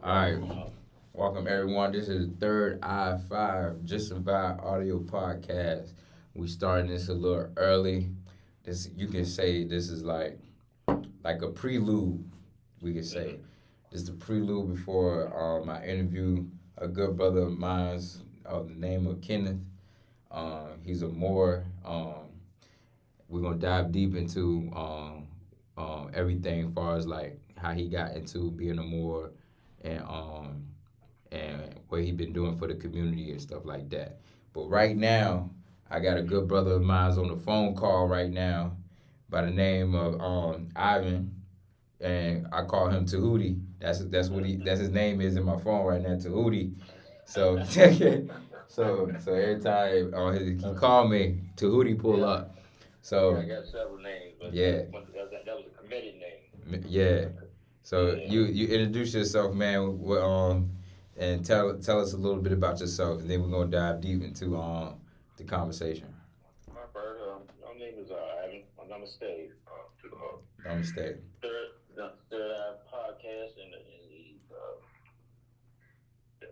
All right, welcome everyone. This is the third I-5 Just Survive audio podcast. We starting this a little early. This you can say this is like a prelude. We can say this is the prelude before I interview a good brother of mine of the name of Kenneth. He's a Moor. We're gonna dive deep into everything as far as like how he got into being a Moor and what he been doing for the community and stuff like that. But right now, I got a good brother of mine on the phone call right now by the name of Ivan, and I call him Tahuti. That's his name is in my phone right now, Tahuti. So so every time he called me, Tahuti pull up. So I got several names, but yeah, that was a committed name. yeah. So Yeah. you introduce yourself, man. And tell us a little bit about yourself, and then we're gonna dive deep into the conversation. My first, my name is Ivan. My name is Steve. To the Namaste. third podcast the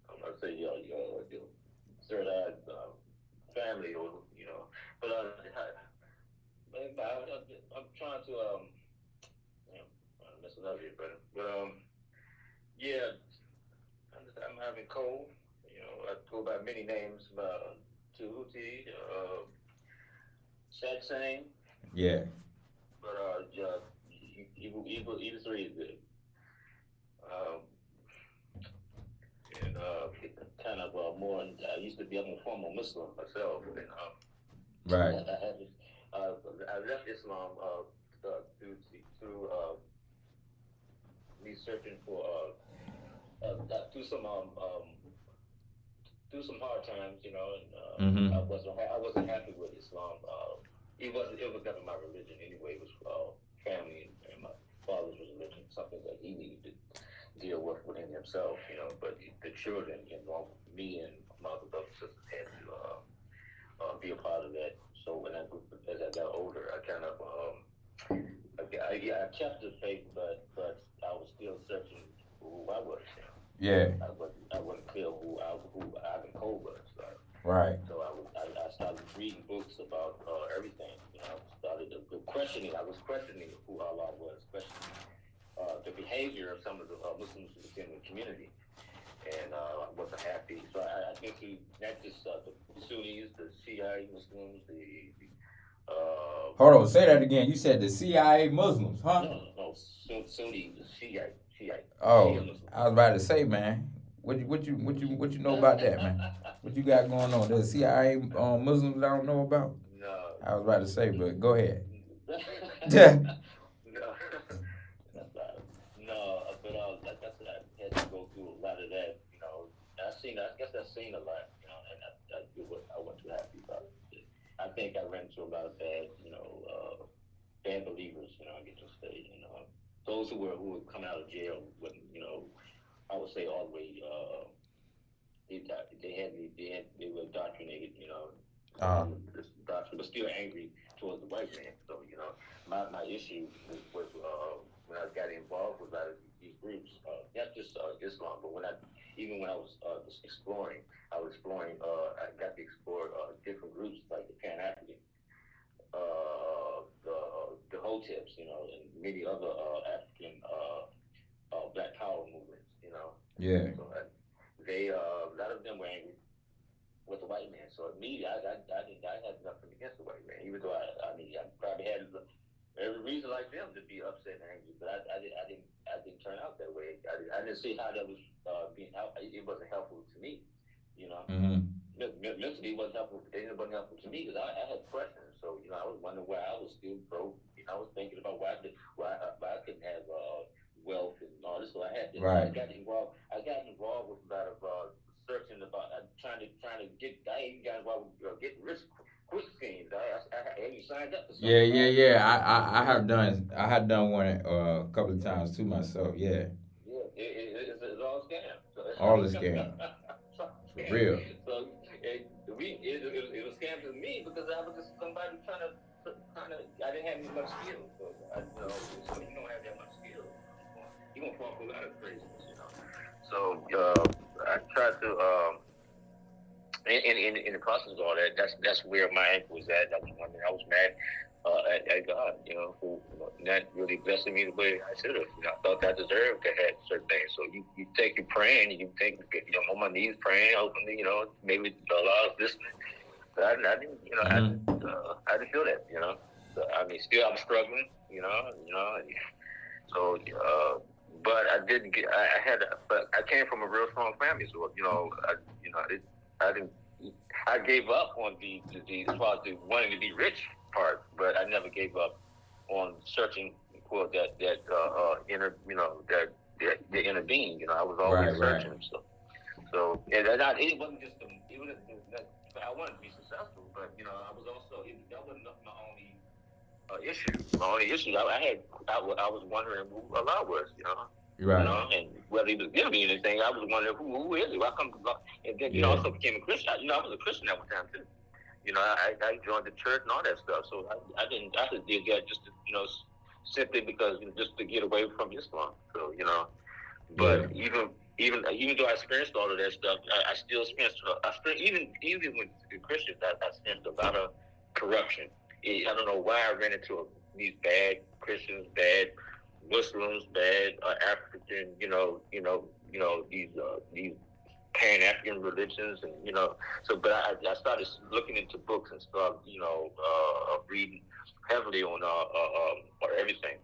I'm gonna say the third eye family, or but I'm trying to mess it up here, but yeah, I'm having cold. I go by many names, Tuhuti, Satsang, Yeah. but either three is good. Um, and kind of more. I used to be. I'm a former Muslim myself, and Right. I left Islam through me searching for through some hard times, and Mm-hmm. I wasn't happy with Islam. It was never my religion anyway. It was family and my father's religion, something that he needed to deal with within himself, But the children, me and my other brothers and sisters had to be a part of that. So as I got older, I kind of I kept the faith, but I was still searching for who I was. Yeah. I wasn't clear who Ivan Cole was. Right. So I started reading books about everything. I started questioning. I was questioning who Allah was, questioning the behavior of some of the Muslims within the community, and I wasn't happy. So I think not just the Sunnis, the Shia Muslims, the Hold on. Say that again. You said the CIA Muslims, huh? no, Sunni, the Shiite, Oh, Shia Muslims. I was about to say, man. What you know about that, man? What you got going on? There's CIA Muslims I don't know about. No. I was about to say, but go ahead. Yeah. No, no, but like I said, I had to go through a lot of that. I guess I've seen a lot, and I wasn't too happy about it. I think I ran into a lot of bad believers, I get to say, those who were coming out of jail when, I would say all the way, they were indoctrinated, Uh, within this doctrine, but still angry towards the white man. So, my issue was when I got involved with a lot of these groups, not just Islam, but even when I was just exploring, I got to explore different groups like the Pan African, the Hoteps, and many other African Black Power movements, yeah. So a lot of them were angry with the white man. So me, I had nothing against the white man, even though I probably had every reason like them to be upset and angry, but I didn't turn out that way. I didn't see how that was being helpful. It wasn't helpful to me, you know. Mm-hmm. Mentally, it wasn't helpful. It wasn't helpful to me because I had questions. So I was wondering why I was still broke. I was thinking about why I couldn't have wealth and all this. So I had to. So I Right. got involved. I got involved with a lot of searching about trying to get. I even got involved with getting rich quick schemes. I even signed up for some Yeah, of yeah, them. yeah. I had done one a couple of times too myself. Yeah. Yeah, it's all scam. So, All the scam. it's all For scam. real. So it was scam to me because I was just somebody trying to. I didn't have much skills, so so you don't have that much skills. you're gonna fall for a lot of craziness, you know. So I tried to in the process of all that, that's where my ankle was at. I mean, I was mad at God, you know, for not really blessing me the way I should have. You know, I thought I deserved to have certain things. So you think you're praying, and you think, you know, on my knees praying, hoping, you know, maybe Allah is listening. But I didn't, you know, Mm-hmm. I didn't feel that, you know. So, I mean, still I'm struggling, you know. So, but I didn't get. I had, but I came from a real strong family, so you know, I didn't. I gave up on the as far as the wanting to be rich part, but I never gave up on searching for that inner, you know, that the inner being. You know, I was always Right, right. searching. So and it wasn't just it was. I wanted to be successful, but you know, I was also that wasn't my only issue. My only issue, I was wondering who Allah was, you Right. know, and whether He was giving me anything. I was wondering who is He? Why come? And then, you know, Yeah. also became a Christian. You know, I was a Christian at one time too. You know, I joined the church and all that stuff. So I just did that just to, you know, simply because, you know, just to get away from Islam. So, you know, Yeah. but even though I experienced all of that stuff, I still experienced. Even with the Christians, I experienced a lot of corruption. I don't know why I ran into these bad Christians, bad Muslims, bad African. These Pan African religions, and you know. So, but I started looking into books and stuff. You know, reading heavily on everything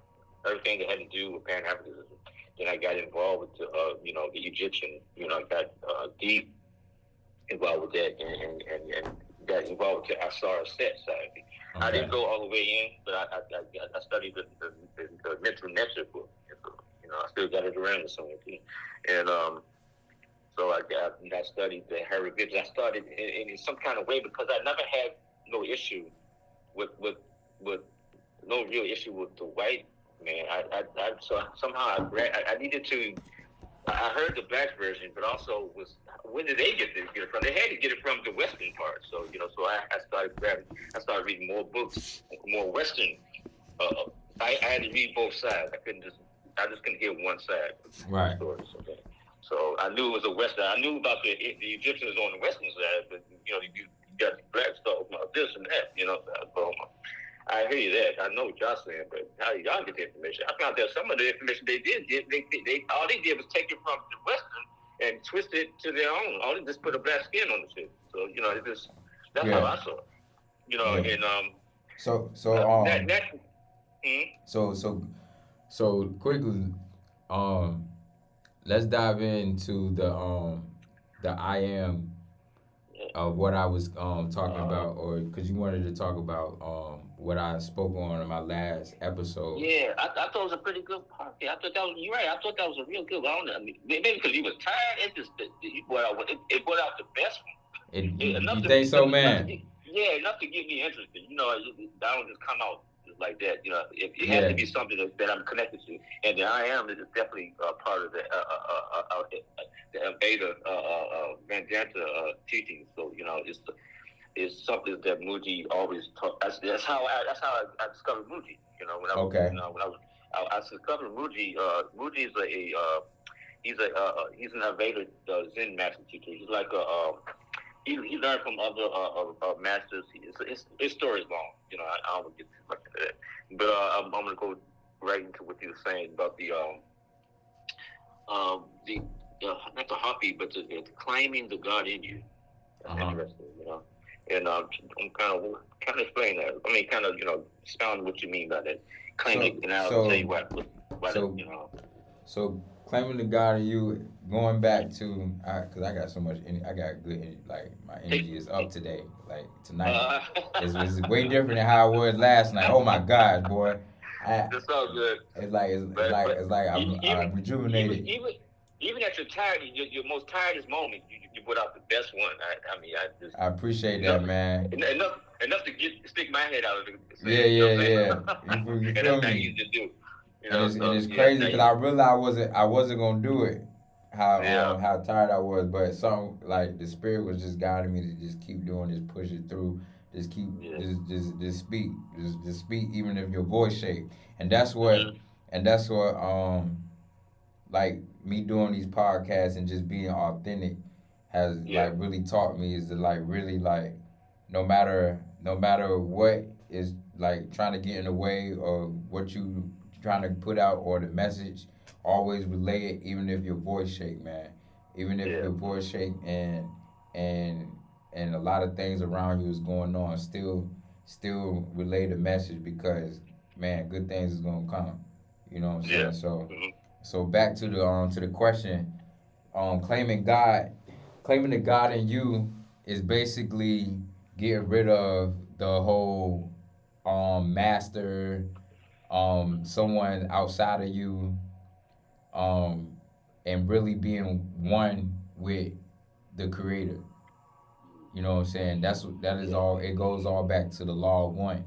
that had to do with Pan Africanism. Then I got involved with the Egyptian. You know, I got deep involved with that, and got involved with the Asar set side. I Okay. didn't go all the way in, but I studied the mental nature book. You know, I still got it around somewhere, and so I studied the hieroglyphs. I started in some kind of way because I never had no issue with with no real issue with the white man. So somehow I needed to. I heard the black version, but also was when did they get it from? They had to get it from the western part. So you know, so I started grabbing. I started reading more books, more western. Uh, I had to read both sides. I just couldn't hear one side of the Right. story. So I knew it was a western. I knew about the Egyptians on the western side, but you know, you got the black stuff about this and that. You know, so I hear you that. I know what y'all saying, but how y'all get the information? I found that some of the information they did get, they all they did was take it from the Western and twist it to their own. All they just put a black skin on the shit. So you know, that's how Yeah. I saw it. You know, Yeah. and So so that um that mm, so so so quickly, um let's dive into the I am of what I was talking uh, about, or because you wanted to talk about what I spoke on in my last episode. yeah, I thought it was a pretty good part. Yeah, I thought that was you're right. I thought that was a real good one. I don't know. I mean, maybe because he was tired. It just it brought out the best It enough you to think so, enough to man? get enough to get me interested. You know, I don't just come out like that. You know, it has to Yeah. be something that I'm connected to, and the I am is definitely part of the Beta Vedanta teaching. So you know, it's something that Muji always taught. That's how I discovered Muji. You know, Okay. I discovered Muji. Muji is he's an Aveda Zen master teacher. He's like he learned from other masters. His story is long. You know, I don't want to get too much into that. But I'm going to go right into what you were saying about the not the hoppy, but the claiming the God in you. Uh That's huh. interesting. You know, and I'm kind of explain that. I mean, kind of expound what you mean by that. So Claiming, and I'll tell so you what so you know. so claiming the God in you, going back to, because I got so much, I got good, like my energy is up today. Like tonight, Uh, it's way different than how it was last night. Oh my gosh, boy, I that's all good. But I'm even rejuvenated. even even at your tired, your most tiredest moment, you put out the best one. I mean, I just I appreciate enough that, man. enough to stick my head out of the Yeah, sand. You know yeah, what I'm saying? yeah. You And feel that's not me? easy to do. You And know, and so it's yeah, that's crazy not because I easy. realized I wasn't gonna do it. Yeah. How tired I was, but some like the spirit was just guiding me to just keep doing, just push it through, just keep Yeah. just speak, just speak even if your voice shake, and that's what Mm-hmm. and that's what like me doing these podcasts and just being authentic has Yeah. like really taught me is to like really like no matter what is like trying to get in the way of what you trying to put out or the message, always relay it even if your voice shake, man. Even if Yeah. your voice shake and and a lot of things around you is going on, still relay the message because man, good things is gonna come. You know what I'm Yeah. saying? So Hmm. so back to the question, claiming God, claiming the God in you is basically getting rid of the whole master, someone outside of you, um, and really being one with the creator. You know what I'm saying? That is Yeah. all. It goes all back to the law of one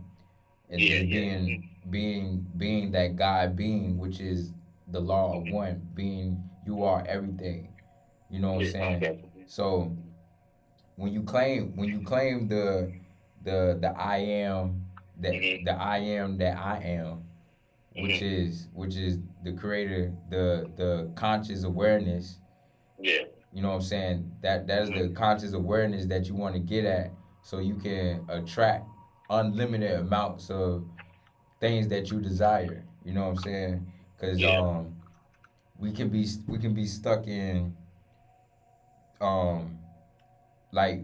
and Yeah. just Yeah. being that God being, which is the law of Hmm. one, being you are everything. You know what I'm Yeah. saying? Okay. So when you claim the I am Hmm. that I am, Hmm. which is the creator, the conscious awareness. Yeah. You know what I'm saying? That is the Hmm. conscious awareness that you want to get at, so you can attract unlimited amounts of things that you desire. You know what I'm saying? Because Yeah. we can be stuck in um like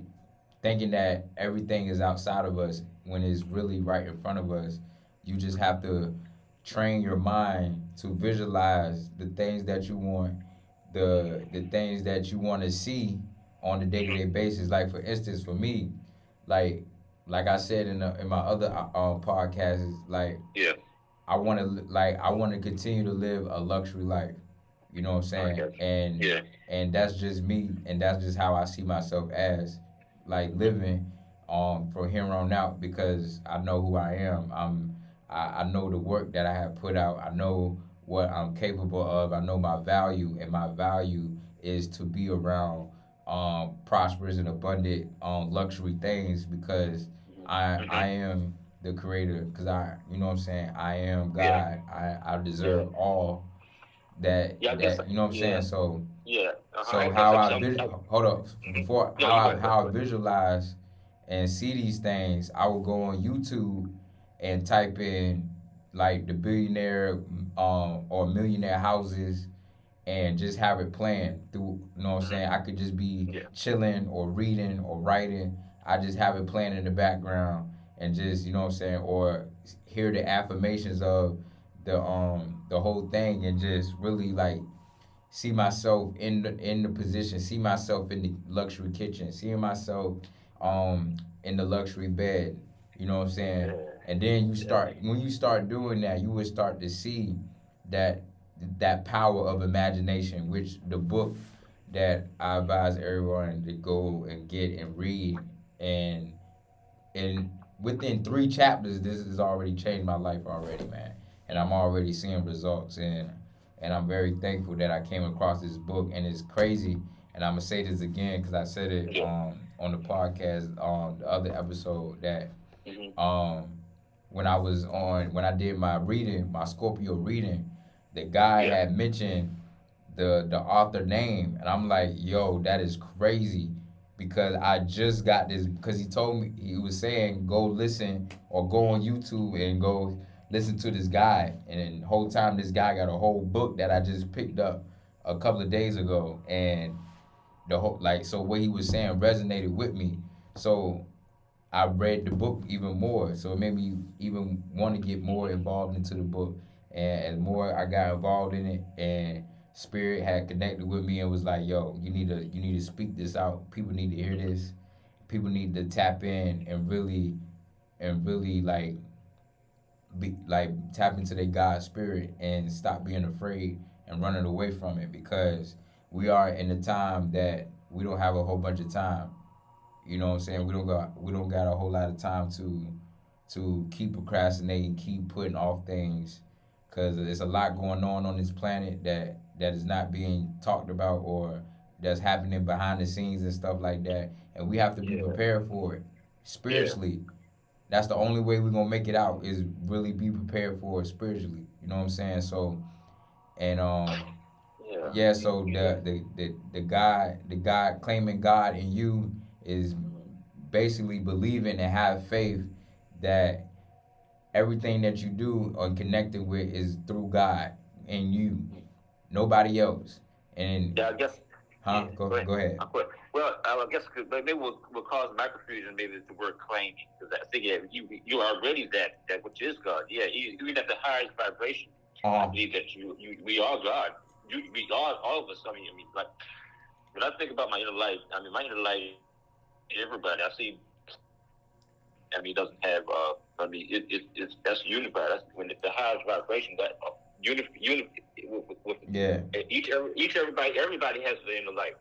thinking that everything is outside of us when it's really right in front of us. You just have to train your mind to visualize the things that you want, the things that you want to see on a day to day Hmm. basis. Like for instance, for me, like like I said in my other podcast, is like Yeah. I want to continue to live a luxury life. You know what I'm I saying? got you. And Yeah. and that's just me, and that's just how I see myself as like living from here on out because I know who I am. I know the work that I have put out. I know what I'm capable of. I know my value, and my value is to be around prosperous and abundant luxury things because I Hmm. am the creator because you know what I'm saying, I am Yeah. God. I Yeah. deserve all that Yeah. I guess. that you know what I'm Yeah. saying. So Yeah. so I guess how I I, hold up mhm. before No, you go ahead. how Go I ahead. visualize and see these things, I will go on YouTube and type in like the billionaire or millionaire houses and just have it playing through, you know what I'm Hmm. saying? I could just be Yeah. chilling or reading or writing. I just have it playing in the background and just, you know what I'm saying, or hear the affirmations of the whole thing and just really like see myself in the position, see myself in the luxury kitchen, seeing myself in the luxury bed. You know what I'm saying? Yeah. And then Yeah. when you start doing that, you will start to see that that power of imagination, which the book that I advise everyone to go and get and read and and within 3 chapters, this has already changed my life already, man. And I'm already seeing results, and I'm very thankful that I came across this book. And it's crazy. And I'm gonna say this again because I said it Yeah. on the podcast on the other episode that Hmm. um when I did my reading, my Scorpio reading, the guy Yeah. had mentioned the author name, and I'm like, yo, that is crazy because I just got this because he told me he was saying go listen or go on YouTube and go listen to this guy, and then the whole time this guy got a whole book that I just picked up a couple of days ago, and the whole like so what he was saying resonated with me, so I read the book even more, so it made me even want to get more involved into the book. And as more I got involved in it, and Spirit had connected with me and was like, "Yo, you need to speak this out. People need to hear this. People need to tap in and really like tap into their God spirit and stop being afraid and running away from it because we are in a time that we don't have a whole bunch of time. You know what I'm saying? We don't got a whole lot of time to keep procrastinating, keep putting off things, because there's a lot going on this planet that is not being talked about or that's happening behind the scenes and stuff like that, and we have to be Yeah. prepared for it Yeah. spiritually. That's the only way we're gonna make it out is really be prepared for it spiritually. You know what I'm saying? So and yeah. So Yeah. the God claiming God in you is basically believing and have faith that everything that you do or connected with is through God and you, nobody else. And Yeah, I guess. huh? Yeah, Go go ahead. go ahead. I quit. Well, I guess maybe what caused my confusion maybe is the word claiming, because I think, yeah, you are already that which is God. Yeah, even at the highest vibration, I Uh believe that we are God. We all of us. I mean, like when I think about my inner life, I mean, my inner life, everybody I see. I mean, doesn't have. I mean, it's that's unified. That's when the highest vibration that with yeah. each everybody has the inner life.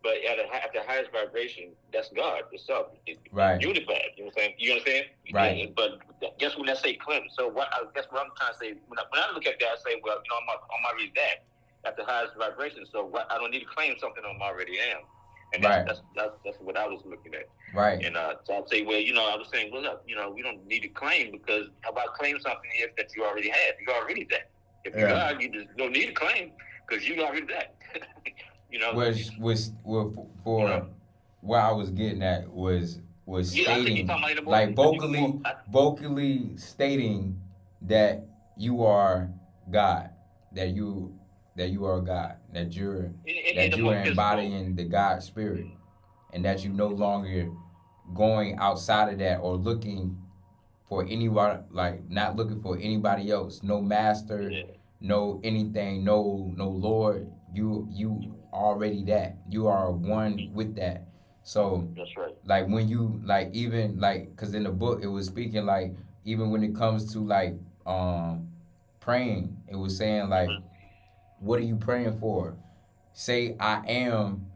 But at the highest vibration, that's God itself. It's Right. unified. You know what I'm saying? You understand? Right. But guess when I say cleanse. So what I guess what I'm trying to say when I look at that, I say, well, I'm already that at the highest vibration. So what, I don't need to claim something I'm already am. And Right. that's what I was looking at. Right. And so I'd say, well, I was saying, well, look, we don't need to claim, because how about claim something if that you already have? You're already that. If you Yeah. God, you just don't need to claim because you already that. you know, Was you know. for what I was getting at was Yeah, I think you're stating talking about it more. like I think it's more. vocally stating that you are God, that you are God, In that the you more are physical. embodying the God spirit, and that you no longer going outside of that or looking for anyone, like not looking for anybody else, no master, Yeah, no anything, no lord. You already that, you are one with that. So that's right. like when you like even like because in the book it was speaking like even when it comes to like um praying, it was saying like Mm-hmm. what are you praying for? Say I am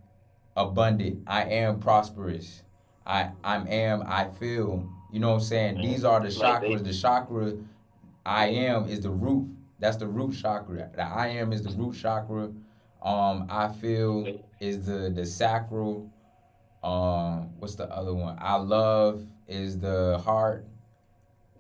abundant. I am prosperous. I feel. You know what I'm saying? These are the Like chakras. they. The chakra I Yeah, am is the root. That's the root chakra. The I am is the root chakra. I feel they, is the sacral. What's the other one? I love is the heart.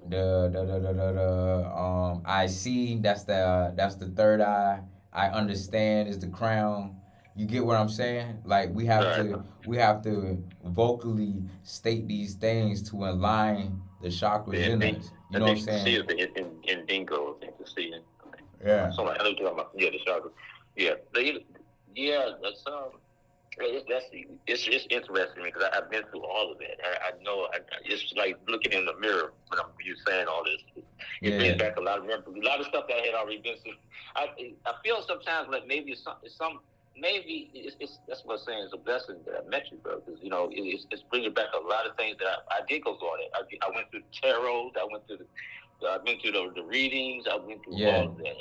The I see, that's the third eye. I understand is the crown. You get what I'm saying? Like right. we have to vocally state these things to align the chakras And in they, us. You I know what I'm think see saying? it in Dingo. I think to see it. Yeah. So I know you're talking about, yeah, the chakra. Yeah, yeah, that's it's interesting because I've been through all of that. I know it's like looking in the mirror when I'm you saying all this. It brings Yeah. back a lot of stuff that I had already been through. I feel sometimes like maybe it's some maybe it's that's what I'm saying. It's a blessing that I met you, bro. Because it's bringing back a lot of things that I did go through all that. I went through the tarot. I've been through the readings. I went through Yeah. all of that.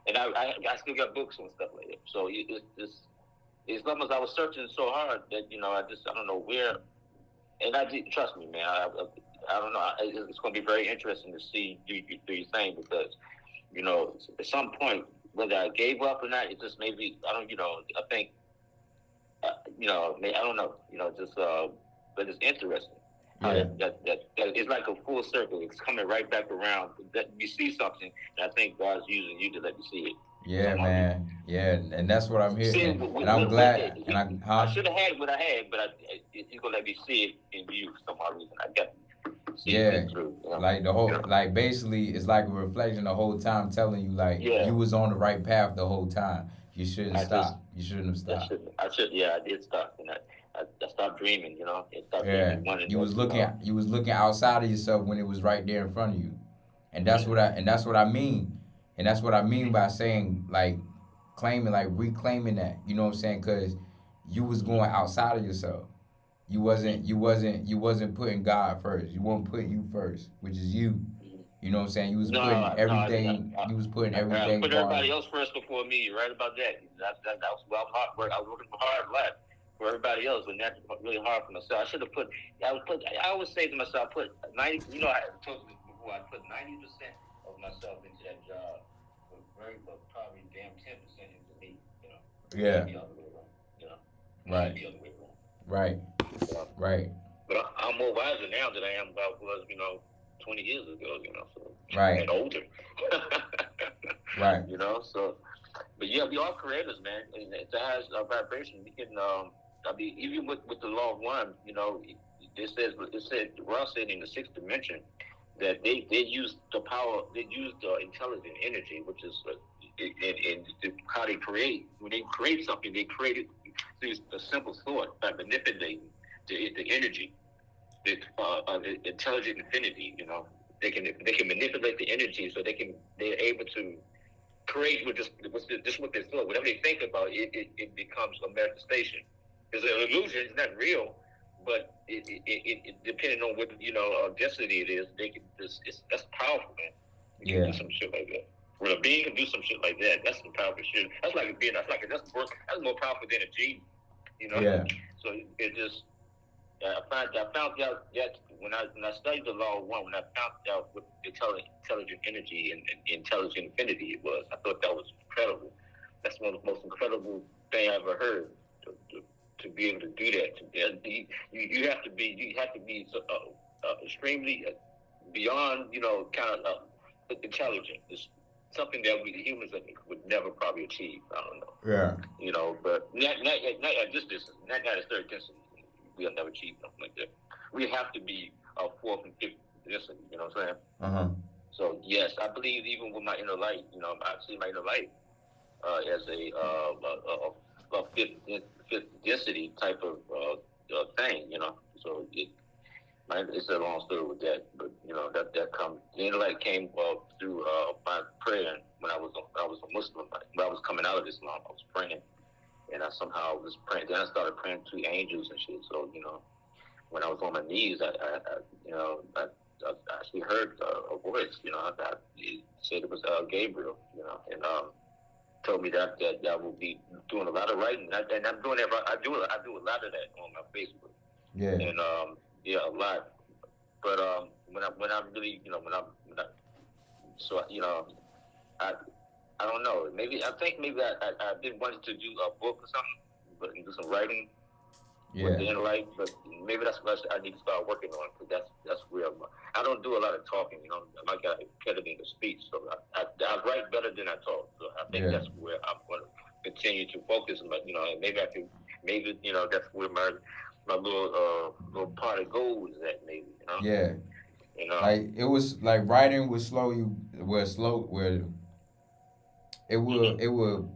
And I still got books and stuff like that. So it's as long as I was searching so hard that I don't know where, and I did trust me, man. I don't know. It's going to be very interesting to see do your thing because at some point whether I gave up or not, it just maybe I don't I think I don't know just but it's interesting how Yeah. that it's like a full circle. It's coming right back around. That you see something, and I think God's using you to let you see it for Yeah, some odd reason. man. Yeah, and that's what I'm See, hearing. And I'm glad. And I huh? should have had what I had, but you're gonna let me see it in you for some odd reason. I got to see Yeah, it through. like the You whole, know? like basically, it's like a reflection the whole time, telling you like Yeah. you was on the right path the whole time. You shouldn't I just stop. You shouldn't have stopped. I should yeah I did stop and I stopped dreaming. And stopped Yeah, dreaming, wanting that you was looking outside of yourself when it was right there in front of you, yeah. and that's what I mean, and that's what I mean by saying like claiming, like reclaiming that. You know what I'm saying? Cause you was going outside of yourself. You wasn't putting God first. You weren't putting you first, which is you. You know what I'm saying? No, I didn't. You was putting I everything put part. everybody else first before me. You're right about that. That was well hard work. I was working hard life for everybody else, and that's really hard for myself. I should have put. I always say to myself, I put 90. I told you this before. I put 90% of myself into that job, but probably damn 10% into me. It should Yeah, be the other way around. It should right, be the other way around. right, Yeah. right, But I'm more wiser now than I am about was 20 years ago. So right, and older. right. So But yeah, we are creators, man, and it has a vibration. We can, I mean, even with the law of one, it said Ross said in the sixth dimension that they use the power, they use the intelligent energy, which is in how they create. When they create something, they create it through a simple thought by manipulating the energy, the intelligent infinity. They can manipulate the energy so they're able to create just what they thought. Whatever they think about, it becomes a manifestation. It's an illusion. It's not real, but depending on what density it is, they can. That's powerful, man. You can do Yeah, some shit like that. When a being can do some shit like that, that's some powerful shit. That's like a being. That's more powerful than a genie. You know. yeah, So it just I found out that when I studied the law of one, when I found out what intelligent energy and intelligent infinity it was, I thought that was incredible. That's one of the most incredible thing I ever heard. To be able to do that, you have to be so, extremely beyond kind of intelligent. It's something that we humans would never probably achieve. I don't know, yeah. but not at this distance, not at third distance. We'll never achieve something like that. We have to be fourth and fifth distance. You know what I'm saying? Uh huh. So yes, I believe even with my inner light, I see my inner light as a fifth density type of thing. So it's a long story with that, but that comes. The inner light came through my prayer when I was a Muslim. When I was coming out of Islam, I was praying, and I somehow was praying. Then I started praying to angels and shit. So when I was on my knees, I actually heard a voice. It said it was Gabriel. And told me that I will be doing a lot of writing, and I'm doing that. I do a lot of that on my Facebook, Yeah. and yeah, a lot. But when I really, when I so I I don't know. Maybe I think maybe I did wanted to do a book or something, but do some writing with Yeah. the inner light. But maybe that's what I need to start working on, because that's where I don't do a lot of talking. I got impediment to speech, so I write better than I talk. So I think Yeah. that's where I'm going to continue to focus. But and maybe I can, maybe that's where my little part of goal is at. Maybe Yeah. you know. Like it was like writing would slow you where slow where it would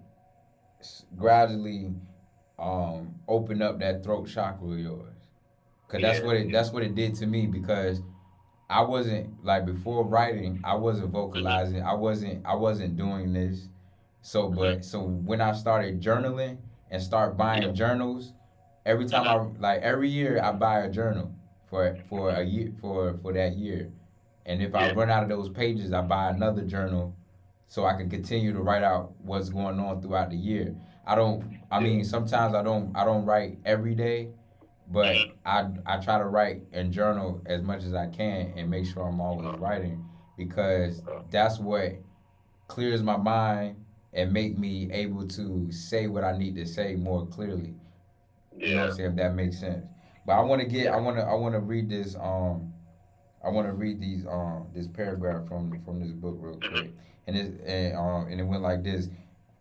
gradually open up that throat chakra of yours. Cause that's Yeah. what it did to me because I wasn't like before writing, I wasn't Mhm. vocalizing, I wasn't doing this. So Mhm. but so when I started journaling and start Yeah. buying journals, every time Mhm. I like every year I buy a journal for a year for that year. And if I Yeah. run out of those pages, I buy another journal so I can continue to write out what's going on throughout the year. I Yeah. mean sometimes I don't write every day, but Mhm. I try to write and journal as much as I can and make sure I'm always Uh, writing because uh, that's what clears my mind and make me able to say what I need to say more clearly. You know what I'm yeah. saying? If that makes sense. But I want to get Yeah. I want to read this I want to read these this paragraph from this book real Mhm. quick. And it went like this.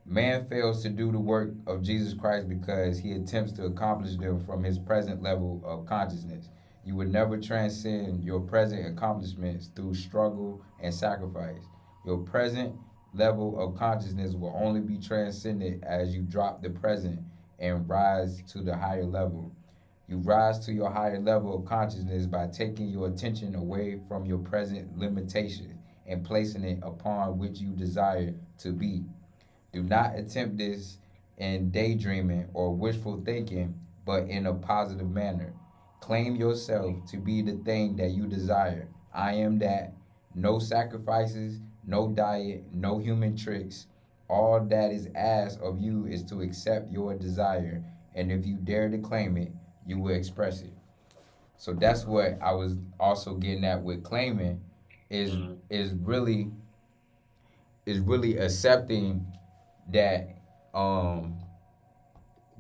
Man fails to do the work of Jesus Christ because he attempts to accomplish them from his present level of consciousness. You would never transcend your present accomplishments through struggle and sacrifice. Your present level of consciousness will only be transcended as you drop the present and rise to the higher level. You rise to your higher level of consciousness by taking your attention away from your present limitation and placing it upon which you desire to be. Do not attempt this in daydreaming or wishful thinking, but in a positive manner. Claim yourself to be the thing that you desire. I am that. No sacrifices, no diet, no human tricks. All that is asked of you is to accept your desire, and if you dare to claim it, you will express it. So that's what I was also getting at with claiming is Mhm. is really is really accepting that um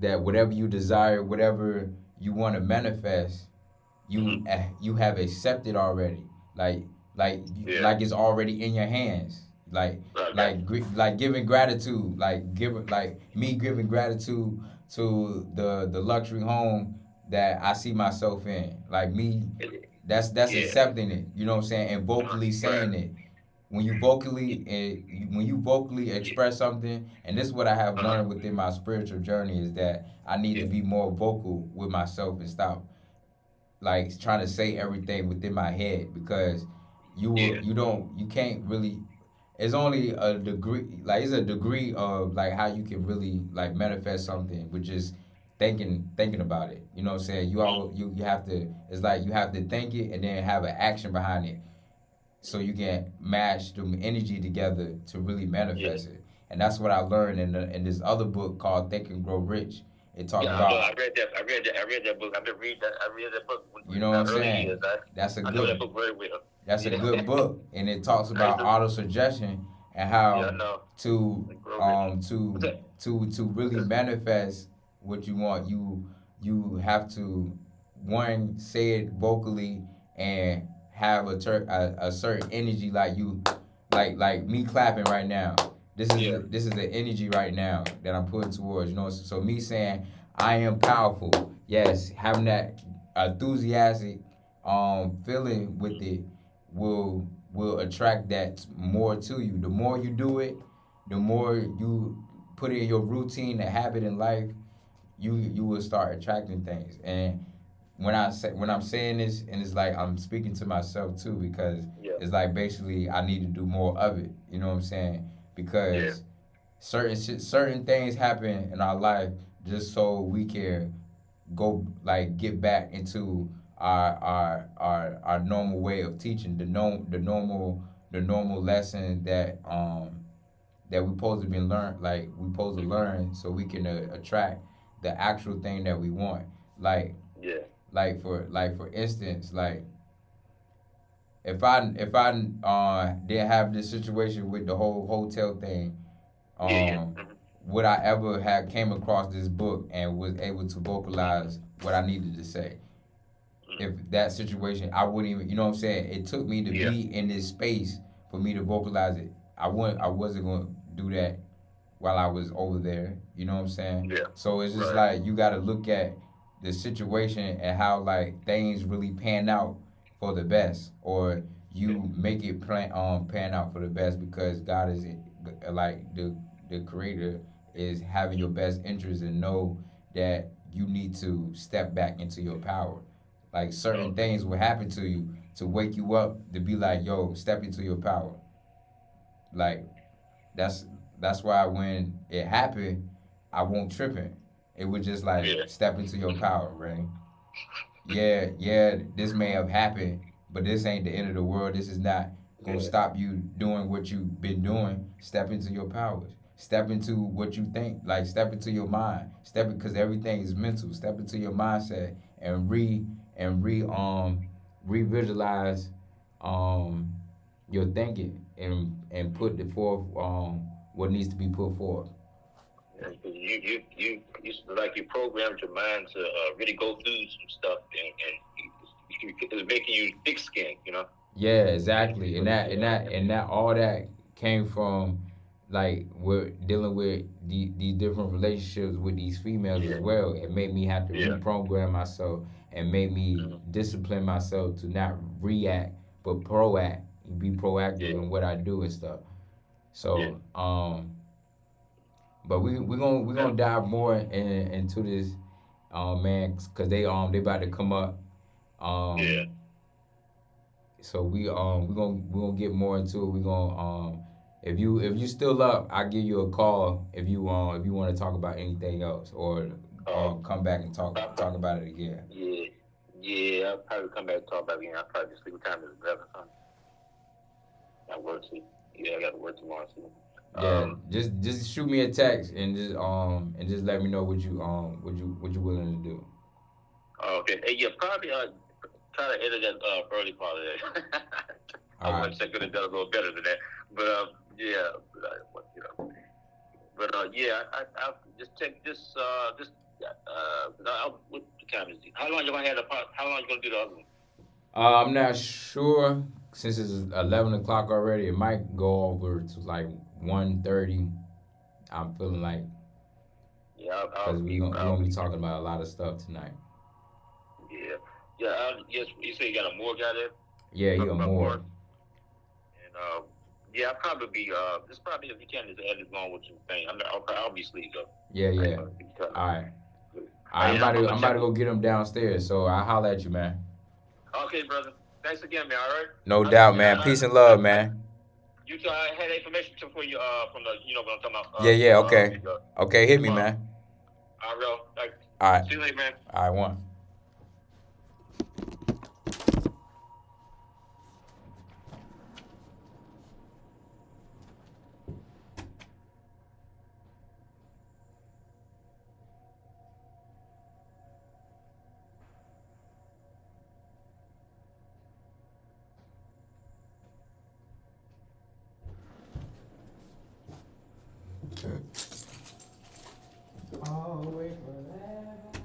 that whatever you desire, whatever you want to manifest, you Mhm. you have accepted already. Like Yeah. like it's already in your hands. like I got like giving gratitude, like giving like me giving gratitude to the luxury home that I see myself in. Like me, you. that's Yeah. accepting it. You know what I'm saying, and vocally Right. saying it. Yeah. When you vocally Yeah. express something, and this is what I have Uh-huh. learned within my spiritual journey is that I need to Yeah. be more vocal with myself and stop like trying to say everything within my head because Yeah. you can't really it's only a degree like it's a degree of like how you can really like manifest something with just thinking about it. You know what I'm saying? You have to it's like you have to think it and then have an action behind it so you can match the energy together to really Yeah. manifest it. And that's what I learned in this other book called Think and Grow Rich. It talk Yeah, I know. about I read that. I read that. I read that book. I've been reading that. I read that book you know in what I'm my early saying? years. That's a I know that good book very well. That's a Yeah. good book, and it talks I used about to. auto suggestion and Yeah, I how know. to Like grow rich. to really Because manifest what you want. You have to one say it vocally and have a certain energy like you like me clapping right now. yeah. This is the energy right now that I'm putting towards. You know, so me saying I am powerful. Yes, having that enthusiastic feeling with it will attract that more to you. The more you do it, the more you put it in your routine, a habit in life, you will start attracting things. And when I'm saying this, and it's like I'm speaking to myself too, because Yeah. it's like basically I need to do more of it. You know what I'm saying? Yeah. Because certain things happen in our life just so we can go like get back into our normal way of teaching the normal lesson that we supposed to be learn like we supposed to learn so we can attract the actual thing that we want like Yeah. for instance like if I didn't have this situation with the whole hotel thing Yeah. Yeah. um would I ever have came across this book and was able to vocalize what I needed to say Mm-hmm. if that situation, I wouldn't even, you know what I'm saying? It took me to Yeah. be in this space for me to vocalize it. I wasn't going to do that while I was over there. You know what I'm saying? Yeah. So it's just Right. like you got to look at the situation and how like things really pan out for the best, or Yeah. you make it pan out for the best because God is like the creator is having your best interest and know that you need to step back into your power. Like certain Okay. things will happen to you to wake you up to be like, yo, step into your power. Like that's that's why when it happened, I won't tripping. It was just like Yeah. step into your power, right? Yeah, this may have happened, but this ain't the end of the world. This is not gonna Yeah. stop you doing what you've been doing. Step into your powers. Step into what you think. Like step into your mind. Step because everything is mental. Step into your mindset and revisualize um your thinking and put the forth what needs to be put forth. Yeah, 'cause you like you programmed your mind to really go through some stuff and it's making you thick skinned, you know. Yeah, And exactly. but yeah, And that all that came from like we're dealing with these different relationships with these females as yeah, well. It made me have to yeah, reprogram myself and made me mm-hmm. discipline myself to not react but proact, be proactive Yeah, in what I do and stuff. yeah, So, but we're yeah, gonna dive more into this, man, cause they about to come up. yeah. Um, so we're gonna get more into it. We're gonna if you still up, I'll give you a call if you want to talk about anything else or Uh, come back and I, talk about it again. yeah, yeah. I'll probably come back and talk about it again. I'll probably just leave time is 11 something. I work too. Yeah, I got to work tomorrow too. Yeah, Um, just shoot me a text and just let me know what you willing to do. okay. Hey, yeah, probably try to edit that early part of that. I All right, wish I could have done a little better than that, but yeah, you know. But yeah, I just check this. What time is it? How long you gonna have the part? How long you gonna do the other one? I'm not sure. since it's 11 o'clock already, it might go over to like 1:30. I'm feeling like Yeah, because we I'll gonna be be. talking about a lot of stuff tonight. Yeah, yeah. Yes, you say you got a morgue out there. Yeah, he Talking a about more. morgue, and yeah, I'll probably be. This probably if you can just add this on what you think. I'll be asleep though. Yeah, I ain't yeah. gonna be telling. All right. Hey, I'm about to gonna I'm about check. to go get him downstairs. So I'll holler at you, man. Okay, brother. Thanks again, man. All right. No doubt, man. Peace and love, man. You two, I had information for you from the what I'm talking about Yeah, yeah. Okay. Okay, hit me, tomorrow. man. All right, like, All right. see you later, man. All right, one. Always forever.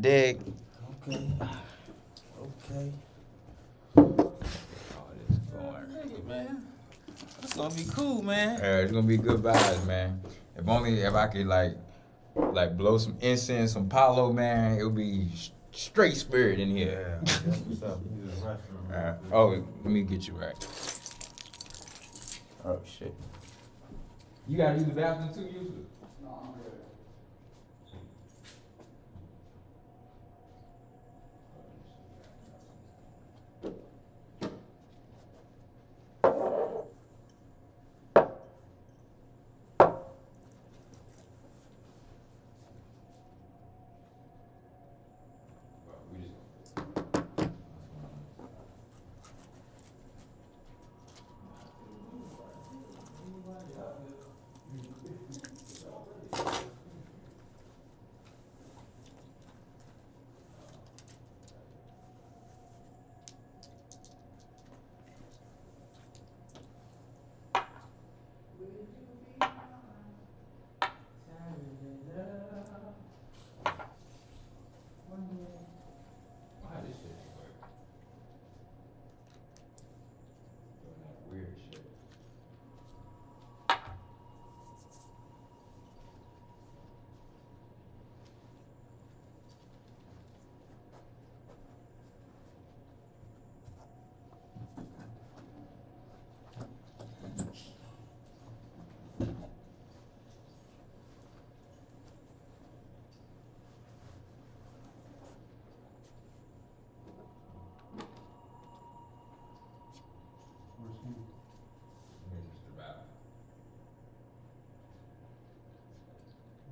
dig? Okay. Okay. Oh, this is going. Hey, man. That's gonna be cool, man. Yeah, it's gonna be good vibes, man. If I could like blow some incense, some Palo, man, it'll be straight spirit in here. Yeah, that's what's up. You need a restroom. Oh, let me get you right. Oh shit. You gotta use the bathroom too, usually. No, I'm good. Why this shit ain't work? Doing that weird shit. Just about.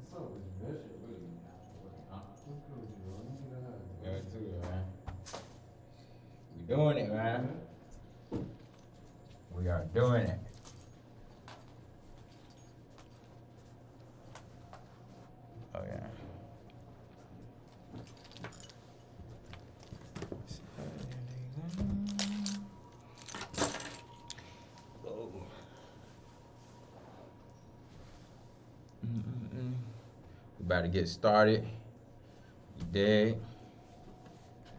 What's up with you? That shit really not working. Huh? What's good with you, bro? You need a hug. Yeah, too, man. We doing it, man. We are doing it. Oh yeah. Oh. We about to get started. You dig?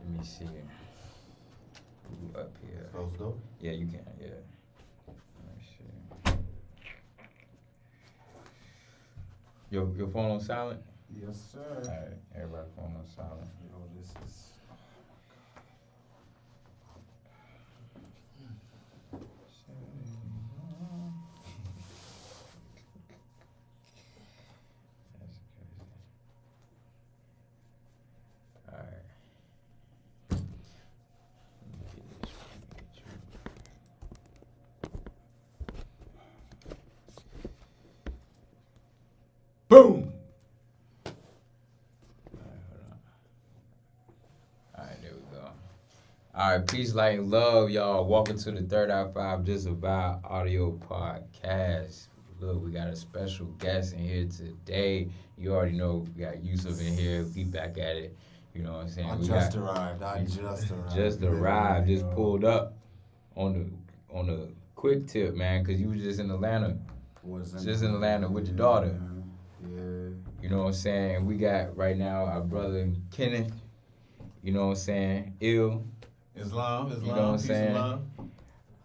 Let me see. We up here. Close the door. Yeah, you can. Yeah. Let me see. Your phone on silent? Yes, sir. All right. Everybody phone on silent. Yo, this is. That's crazy. All right. Let me get this. Let me get you. Boom. All right, hold on. All right, there we go. All right, peace, light, and love, y'all. Welcome to the Third Eye 5 Just a Vibe audio podcast. Look, we got a special guest in here today. You already know we got Yusuf in here. We back at it. You know what I'm saying? I We just got, arrived. I just arrived. just arrived, just pulled up on the quick tip, man, because you was just in Atlanta. Just in Atlanta with your daughter. Yeah. You know what I'm saying? We got right now our brother Kenick. You know what I'm saying? Ill. Islam, You know what I'm peace saying? and love.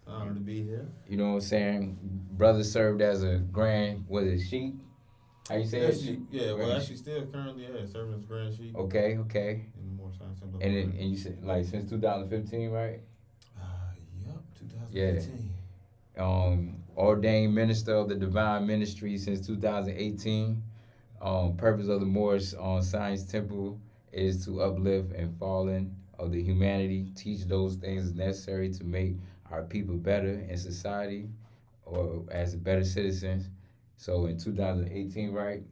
Honored to be here. You know what I'm saying? Brother served as a grand, was it sheep? How you say Yeah, it? actually still currently serving as grand chief. Okay. In the more science center. And you said like since 2015, right? Yep, 2015. Ordained minister of the divine ministry since 2018. Purpose of the Moorish Science Temple is to uplift and fallen of the humanity, teach those things necessary to make our people better in society or as better citizens. So in 2018, right,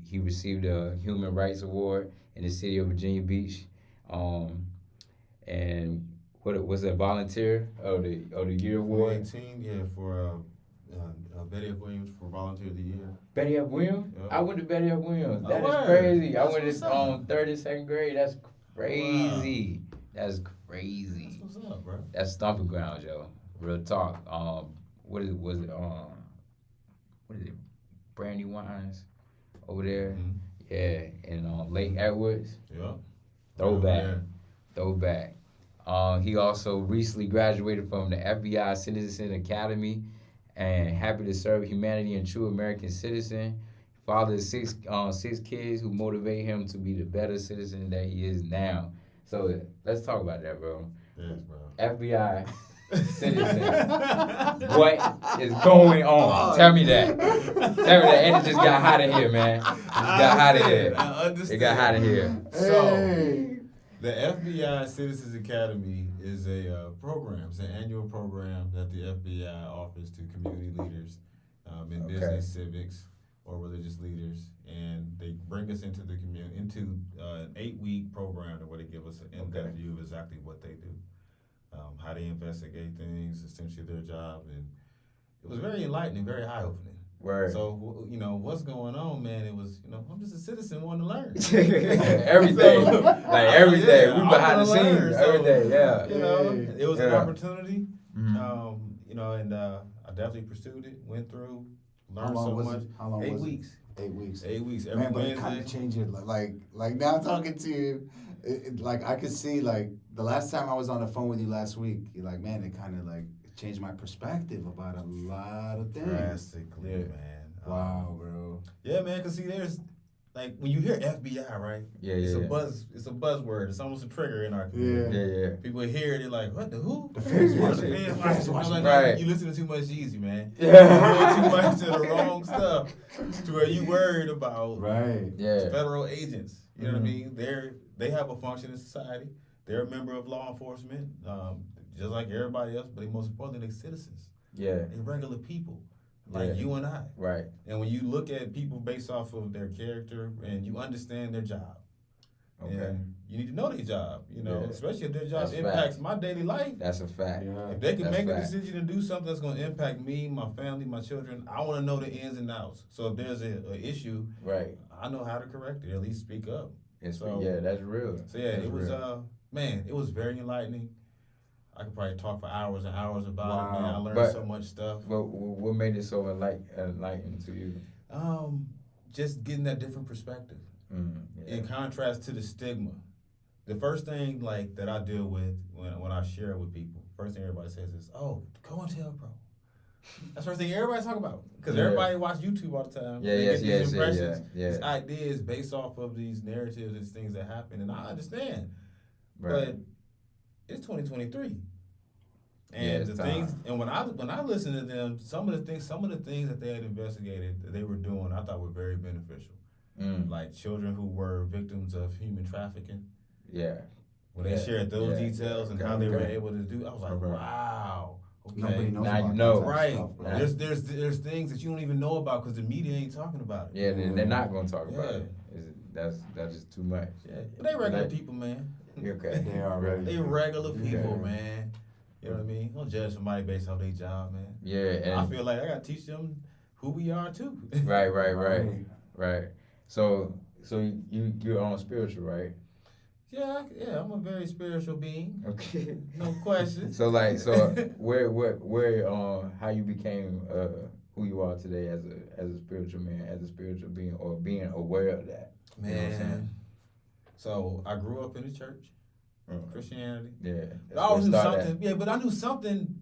he received a Human Rights Award in the city of Virginia Beach. And what was a volunteer of the year award? 2018, yeah, for Betty F. Williams for Volunteer of the Year. Betty F. Williams? Yep. I went to Betty F. Williams. That is word. crazy. That's I went what's to up. third and second grade. That's crazy. Wow. That's crazy. That's what's up, bro. That's stomping grounds, yo. Real talk. What is it? Was it what is it? Brandy Wines over there. Mm-hmm. Yeah, and Lake Edwards. Yeah. Throwback. Yeah. Throwback. He also recently graduated from the FBI Citizen Academy and happy to serve humanity and true American citizen. Father of six kids who motivate him to be the better citizen that he is now. So let's talk about that, bro. Yes, bro. FBI citizen. What is going on? Tell me that. Tell me that. And it just got hot in here, man. It just got hot in here. I understand. It got hot in here. So, the FBI Citizens Academy is a program. It's an annual program that the FBI offers to community leaders in business, civics, or religious leaders, and they bring us into the community into an 8-week program where they give us an in-depth view of exactly what they do, how they investigate things, essentially their job, and it was very enlightening, very eye-opening. Word. So, what's going on, man? It was, I'm just a citizen wanting to learn. Every day. So, Like every day. yeah, We behind the I wanna scenes learn, every so, day. Yeah. It was an opportunity, Mhm. and I definitely pursued it, went through, How learned long so was much. it? How long 8 was weeks. it? 8 weeks. 8 weeks. Every Man, but it kind Wednesday. of changed it. Like now talking to you, like I could see like the last time I was on the phone with you last week, you're like, man, it kind of like changed my perspective about a lot of things. Drastically, Yeah. man. Wow, bro. Yeah, man. Cause see, there's like when you hear FBI, right? Yeah, It's yeah. a buzz. It's a buzzword. It's almost a trigger in our community. Yeah. People hear it, they're like, "What the who?" The feds Yeah, watching. the feds The watching. feds I'm watching. like, Right. You listening to too much Jeezy, man. Yeah. You too much to the wrong stuff, to where you worried about Right. Yeah. federal agents. You know what I Mhm. mean? They have a function in society. They're a member of law enforcement, just like everybody else. But most importantly, they're citizens. Yeah. They're regular people, like Yeah. you and I. Right. And when you look at people based off of their character and you understand their job, Okay. and you need to know their job, Yeah. especially if their job That's impacts fact. my daily life. That's a fact. Yeah. If they can That's make a fact. decision to do something that's going to impact me, my family, my children, I want to know the ins and outs. So if there's a issue, Right. I know how to correct it, at least speak up. Yeah, that's real. So yeah, That's it was real. it was very enlightening. I could probably talk for hours and hours about it, man. I learned But- so much stuff. What made it so enlightening to you? Just getting that different perspective. Yeah. In contrast to the stigma. The first thing like that I deal with when I share it with people, first thing everybody says is, "Oh, go and tell, bro." That's the first thing everybody talk about because Yeah. everybody watch YouTube all the time. Yeah, They yes, get yes, these yeah, impressions, yeah. these ideas based off of these narratives and things that happen, and I understand. Right. But it's 2023, Yeah, and it's the time. things, and when I listen to them, some of the things that they had investigated that they were doing, I thought were very beneficial. Like children who were victims of human trafficking. Yeah. When they shared those details and how they were Okay. able to do, I was like, Okay. wow. Okay. Nobody knows Now you about know. that type of Right. stuff, bro. Nah. There's things that you don't even know about because the media ain't talking about it. Yeah, they're not gonna talk about Yeah. it. That's just too much. Yeah. But they regular Like- people, man. Okay. They are regular They regular people, Okay. man. You know what I mean? Don't judge somebody based off their job, man. Yeah, I and feel like I gotta teach them who we are too. right. So you're on spiritual, right? Yeah, I'm a very spiritual being. Okay. No question. So where how you became who you are today as a spiritual man, as a spiritual being, or being aware of that. You know what I'm saying? Man. So I grew up in the church, Christianity. Yeah. I always knew That's where it something. Yeah, but I knew something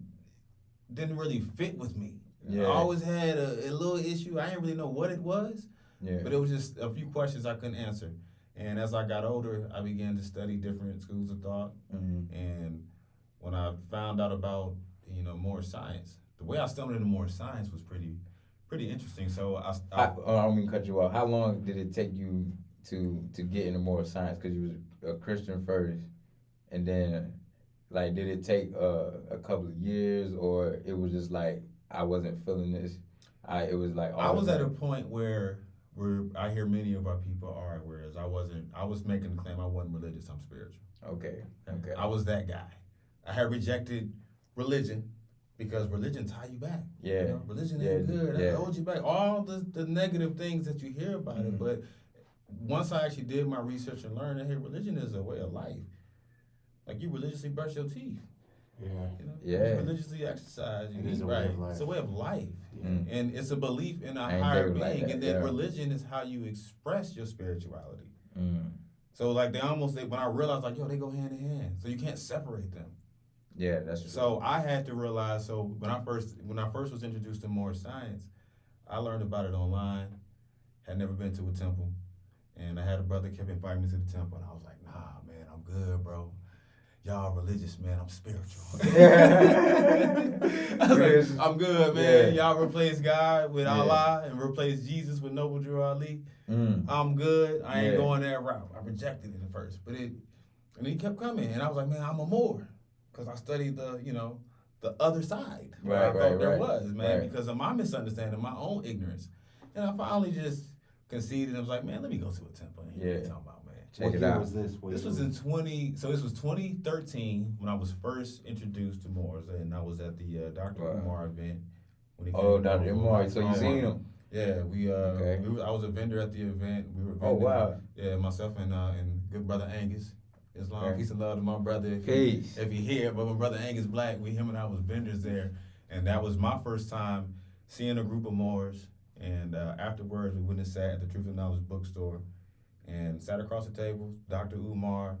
didn't really fit with me. Yeah. I always had a little issue. I didn't really know what it was, Yeah. but it was just a few questions I couldn't answer. And as I got older, I began to study different schools of thought. Mm-hmm. And when I found out about more science, the way I stumbled into more science was pretty interesting. So I don't mean to cut you off. How long did it take you to get into more science? Because you was a Christian first, and then like did it take a couple of years, or it was just like I wasn't feeling this? It was like I was at a point where I hear many of our people are, whereas I wasn't. I was making the claim I wasn't religious. I'm spiritual. Okay. I was that guy. I had rejected religion because religion tie you back. Yeah. Religion ain't good. Yeah. It holds you back. All the negative things that you hear about it. But once I actually did my research and learned that, hey, religion is a way of life. Like you religiously brush your teeth. Yeah. You know, Yeah. religiously exercise. You It is eat a way right. of life. It's a way of life, Mm. and it's a belief in a I ain't higher think of it like being, that, and that yeah. religion is how you express your spirituality. Mm. So like when I realized like yo, they go hand in hand, so you can't separate them. Yeah, that's true. So I had to realize. So when I first was introduced to more science, I learned about it online. Had never been to a temple, and I had a brother kept inviting me to the temple, and I was like, nah, man, I'm good, bro. Y'all religious, man. I'm spiritual. I was like, I'm good, man. Yeah. Y'all replace God with Yeah. Allah and replace Jesus with Noble Drew Ali. Mm. I'm good. I ain't Yeah. going that route. I rejected it at first, and he kept coming, and I was like, man, I'm a Moor, because I studied the other side. Where I thought there was, man, because of my misunderstanding, my own ignorance, and I finally just conceded. I was like, man, let me go to a temple and hear what you're talking about, man. Check What it year out. was this? This was in 2013 when I was first introduced to Moors, and I was at the Dr. Wow. Umar event. When he Oh, came to Dr. Louisville. Umar, so you Umar. seen him? Yeah, Okay. I was a vendor at the event. We were Oh, vending. wow. Yeah, myself and good brother Angus. Islam, Okay. peace and love to my brother. Peace. If you hear, but my brother Angus Black, him and I was vendors there, and that was my first time seeing a group of Moors. And afterwards, we went and sat at the Truth and Knowledge bookstore, and sat across the table, Dr. Umar, a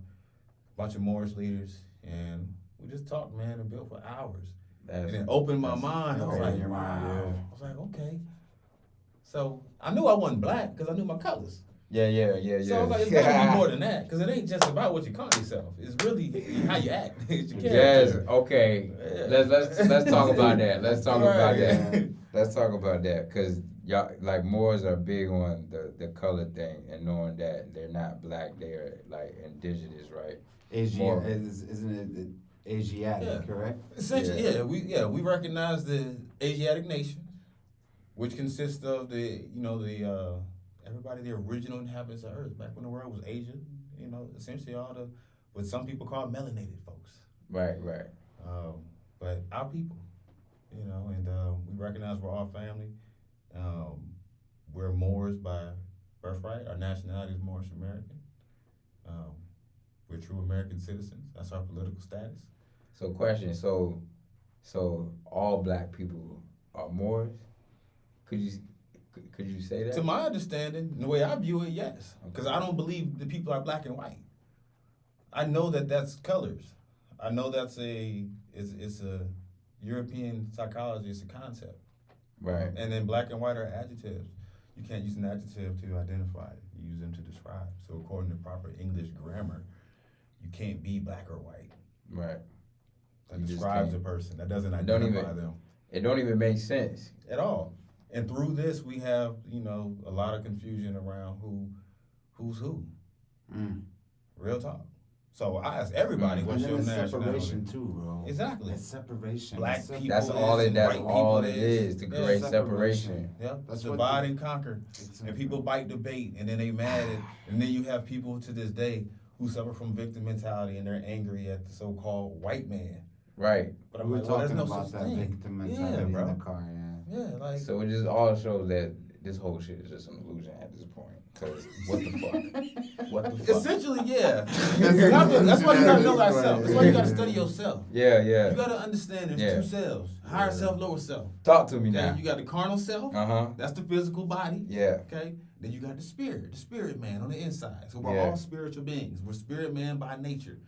bunch of Moorish leaders, and we just talked, man, and built for hours. And it opened my mind. I was like, your wow. mind, yeah. I was like, okay. So I knew I wasn't black because I knew my colors. Yeah. So I was like, it's gotta be more than that, because it ain't just about what you call yourself. It's really how you act. It's your Yes. character. Okay. Yeah. Let's talk about that. Let's talk about Right. that. Let's talk about that, because y'all, like, Moors are big on the color thing and knowing that they're not black, they're like indigenous, right? More. Isn't it Asiatic, Yeah. correct? Essentially, we recognize the Asiatic nations, which consists of everybody, the original inhabitants of Earth, back when the world was Asia. Essentially what some people call melanated folks. Right. But our people, and we recognize we're all family. We're Moors by birthright. Our nationality is Moorish American. We're true American citizens. That's our political status. So, question. So all black people are Moors? Could you say that? To my understanding, the way I view it, yes. Because I don't believe the people are black and white. I know that's colors. I know it's a European psychology. It's a concept. Right. And then black and white are adjectives. You can't use an adjective to identify it. You use them to describe. So according to proper English grammar, you can't be black or white. Right. That You just describes a can't. person. That doesn't It don't identify even- them It don't even make sense. at all. And through this, we have, a lot of confusion around who's who. Mm. Real talk. So I ask everybody, what's And your then it's nationality? separation too, bro. Exactly. It's separation. Black It's people. That's People all is it. and That's white all people it is. is. To Yeah, create separation. separation. Yep. That's Divide what and conquer. Exactly. And people bite debate, and then they mad at, and then you have people to this day who suffer from victim mentality, and they're angry at the so-called white man. Right. But I'm We were like, well, there's talking no about such that thing. victim mentality in bro. the car, yeah. Yeah, like. So it just all shows that this whole shit is just an illusion at this point. Cause what the fuck? What the fuck? Essentially, yeah. That's why you gotta know thyself. That's why you gotta study yourself. Yeah. You gotta understand there's two selves: higher self, lower self. Talk to me Okay, now. you got the carnal self. Uh-huh. That's the physical body. Yeah. Okay. Then you got the spirit man on the inside. So we're all spiritual beings. We're spirit man by nature.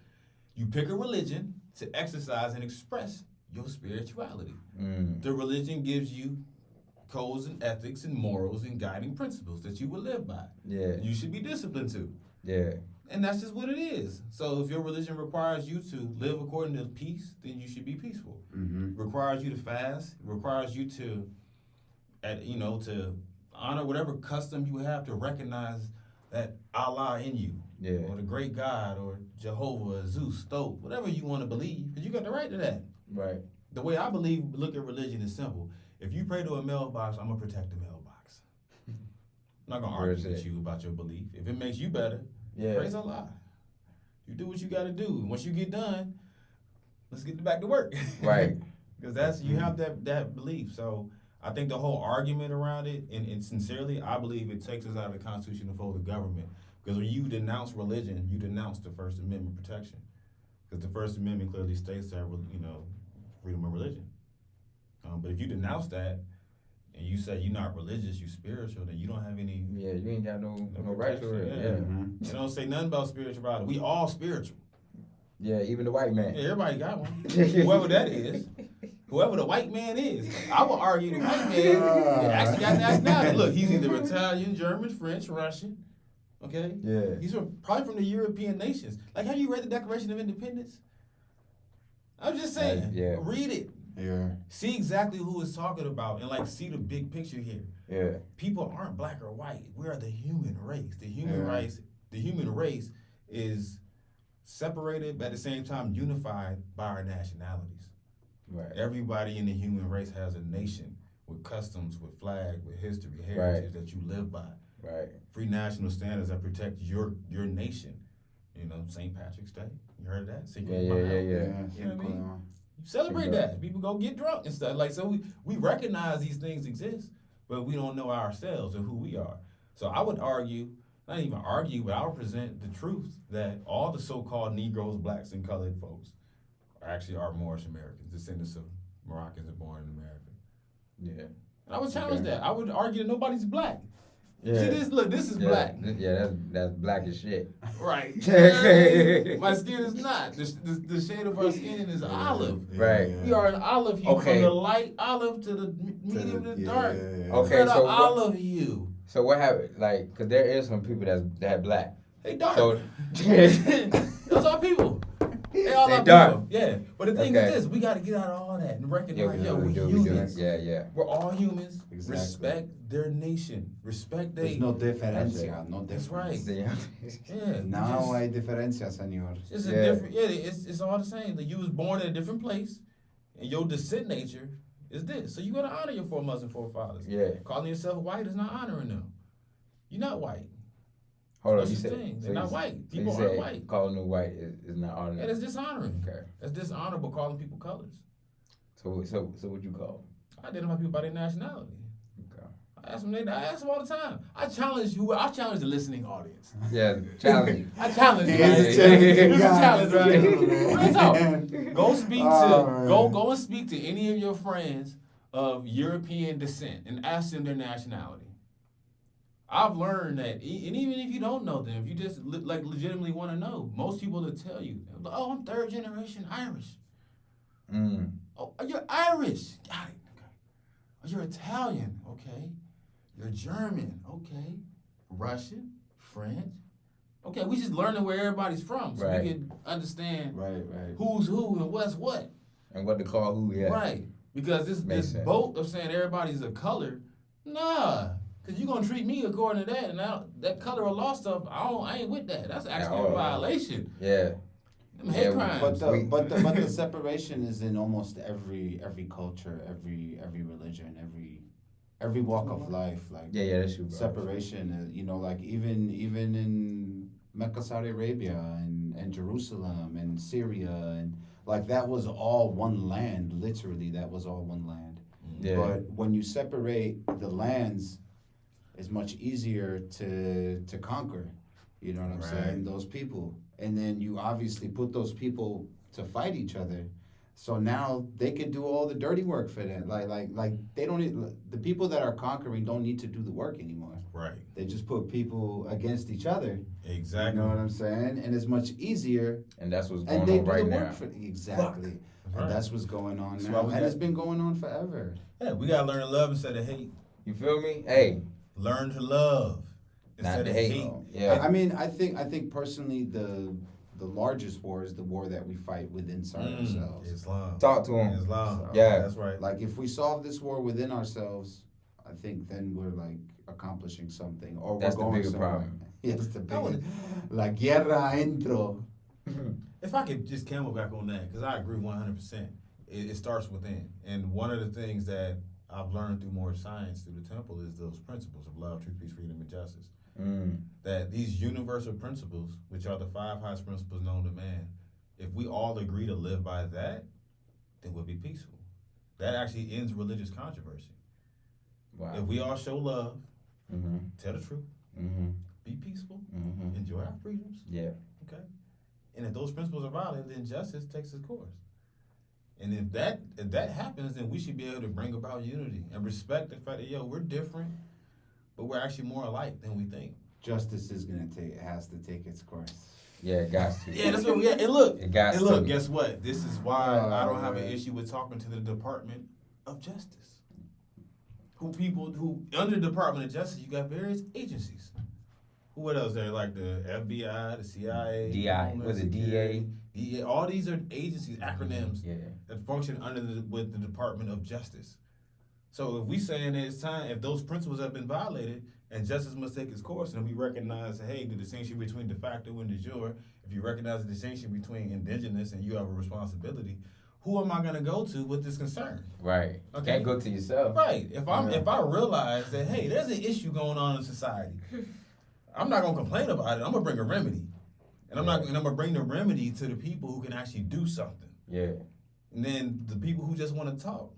You pick a religion to exercise and express your spirituality. Mm. The religion gives you codes and ethics and morals and guiding principles that you will live by. Yeah. You should be disciplined to. Yeah. And that's just what it is. So if your religion requires you to live according to peace, then you should be peaceful. Mm-hmm. Requires you to fast, requires you to honor whatever custom you have to recognize that Allah in you. Yeah. Or the great God, or Jehovah, Zeus, Thoth, whatever you want to believe, because you got the right to that. Right. The way I look at religion is simple. If you pray to a mailbox, I'm going to protect the mailbox. I'm not going to argue with you about your belief. If it makes you better, praise Allah. You do what you got to do. Once you get done, let's get back to work. Right. Because you have that belief. So I think the whole argument around it, and sincerely, I believe it takes us out of the Constitution to fold the government. Because when you denounce religion, you denounce the First Amendment protection. because the First Amendment clearly states that freedom of religion. But if you denounce that and you say you're not religious, you spiritual, then you don't have any. Yeah, you ain't got no rights to it. Yeah. Mm-hmm. You don't say nothing about spirituality. We all spiritual. Yeah, even the white man. Yeah, everybody got one. Whoever that is. Whoever the white man is. I would argue the white man actually got nationality. Look, he's either Italian, German, French, Russian. Okay? Yeah. He's probably from the European nations. Like, have you read the Declaration of Independence? I'm just saying. Yeah. Read it. Yeah. See exactly who it's talking about and, see the big picture here. Yeah. People aren't black or white. We are the human race. The human race is separated, but at the same time unified by our nationalities. Right. Everybody in the human race has a nation with customs, with flag, with history, heritage that you live by. Right. Free national standards that protect your nation. St. Patrick's Day. You heard of that? Yeah. You know what I mean? You celebrate that. People go get drunk and stuff. So we recognize these things exist, but we don't know ourselves and who we are. So I would argue, not even argue, but I would present the truth that all the so-called Negroes, blacks, and colored folks actually are Moorish Americans, descendants of Moroccans and born in America. Yeah. And I would challenge that. I would argue that nobody's black. Yeah. See this? Look, this is black. Yeah, that's black as shit. Right. You know what I mean? My skin is not. The shade of our skin is olive. Right. We are an olive hue, from the light olive to the medium to the dark. Okay, so olive hue. So what happened? Like, cause there is some people that black. They dark. So those are people. They all are dark. people. Yeah. But the thing is this, we got to get out of all that and recognize, we're humans. Yeah. We're all humans. Exactly. Respect their nation. Respect There's no diferencia. No difference. That's right. Yeah. No hay diferencia, señor. It's a different. Yeah, it's all the same. Like, you was born in a different place, and your descent nature is this. So you gotta honor your foremothers and forefathers. Yeah. Calling yourself white is not honoring them. You're not white. Hold on, That's you the said thing. so They're not white. People aren't white. Calling them white is not honoring. Yeah, that's dishonoring. Okay. That's dishonorable calling people colors. So what you call them? I identify people by their nationality. Okay. I ask them all the time. I challenge the listening audience. Yeah, challenge. I challenge you. He's It's a challenge, challenge, right? Real talk. man. Go speak Oh, go and speak to any of your friends of European descent and ask them their nationality. I've learned that, and even if you don't know them, if you just legitimately want to know, most people will tell you, "Oh, I'm third generation Irish." Mm. Oh, you're Irish. Got it. Okay. Oh, you're Italian. Okay. You're German. Okay. Russian, French. Okay, we just learning where everybody's from, so we can understand Right. who's who and what's what. And what to call who? Yeah. Right. Because this sense. boat of saying everybody's a color, nah. Because you're going to treat me according to that, and that color of law stuff, I ain't with that. That's actually a violation. Yeah. Them hate crimes. But the separation is in almost every culture, every religion, every walk of life. Like Yeah, that's true, bro. separation, like even in Mecca, Saudi Arabia, and Jerusalem, and Syria, and like that was all one land. Literally, that was all one land. Yeah. But when you separate the lands, it's much easier to conquer. You know what I'm saying? Those people. And then you obviously put those people to fight each other. So now they could do all the dirty work for them. Like they don't need, the people that are conquering don't need to do the work anymore. Right. They just put people against each other. Exactly. You know what I'm saying? And it's much easier. And that's what's And going they on do right the now. work for exactly. Right. And that's what's going on That's now. why we And got- it's been going on forever. Yeah, we got to learn to love instead of hate. You feel me? Hey, Learn to love not instead to of hate. hate. Yeah. I mean, I think personally the largest war is the war that we fight within ourselves. Islam. Talk to him. Islam. Yeah. That's right. Like if we solve this war within ourselves, I think then we're like accomplishing something, or That's the we're going bigger somewhere. problem. Yes, the I would- bigger. La guerra entro. If I could just camel back on that, because I agree 100%. It starts within. And one of the things that I've learned through more science through the temple is those principles of love, truth, peace, freedom, and justice. That these universal principles, which are the 5 highest principles known to man, if we all agree to live by that, then we'll be peaceful. That actually ends religious controversy. Wow. If we all show love, Mm-hmm. tell the truth, Mm-hmm. be peaceful, Mm-hmm. enjoy our freedoms, Yeah. okay, And if those principles are violated, then justice takes its course. And if that happens, then we should be able to bring about unity and respect the fact that we're different, but we're actually more alike than we think. Justice is has to take its course. Yeah, it got to. Yeah, that's what we. And look, to. Guess what? This is why I don't have an issue with talking to the Department of Justice. Who under the Department of Justice, you got various agencies. What else there? Like the FBI, the CIA, DI, was it DA? DA. All these are agencies, acronyms that function under with the Department of Justice. So if we saying that it's time, if those principles have been violated and justice must take its course, and we recognize, hey, the distinction between de facto and de jure, if you recognize the distinction between indigenous and you have a responsibility, who am I going to go to with this concern? Right. Okay. Can't go to yourself. Right. If I realize that, hey, there's an issue going on in society, I'm not gonna complain about it. I'm gonna bring a remedy, and I'm gonna bring the remedy to the people who can actually do something. Yeah. And then the people who just want to talk,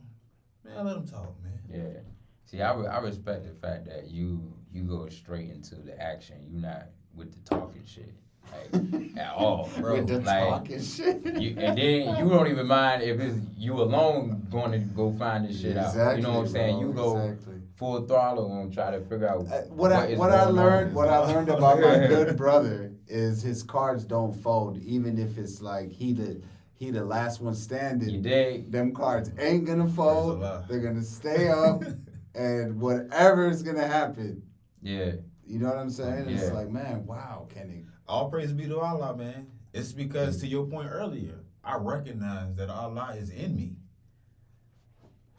man, let them talk, man. Yeah. See, I respect the fact that you go straight into the action. You're not with the talking shit. Like, at all, bro. With the like, talking shit. And then you don't even mind if it's you alone going to go find this shit out. You know what I'm saying? You go full throttle and try to figure out what I learned about my good brother is his cards don't fold, even if it's like he the last one standing. You dig? Them cards ain't gonna fold. They're gonna stay up, and whatever is gonna happen. Yeah. You know what I'm saying? Yeah. It's like, man, wow, Kenick. All praise be to Allah, man. It's because, to your point earlier, I recognize that Allah is in me.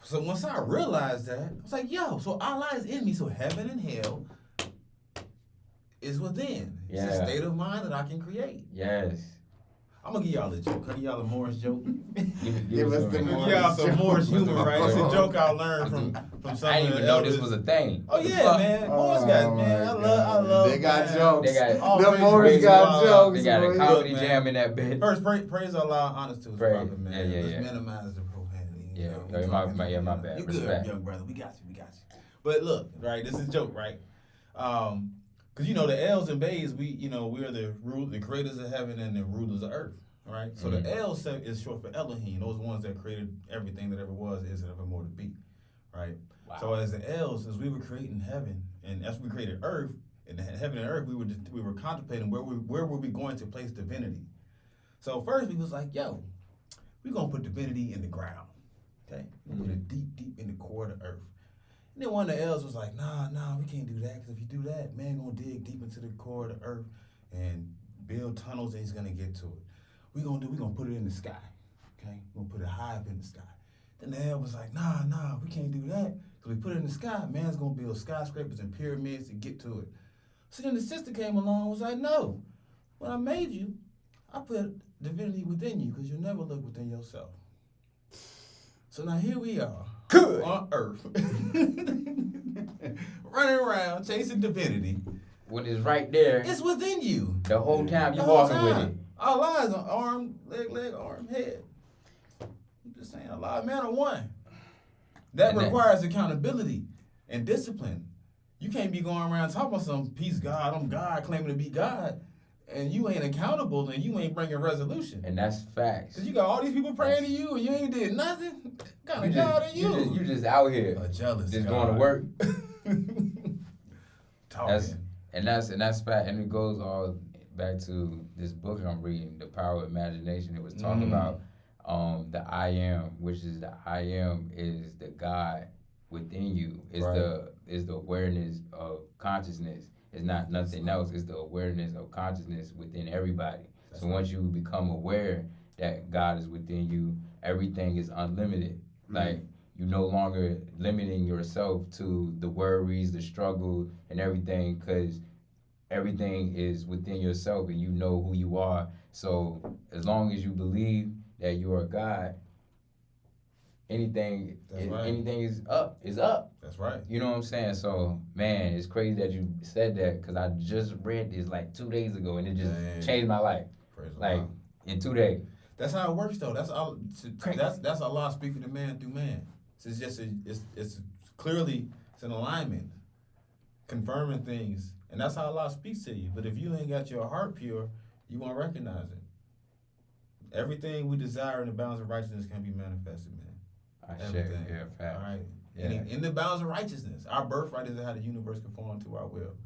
So once I realized that, I was like, yo, so Allah is in me, so heaven and hell is within. Yeah. It's a state of mind that I can create. Yes. I'm gonna give y'all a joke. Can I give y'all a Morris joke? Give us the Morris y'all some joke. Morris humor, right? It's a joke I learned from some I didn't of even the know elders. this was a thing. Oh yeah, man. Morris got, man. I love. They got man. jokes. They got All the praise Morris to got Allah. jokes. They got a boy. comedy Look, man. jam in that bit. First, praise Allah, honest to his Praise. prophet, man. Yeah. Let's minimize the profanity. Yeah, you know? my bad. You Respect. good, young brother. We got you. But look, right, this is a joke, right? Because the L's and Bays, we are the creators of heaven and the rulers of earth, right? So the L is short for Elohim, those ones that created everything that ever was, is, and ever more to be, right? Wow. So as the L's, as we were creating heaven, and as we created earth, and heaven and earth, we were contemplating where were we going to place divinity. So first we was like, yo, we're gonna put divinity in the ground, okay? We're gonna put it deep in the core of the earth. And then one of the L's was like, nah, we can't do that, because if you do that, man gonna dig deep into the core of the earth and build tunnels, and he's gonna get to it. We're gonna put it in the sky, okay? We're gonna put it high up in the sky. Then the L was like, nah, we can't do that, because we put it in the sky, man's gonna build skyscrapers and pyramids to get to it. So then the sister came along and was like, no, when I made you, I put divinity within you, because you'll never look within yourself. So now here we are. Good. On earth. Running around chasing divinity. When it's right there. It's within you. The whole time you walking with it. Allah is on arm, leg, arm, head. I'm just saying, Allah, man, are one. That requires accountability and discipline. You can't be going around talking about some peace God, I'm God, claiming to be God, and you ain't accountable and you ain't bringing resolution. And that's facts. Because you got all these people praying to you and you ain't did nothing. What kind of God are you? You just out here. A jealous just God. going to work. That's fact. And it goes all back to this book I'm reading, The Power of Imagination. It was talking about the I am, which is the I am is the God within you. Is the awareness of consciousness. It's not nothing else. It's the awareness of consciousness within everybody. So once you become aware that God is within you, everything is unlimited. Like, you're no longer limiting yourself to the worries, the struggle, and everything, because everything is within yourself and you know who you are. So as long as you believe that you are God, anything is up. That's right. You know what I'm saying? So, man, it's crazy that you said that, because I just read this like 2 days ago and it just changed my life. Like, in 2 days. That's how it works, though. That's Allah speaking to man through man. It's just it's clearly it's an alignment, confirming things, and that's how Allah speaks to you. But if you ain't got your heart pure, you won't recognize it. everything we desire in the bounds of righteousness can be manifested, man. I share. Everything. Yeah, fact. All right. Yeah. And in the bounds of righteousness, our birthright is how the universe conform to our will.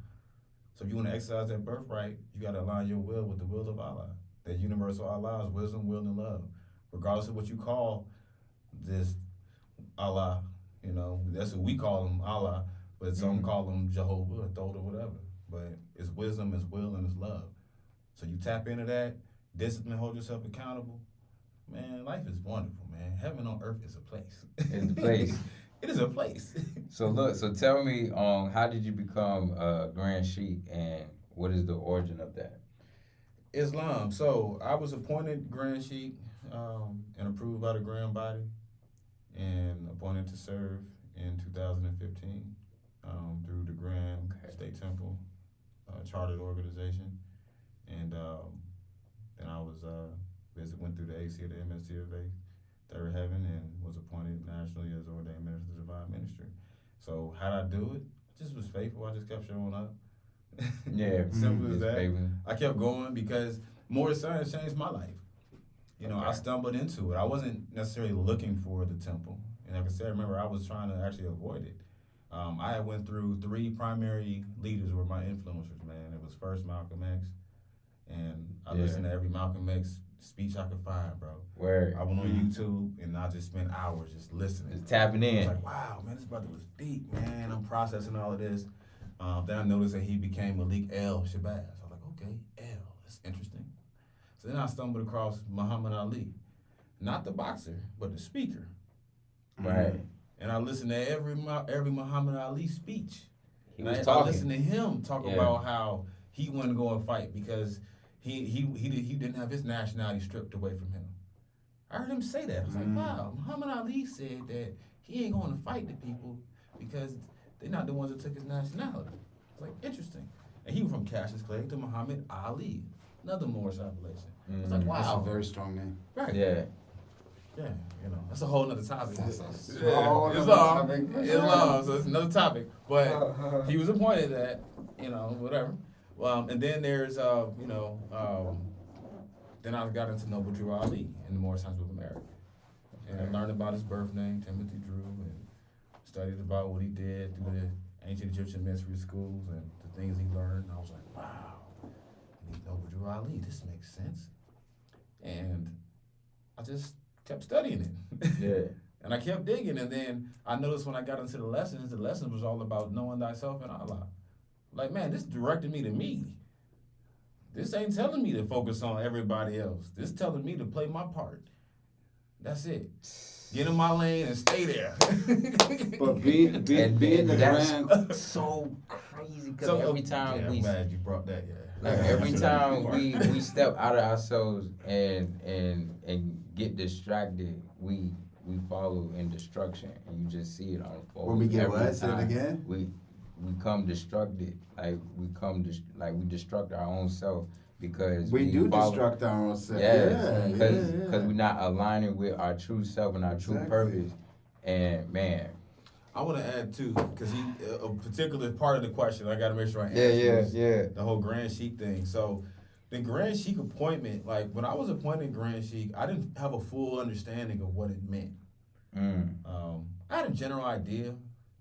So if you want to exercise that birthright, you got to align your will with the will of Allah. That universal Allah is wisdom, will, and love. Regardless of what you call this Allah, you know, that's what we call him, Allah, but some call him Jehovah or Thoth or whatever. But it's wisdom, it's will, and it's love. So you tap into that, discipline, hold yourself accountable. Man, life is wonderful, man. Heaven on earth is a place. It's a place. It is a place. So tell me, how did you become Grand Sheik, and what is the origin of that? Islam. So I was appointed Grand Sheik and approved by the Grand Body and appointed to serve in 2015 through the Grand State Temple chartered organization. And then I was went through the AC of the MSTFA, Third Heaven, and was appointed nationally as ordained minister of divine ministry. So how'd I do it? I just was faithful. I just kept showing up. Yeah, Simple as just that. faithful. I kept going because more science changed my life. You know, I stumbled into it. I wasn't necessarily looking for the temple. And like I said, remember, I was trying to actually avoid it. I had went through 3 primary leaders who were my influencers, man. It was first Malcolm X, and I listened to every Malcolm X speech I could find, bro. Word. I went on YouTube, and I just spent hours just listening. Just tapping I in. was like, wow, man, this brother was deep, man. I'm processing all of this. Then I noticed that he became Malik El Shabazz. I was like, okay, El, that's interesting. So then I stumbled across Muhammad Ali. Not the boxer, but the speaker. Right. And I listened to every Muhammad Ali speech. He was talking. I listened to him talk about how he wanted to go and fight because he didn't have his nationality stripped away from him. I heard him say that. I was like, wow, Muhammad Ali said that he ain't going to fight the people because they're not the ones that took his nationality. I was like, interesting. And he went from Cassius Clay to Muhammad Ali, another Moorish appellation. I was like, wow. That's a very strong name. Right. Yeah. Yeah, you know, that's a whole nother topic. whole nother Islam. topic. Islam, so it's another topic. But he was appointed that, you know, whatever. And then there's, then I got into Noble Drew Ali in the Moorish Science of America. And I learned about his birth name, Timothy Drew, and studied about what he did through the ancient Egyptian mystery schools and the things he learned. And I was like, wow, Noble Drew Ali, this makes sense. And I just kept studying it. Yeah. And I kept digging, and then I noticed when I got into the lessons was all about knowing thyself and Allah. Like, man, this directed me to me. This ain't telling me to focus on everybody else. This telling me to play my part. That's it. Get in my lane and stay there. But being the grand, so crazy because So, every time I'm we glad you brought that. Yeah. like every time we step out of ourselves and get distracted, we follow in destruction, and you just see it unfold. when we get every what? Say it time. again. We come destructed, like we destruct our own self because We do follow, destruct our own self. yes, because yeah. we're not aligning with our true self and our true Exactly. purpose. And man, I want to add too, because a particular part of the question, I got to make sure I answer is the whole Grand Sheik thing. So the Grand Sheik appointment, like when I was appointed Grand Sheik, I didn't have a full understanding of what it meant. I had a general idea,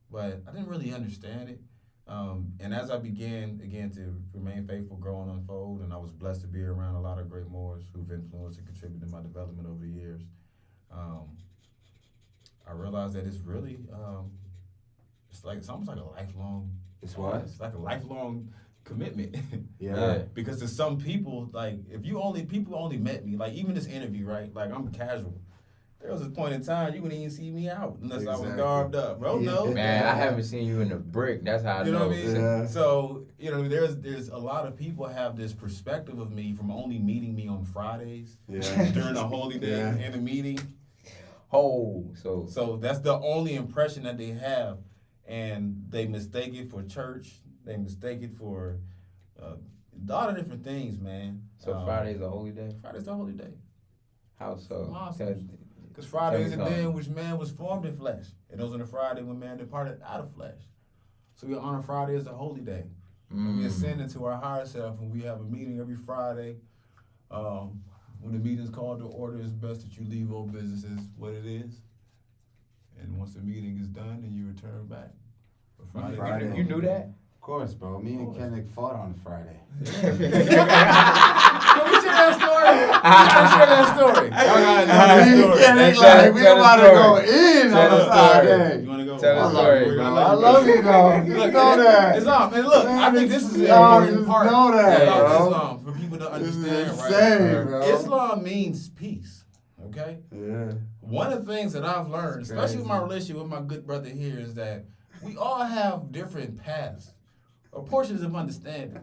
but I didn't really understand it. And as I began, again, to remain faithful, grow and unfold, and I was blessed to be around a lot of great Moors who've influenced and contributed to my development over the years, I realized that it's really, it's almost like a lifelong. It's what? It's like a lifelong commitment. Yeah. Because to some people, like, people only met me, like, even this interview, right? Like, I'm casual. There was a point in time you wouldn't even see me out unless I was garbed up, bro. No, man, I haven't seen you in a brick. That's how I know. You know what I mean? Yeah. So, there's a lot of people have this perspective of me from only meeting me on Fridays during a holy day in a meeting. So that's the only impression that they have, and they mistake it for church. They mistake it for a lot of different things, man. So Friday's a holy day? Friday's a holy day. How so? Because Friday is the day in which man was formed in flesh. And it was on the Friday when man departed out of flesh. So we honor Friday as a holy day. And we ascend into our higher self, and we have a meeting every Friday when the meeting's called to order, it's best that you leave old business as what it is. And once the meeting is done, then you return back. For Friday. You knew that? Of course, bro. Me and Kenick fought on Friday. Can we share that story? Share that story. Me and Kenick, like, we about to go in on the Friday. You want to go? Tell the story, bro. I love you, though. You know that. Islam, and look, I think this is an Y'all important just part know that, about bro. Islam for people to This is understand, insane, right? bro. Islam means peace, okay? Yeah. One of the things that I've learned, It's especially with my crazy. relationship with my good brother here, is that we all have different paths or portions of understanding,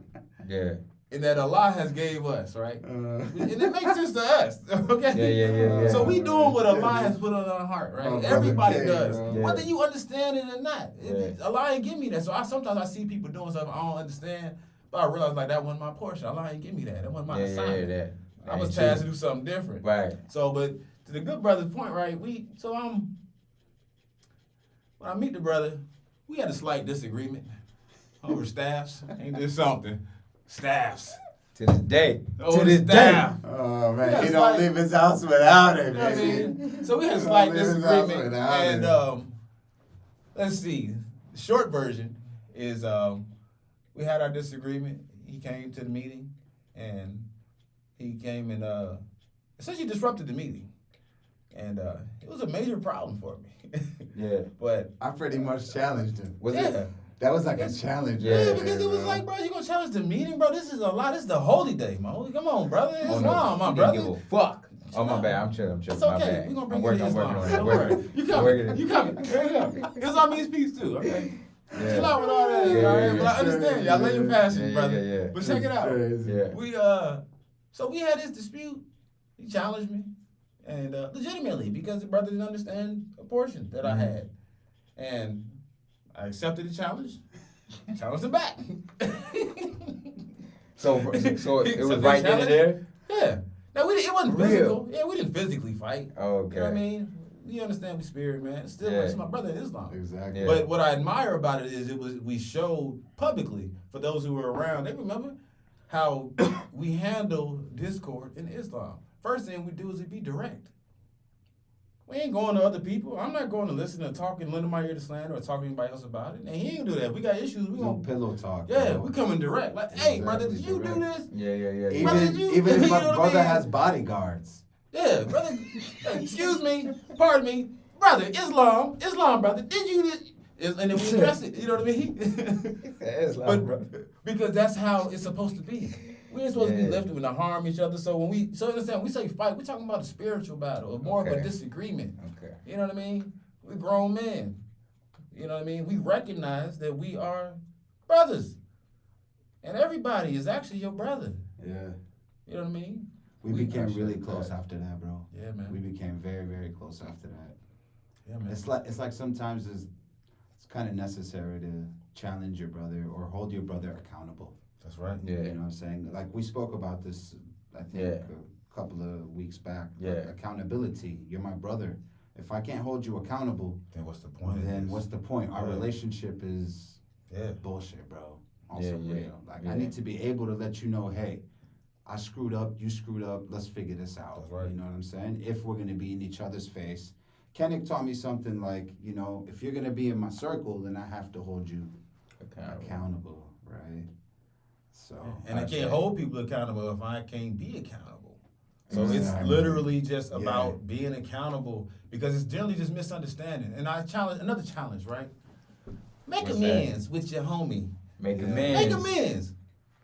Yeah. and that Allah has gave us, right? And it makes sense to us, okay? Yeah. So we doing what Allah has put on our heart, right? Oh, brother Everybody K, does, bro. Yeah. whether you understand it or not. Yeah. Allah ain't give me that. So sometimes I see people doing stuff I don't understand, but I realize like that wasn't my portion. Allah ain't give me that. That wasn't my assignment. That I was ain't tasked to true. do something different. Right. So, but to the good brother's point, right? When I meet the brother, we had a slight disagreement over staffs. Ain't this something? Staffs. To this day. Over To this the day. staff. Oh, man. Yeah, He it's don't like- leave his house without it, You know what I baby. mean? So we had a You slight don't leave his house disagreement, without and it. let's see. The short version is we had our disagreement. He came to the meeting, and he came and essentially disrupted the meeting, and it was a major problem for me. Yeah. But I pretty much challenged him. Was yeah. it? That was like a challenge. Yeah, Yeah, right because there, it was bro. like, bro, you gonna challenge the meeting, bro? This is a lot. This is the holy day, man. Come on, brother. It's Oh, no. Islam, my You brother. didn't give a fuck. Oh, my bad. I'm chilling. It's My okay. bad. We're gonna bring I'm you to working Islam. on it. Don't I'm worry. working. You I'm coming? working. You coming? There you go. Islam means peace too. Okay. Yeah. Chill out with all that, Yeah, all right? yeah, But I understand. Y'all lay your passion, Yeah, brother. yeah. But check it out. Crazy. Yeah. We so we had this dispute. He challenged me, and legitimately because the brother didn't understand a portion that I had, and I accepted the challenge. Challenged him back. So it was So right they then and challenged- there? Yeah. Now it wasn't Real. physical. Yeah, we didn't physically fight. Oh, okay. You know what I mean? We understand we spirit, man. Still, Yeah. it's my brother in Islam. Exactly. Yeah. But what I admire about it is we showed publicly for those who were around. They remember how we handle discord in Islam. First thing we do is we be direct. We ain't going to other people. I'm not going to listen and talk and lending my ear to slander or talk to anybody else about it. And he ain't do that. We got issues. We No gonna pillow talk. yeah, bro. we coming direct. Like, hey, brother, did Exactly, you do direct. this? Yeah. Brother, Even did you- even if you my know what I brother mean? has bodyguards. Yeah, brother. Hey, excuse me, pardon me, brother. Islam, brother. Did you? And then we address it. You know what I mean? But because that's how it's supposed to be. We ain't supposed to be Yeah. lifted to harm each other. So understand, when we say fight, we're talking about a spiritual battle, or more of a Okay. disagreement. Okay. You know what I mean? We're grown men. You know what I mean? We recognize that we are brothers, and everybody is actually your brother. Yeah. You know what I mean? We We became really appreciate close that. after that, bro. Yeah, man. We became very, very close after that. Yeah, man. It's like sometimes it's kind of necessary to challenge your brother or hold your brother accountable. That's right. You Yeah. know what I'm saying? Like we spoke about this, I think, Yeah. a couple of weeks back. Yeah. Like, accountability. You're my brother. If I can't hold you accountable, Then what's the point? of then this? what's the point? Our Yeah. relationship is Yeah. bullshit, bro. Also Yeah. real. Like I Yeah. need to be able to let you know, hey, I screwed up, you screwed up, let's figure this out. That's right. You know what I'm saying? If we're gonna be in each other's face. Kenick taught me something like, you know, if you're gonna be in my circle, then I have to hold you accountable, right? So And I can't hold people accountable if I can't be accountable. So it's Exactly. literally just about Yeah. being accountable because it's generally just misunderstanding. And I challenge another challenge, right? Make What's amends with your homie. Make Yeah. amends. Make amends.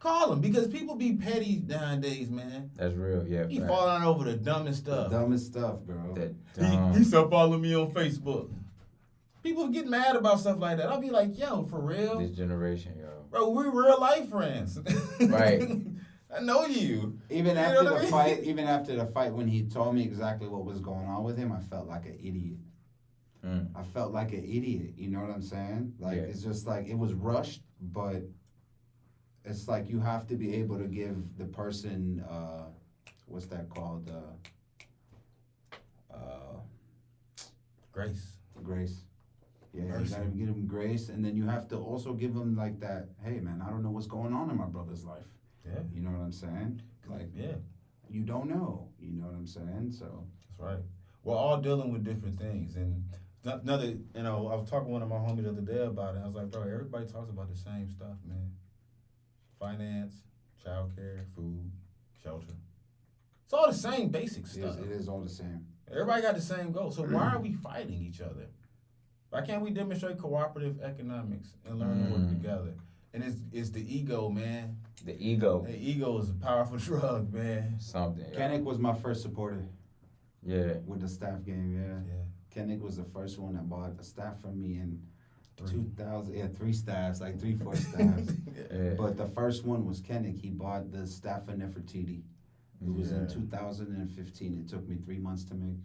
Call him because people be petty nowadays, man. That's real. Yeah. He fact. falling over the dumbest the stuff. dumbest stuff, bro. That He dumb. stopped following me on Facebook. People get mad about stuff like that. I'll be like, yo, for real? This generation, yo. Bro, we're real life friends. Right. I know you. Even You after know the what I mean? fight, when he told me exactly what was going on with him, I felt like an idiot. Mm. I felt like an idiot. You know what I'm saying? Like Yeah. it's just like it was rushed, but it's like you have to be able to give the person what's that called? Grace. Grace. Yeah, Mercy. you gotta give him grace, and then you have to also give him like that. Hey, man, I don't know what's going on in my brother's life. Yeah. You know what I'm saying? Like, Yeah. you don't know. You know what I'm saying? So That's right. We're all dealing with different things, and another, I was talking to one of my homies the other day about it. I was like, bro, everybody talks about the same stuff, man. Finance, childcare, food, shelter. It's all the same basic stuff. it is all the same. Everybody got the same goal. So why are we fighting each other? Why can't we demonstrate cooperative economics and learn to work together? And it's the ego, man. The ego. The ego is a powerful drug, man. Something. Kenick was my first supporter Yeah. with the staff game. Yeah. Yeah. Kenick was the first one that bought a staff from me in 3. 2000. Yeah, 3 staffs, like 3-4 staffs. Yeah. But the first one was Kenick. He bought the staff in Nefertiti. It was in 2015. It took me 3 months to make.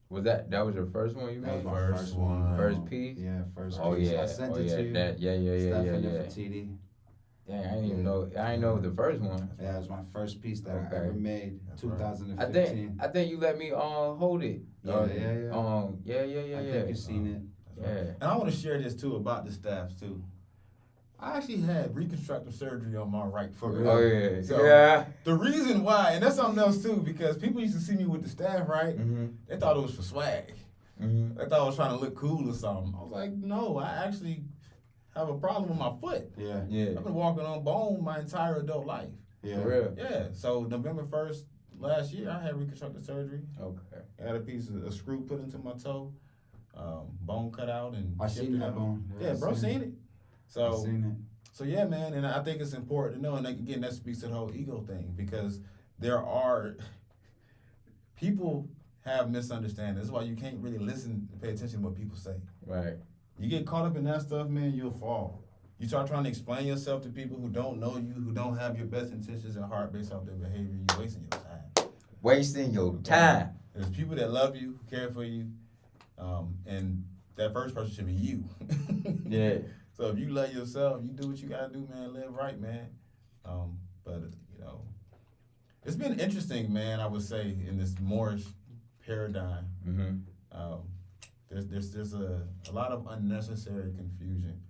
Was that was your first one you That was made? my first one. First piece? Yeah, first Oh piece. yeah. I sent Oh it yeah. to you. That, yeah. Staff in Nefertiti. Dang, I didn't even know. I didn't know the first one. Yeah, it was my first piece that I Okay. ever made. That's right. 2015. I think you let me hold it. Yeah. Yeah. I think you've seen it. Yeah. And I want to share this too about the staffs too. I actually had reconstructive surgery on my right foot. real? Oh yeah. So, Yeah. The reason why, and that's something else too, because people used to see me with the staff, right? Mm-hmm. They thought it was for swag. Mm-hmm. They thought I was trying to look cool or something. I was like, no, I actually have a problem with my foot. Yeah. Yeah. I've been walking on bone my entire adult life. Yeah. For real. Yeah, so November 1st last year, I had reconstructive surgery. Okay. I had a screw put into my toe, bone cut out, and I seen shifted that out. bone. Yeah, bro, seen it. I So, seen it. so yeah, man, and I think it's important to know, and again, that speaks to the whole ego thing, because there are people have misunderstandings. That's why you can't really listen and pay attention to what people say. Right. You get caught up in that stuff, man, you'll fall. You start trying to explain yourself to people who don't know you, who don't have your best intentions in heart based off their behavior. You're wasting your time. Wasting your time. There's people that love you, who care for you, and that first person should be you. Yeah. So if you love yourself, you do what you gotta do, man. Live right, man. But it's been interesting, man. I would say in this Moorish paradigm, Mm-hmm. there's a lot of unnecessary confusion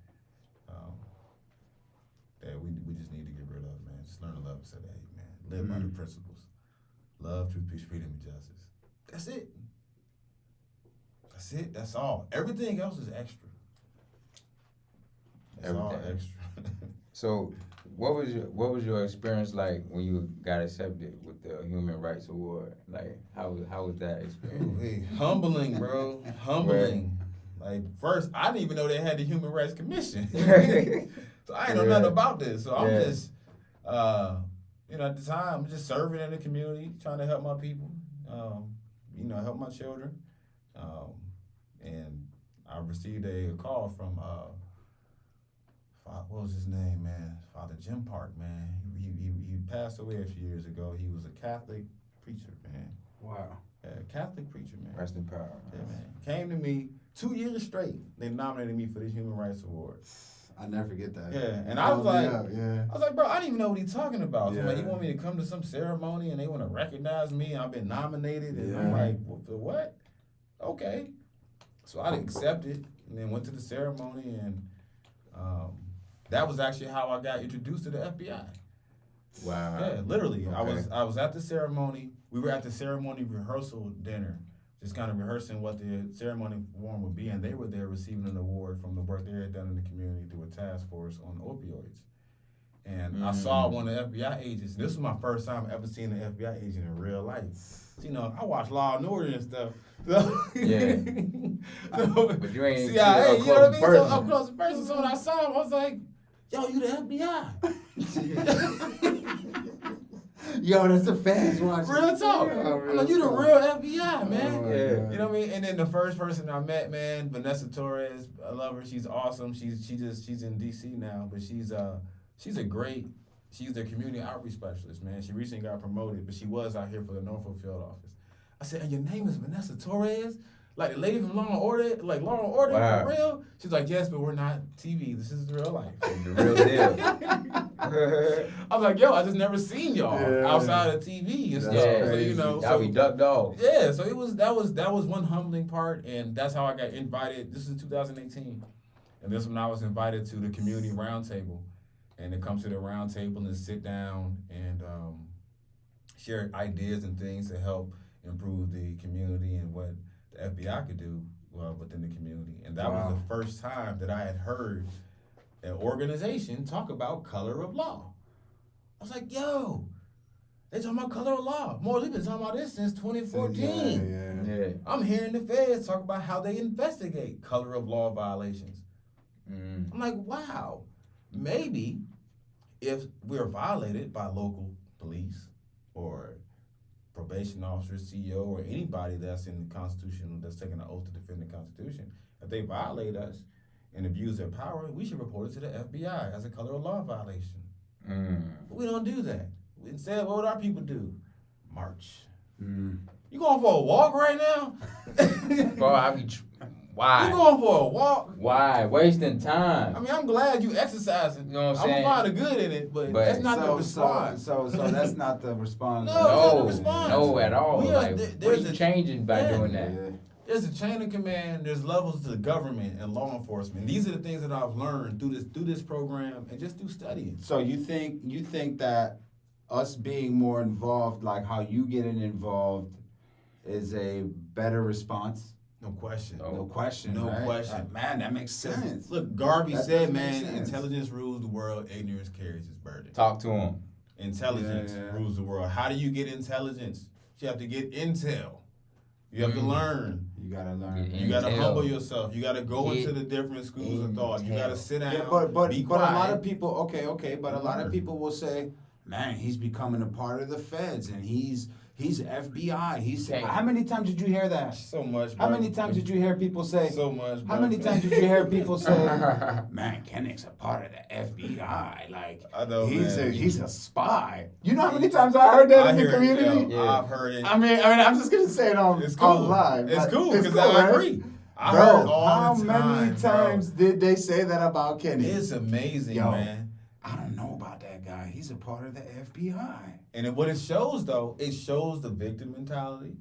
that we just need to get rid of, man. Just learn to love and say, hey, man, live by the principles: love, truth, peace, freedom, and justice. That's it. That's it. That's all. Everything else is extra. It's all Everything. extra. So, what was your experience like when you got accepted with the Human Rights Award? Like, how was that experience? Ooh, hey, humbling, bro. Humbling. Like, first, I didn't even know they had the Human Rights Commission. So I ain't know nothing about this. So I'm just, at the time, I'm just serving in the community, trying to help my people, help my children. And I received a call from, what was his name, man? Father Jim Park, man. He passed away a few years ago. He was a Catholic preacher, man. Wow. Catholic preacher, man. Rest in power. Yeah, man. Came to me 2 years straight. They nominated me for the Human Rights Award. I never forget that. Yeah, and I was like, yeah. I was like, bro, I didn't even know what he's talking about. So Yeah. like, he want me to come to some ceremony and they want to recognize me. I've been nominated, and I'm Yeah. like, for what? Okay. So I accepted, and then went to the ceremony, and that was actually how I got introduced to the FBI. Wow. Yeah, literally. Okay. I was at the ceremony. We were at the ceremony rehearsal dinner, just kind of rehearsing what the ceremony form would be, and they were there receiving an award from the work they had done in the community through a task force on opioids. And I saw one of the FBI agents. This was my first time ever seeing an FBI agent in real life. So, I watch Law and Order and stuff. So, Yeah. But you ain't CIA, see you know what I mean? So person. up close in person. So when I saw him, I was like, yo, you the FBI. Yo, that's the fans watching. Real talk. I'm like, you the real FBI, man. Oh, Yeah. God. You know what I mean? And then the first person I met, man, Vanessa Torres. I love her. She's awesome. She's in DC now, but she's the community outreach specialist, man. She recently got promoted, but she was out here for the Norfolk field office. I said, and your name is Vanessa Torres? Like the lady from Law and Order, Wow. for real? She's like, yes, but we're not TV. This is real life. The real deal. I was like, yo, I just never seen y'all Yeah. outside of TV and stuff. Yeah. So, Y'all be ducked off. yeah, so that was one humbling part, and that's how I got invited. This is 2018, and this when I was invited to the community roundtable, and to come to the roundtable and sit down and share ideas and things to help improve the community and what the FBI could do within the community. And that was the first time that I had heard an organization talk about color of law. I was like, yo, they talking about color of law. More, we've been talking about this since 2014. Yeah. I'm hearing the feds talk about how they investigate color of law violations. I'm like, wow, maybe if we're violated by local police or probation officer, CEO, or anybody that's in the Constitution, that's taking an oath to defend the Constitution, if they violate us and abuse their power, we should report it to the FBI as a color of law violation. But we don't do that. Instead, what would our people do? March. You going for a walk right now? Bro, why? You going for a walk? Why? Wasting time. I mean, I'm glad you exercising. You know what I'm I'm saying? gonna find a good in it, but that's not the response. So that's not the response. No, it's not the response. No, at all. We are- Like, what are there's you a- changing by doing that? Yeah. There's a chain of command. There's levels to government and law enforcement. These are the things that I've learned through this program and just through studying. So you think that us being more involved, like how you getting involved, is a better response? No question. No question. No right? question. Man, that makes sense. Look, Garvey That said, does make man, sense. intelligence rules the world, ignorance carries its burden. Talk to him. Intelligence Yeah. rules the world. How do you get intelligence? You have to get intel. You have to learn. You gotta learn. You gotta Intel. humble yourself. You gotta go Get into the different schools of thought. You gotta sit down. Yeah, but be a quiet. lot of people, okay, but a lot of Learn. people will say, man, he's becoming a part of the feds and he's FBI. Okay. How many times did you hear that? So much. How bro. many times did you hear people say? So much. How bro. many times did you hear people say, man, Kenick's a part of the FBI? Like, I know, he's man. he's a spy. You know how many times I heard that I in the hear it, community? yo, Yeah. I've heard it. I mean, I'm just gonna say it on It's cool. on live. It's but cool it's because cool, I right? agree. I Bro, heard it all how the time. many times did they say that about Kenny? It's amazing, Yo. man. I don't know about that guy. He's a part of the FBI. And then what it shows, though, it shows the victim mentality.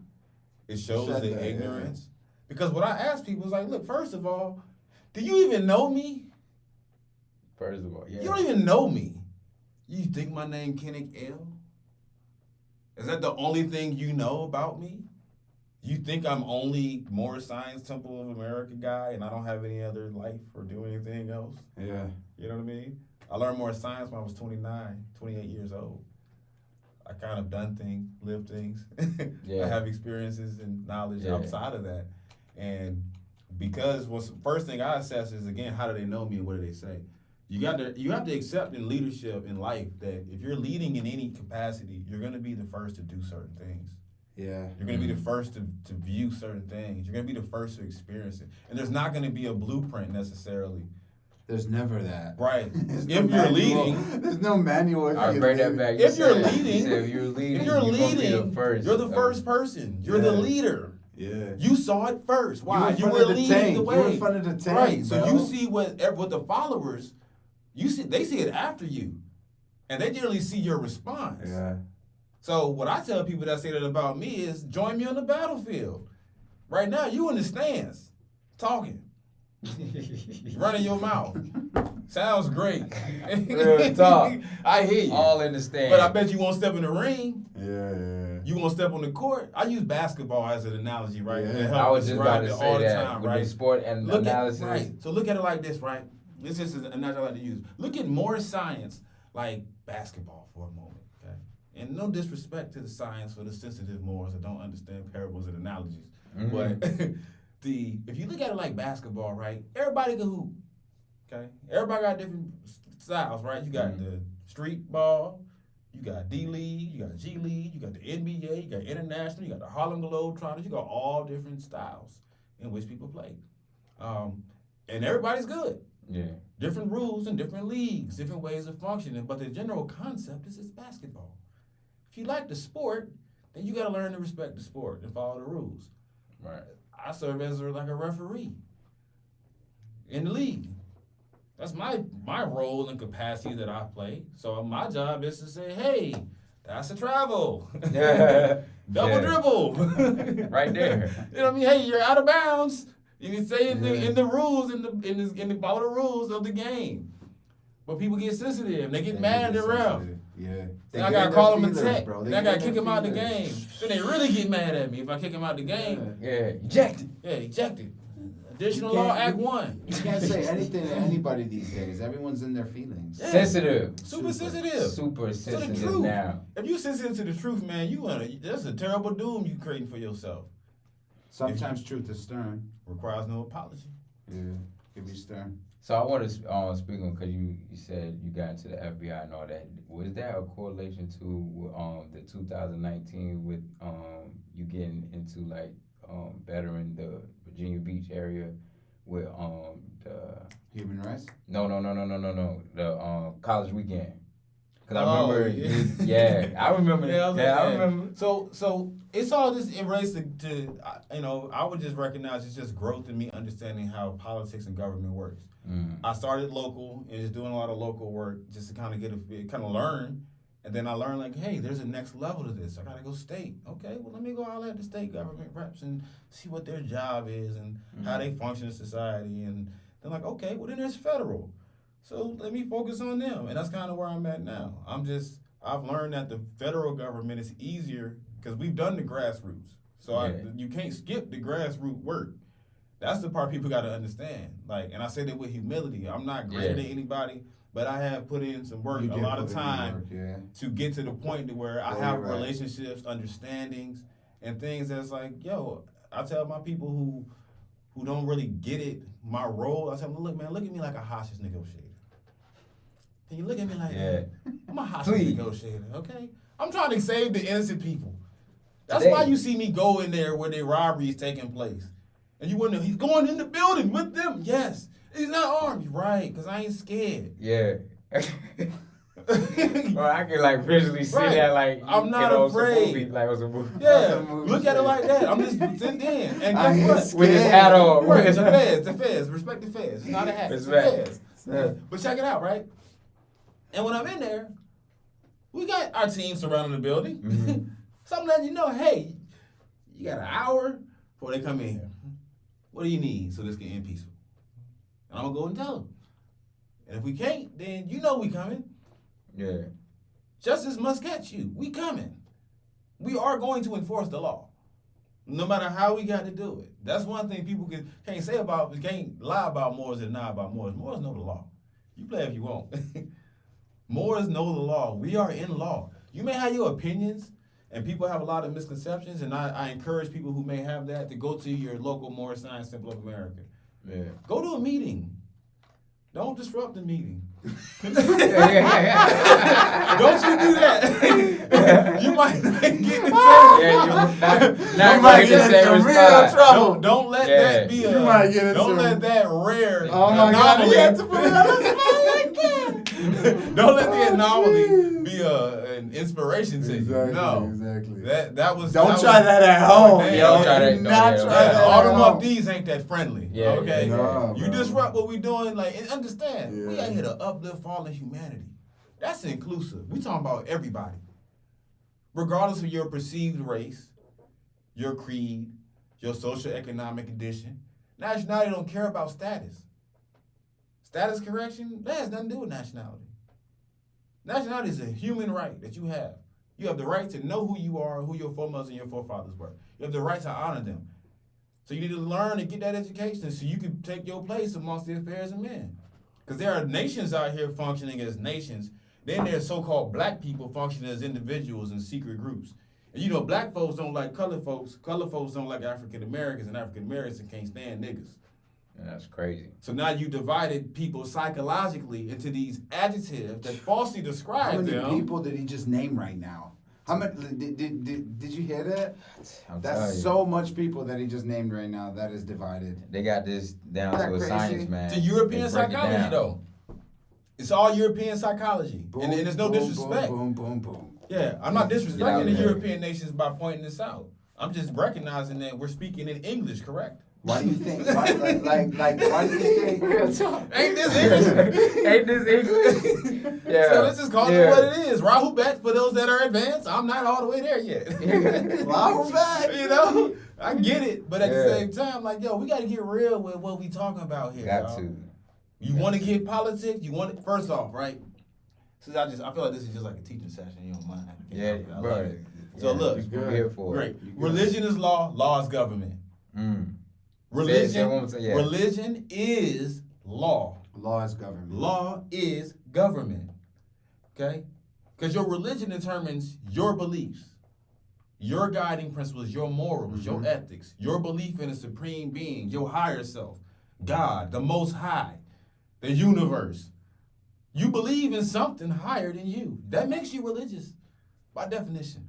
It shows Shut the that, ignorance. Because what I ask people is like, look, first of all, do you even know me? First of all, yeah. You don't even know me. You think my name Kenick L? Is that the only thing you know about me? You think I'm only Morris Science Temple of America guy and I don't have any other life or do anything else? Yeah. You know what I mean? I learned more science when I was 28 years old. I kind of done things, lived things. Yeah. I have experiences and knowledge Yeah. outside of that. And because first thing I assess is, again, how do they know me and what do they say? You have to accept in leadership in life that if you're leading in any capacity, you're going to be the first to do certain things. Yeah. You're going to be the first to view certain things. You're going to be the first to experience it. And there's not going to be a blueprint necessarily. There's never that. Right. There's If no you're manual. leading. There's no manual. If I'll you're bring that leading. back. If you're You leading, said if you're leading, If you're gonna be leading, the first. you're the first person. You're the Yeah. leader. Yeah. You saw it first. Why? in You front were of the leading tank. the way. You were in front of the tank, Right. So bro. you see what the followers, they see it after you, and they generally see your response. Yeah. So what I tell people that say that about me is, join me on the battlefield. Right now, you in the stands, talking, running your mouth. Sounds great. Real talk. I hear you. All in the stand. But I bet you won't step in the ring. Yeah. You won't step on the court. I use basketball as an analogy, right? Yeah. To help I was just about describe to it say all the that time, with right? the sport and Look analysis. right. So look at it like this, right? This is an analogy I like to use. Look at more science like basketball for a moment, okay? And no disrespect to the science for the sensitive Moors that don't understand parables and analogies. Mhm. But if you look at it like basketball, right? Everybody can hoop, okay? Everybody got different styles, right? You got the street ball, you got D League, you got G League, you got the NBA, you got international, you got the Harlem Globetrotters, you got all different styles in which people play. And everybody's good. Yeah. Different rules and different leagues, different ways of functioning, but the general concept is it's basketball. If you like the sport, then you got to learn to respect the sport and follow the rules. Right. I serve as like a referee in the league. That's my role and capacity that I play. So my job is to say, hey, that's a travel. Yeah. Double Yeah. dribble. Right there. You know what I mean? Hey, you're out of bounds. You can say in the rules, in the follow the rules of the game. But people get sensitive. They get They mad at the ref. sensitive. Yeah. Then I gotta call them a tech. Bro. Then I gotta kick him out the game. Then they really get mad at me if I kick him out the game. Yeah, ejected. Yeah, ejected. Additional law, Act 1. You can't say anything to anybody these days. Everyone's in their feelings. Yeah. Sensitive. Super sensitive. Super To the sensitive truth. now. If you sensitive to the truth, man, that's a terrible doom you creating for yourself. Sometimes truth is stern. Requires no apology. Yeah, can be stern. So I want to speak on, because you said you got into the FBI and all that. Was there a correlation to the 2019 with you getting into like bettering the Virginia Beach area with the Human rights? no the college weekend? Because I Oh, remember, yeah. I remember. I remember. So it's all just erased to I would just recognize it's just growth in me understanding how politics and government works. I started local and just doing a lot of local work just to kind of learn, and then I learned like, hey, there's a next level to this. I gotta go state. Okay, well let me go out at the state government reps and see what their job is and how they function in society, and they're like, okay, well then there's federal. So let me focus on them, and that's kind of where I'm at now. I've learned that the federal government is easier because we've done the grassroots. So you can't skip the grassroots work. That's the part people got to understand. Like, and I say that with humility. I'm not greater than anybody, but I have put in some work, a lot of time to get to the point to where I have relationships, understandings, and things that's like, yo, I tell my people who don't really get it, my role, I tell them, look, man, look at me like a hostage negotiator. Can you look at me like that? I'm a hostage negotiator, okay? I'm trying to save the innocent people. That's why you see me go in there where the robbery is taking place. And you wonder, he's going in the building with them. Yes. He's not armed. You're right, because I ain't scared. Yeah. Well, I can like visually see that, like, I'm not afraid. Like it was a movie. Yeah, look at it like that. I'm just sitting in. And guess what? With his hat on. Right, the feds. Respect the feds. It's not a hat. It's the feds. Yeah. But check it out, right? And when I'm in there, we got our team surrounding the building. Mm-hmm. So I'm letting you know, hey, you got an hour before they come in here. What do you need so this can end peaceful? And I'm going to go and tell them. And if we can't, then you know we coming. Yeah. Justice must get you. We coming. We are going to enforce the law. No matter how we got to do it. That's one thing people can't say about, can't lie about Moors and not about Moors. Moors know the law. You play if you want. Moors know the law. We are in law. You may have your opinions, and people have a lot of misconceptions, and I encourage people who may have that to go to your local Moorish Science Temple of America. Yeah. Go to a meeting. Don't disrupt the meeting. Don't you do that. You might not get in you might get into real trouble. Don't let that be a. Don't let that rare anomaly. Don't let the anomaly be an inspiration to you. No, exactly. Don't try that at home. Don't try that. Not try that. All them up these ain't that friendly. Yeah, okay. No, you disrupt what we doing. Like, and understand, we out here to uplift fallen humanity. That's inclusive. We talking about everybody, regardless of your perceived race, your creed, your socioeconomic condition. Nationality don't care about status. Status correction, that has nothing to do with nationality. Nationality is a human right that you have. You have the right to know who you are, who your foremothers and your forefathers were. You have the right to honor them. So you need to learn and get that education so you can take your place amongst the affairs of men. Because there are nations out here functioning as nations. Then there's so-called black people functioning as individuals in secret groups. And you know, black folks don't like colored folks. Colored folks don't like African Americans, and African Americans can't stand niggas. That's crazy. So now you divided people psychologically into these adjectives that falsely describe them. How many people did he just name right now? How many? Did you hear that? That's so much people that he just named right now. That is divided. They got this down to a science, man. To European psychology, though. It's all European psychology, boom, and there's no disrespect. Boom, boom, boom, boom. Yeah, I'm not disrespecting the European nations by pointing this out. I'm just recognizing that we're speaking in English, correct? Why do you think? Why do you think? Ain't this English? Ain't this English? Yeah. So let's just call it what it is. Rahul Bet for those that are advanced. I'm not all the way there yet. Rahul Bet. You know, I get it, but at the same time, like, yo, we got to get real with what we talking about here. Got to. You want to get politics? You want it first off, right? Since I feel like this is just like a teaching session. You don't mind? Yeah, I bro. love it. So look, I'm here for great. it. Religion is law. Law is government. Religion is law. Law is government. Law is government. Okay? Because your religion determines your beliefs, your guiding principles, your morals, your ethics, your belief in a supreme being, your higher self, God, the Most High, the universe. You believe in something higher than you. That makes you religious by definition.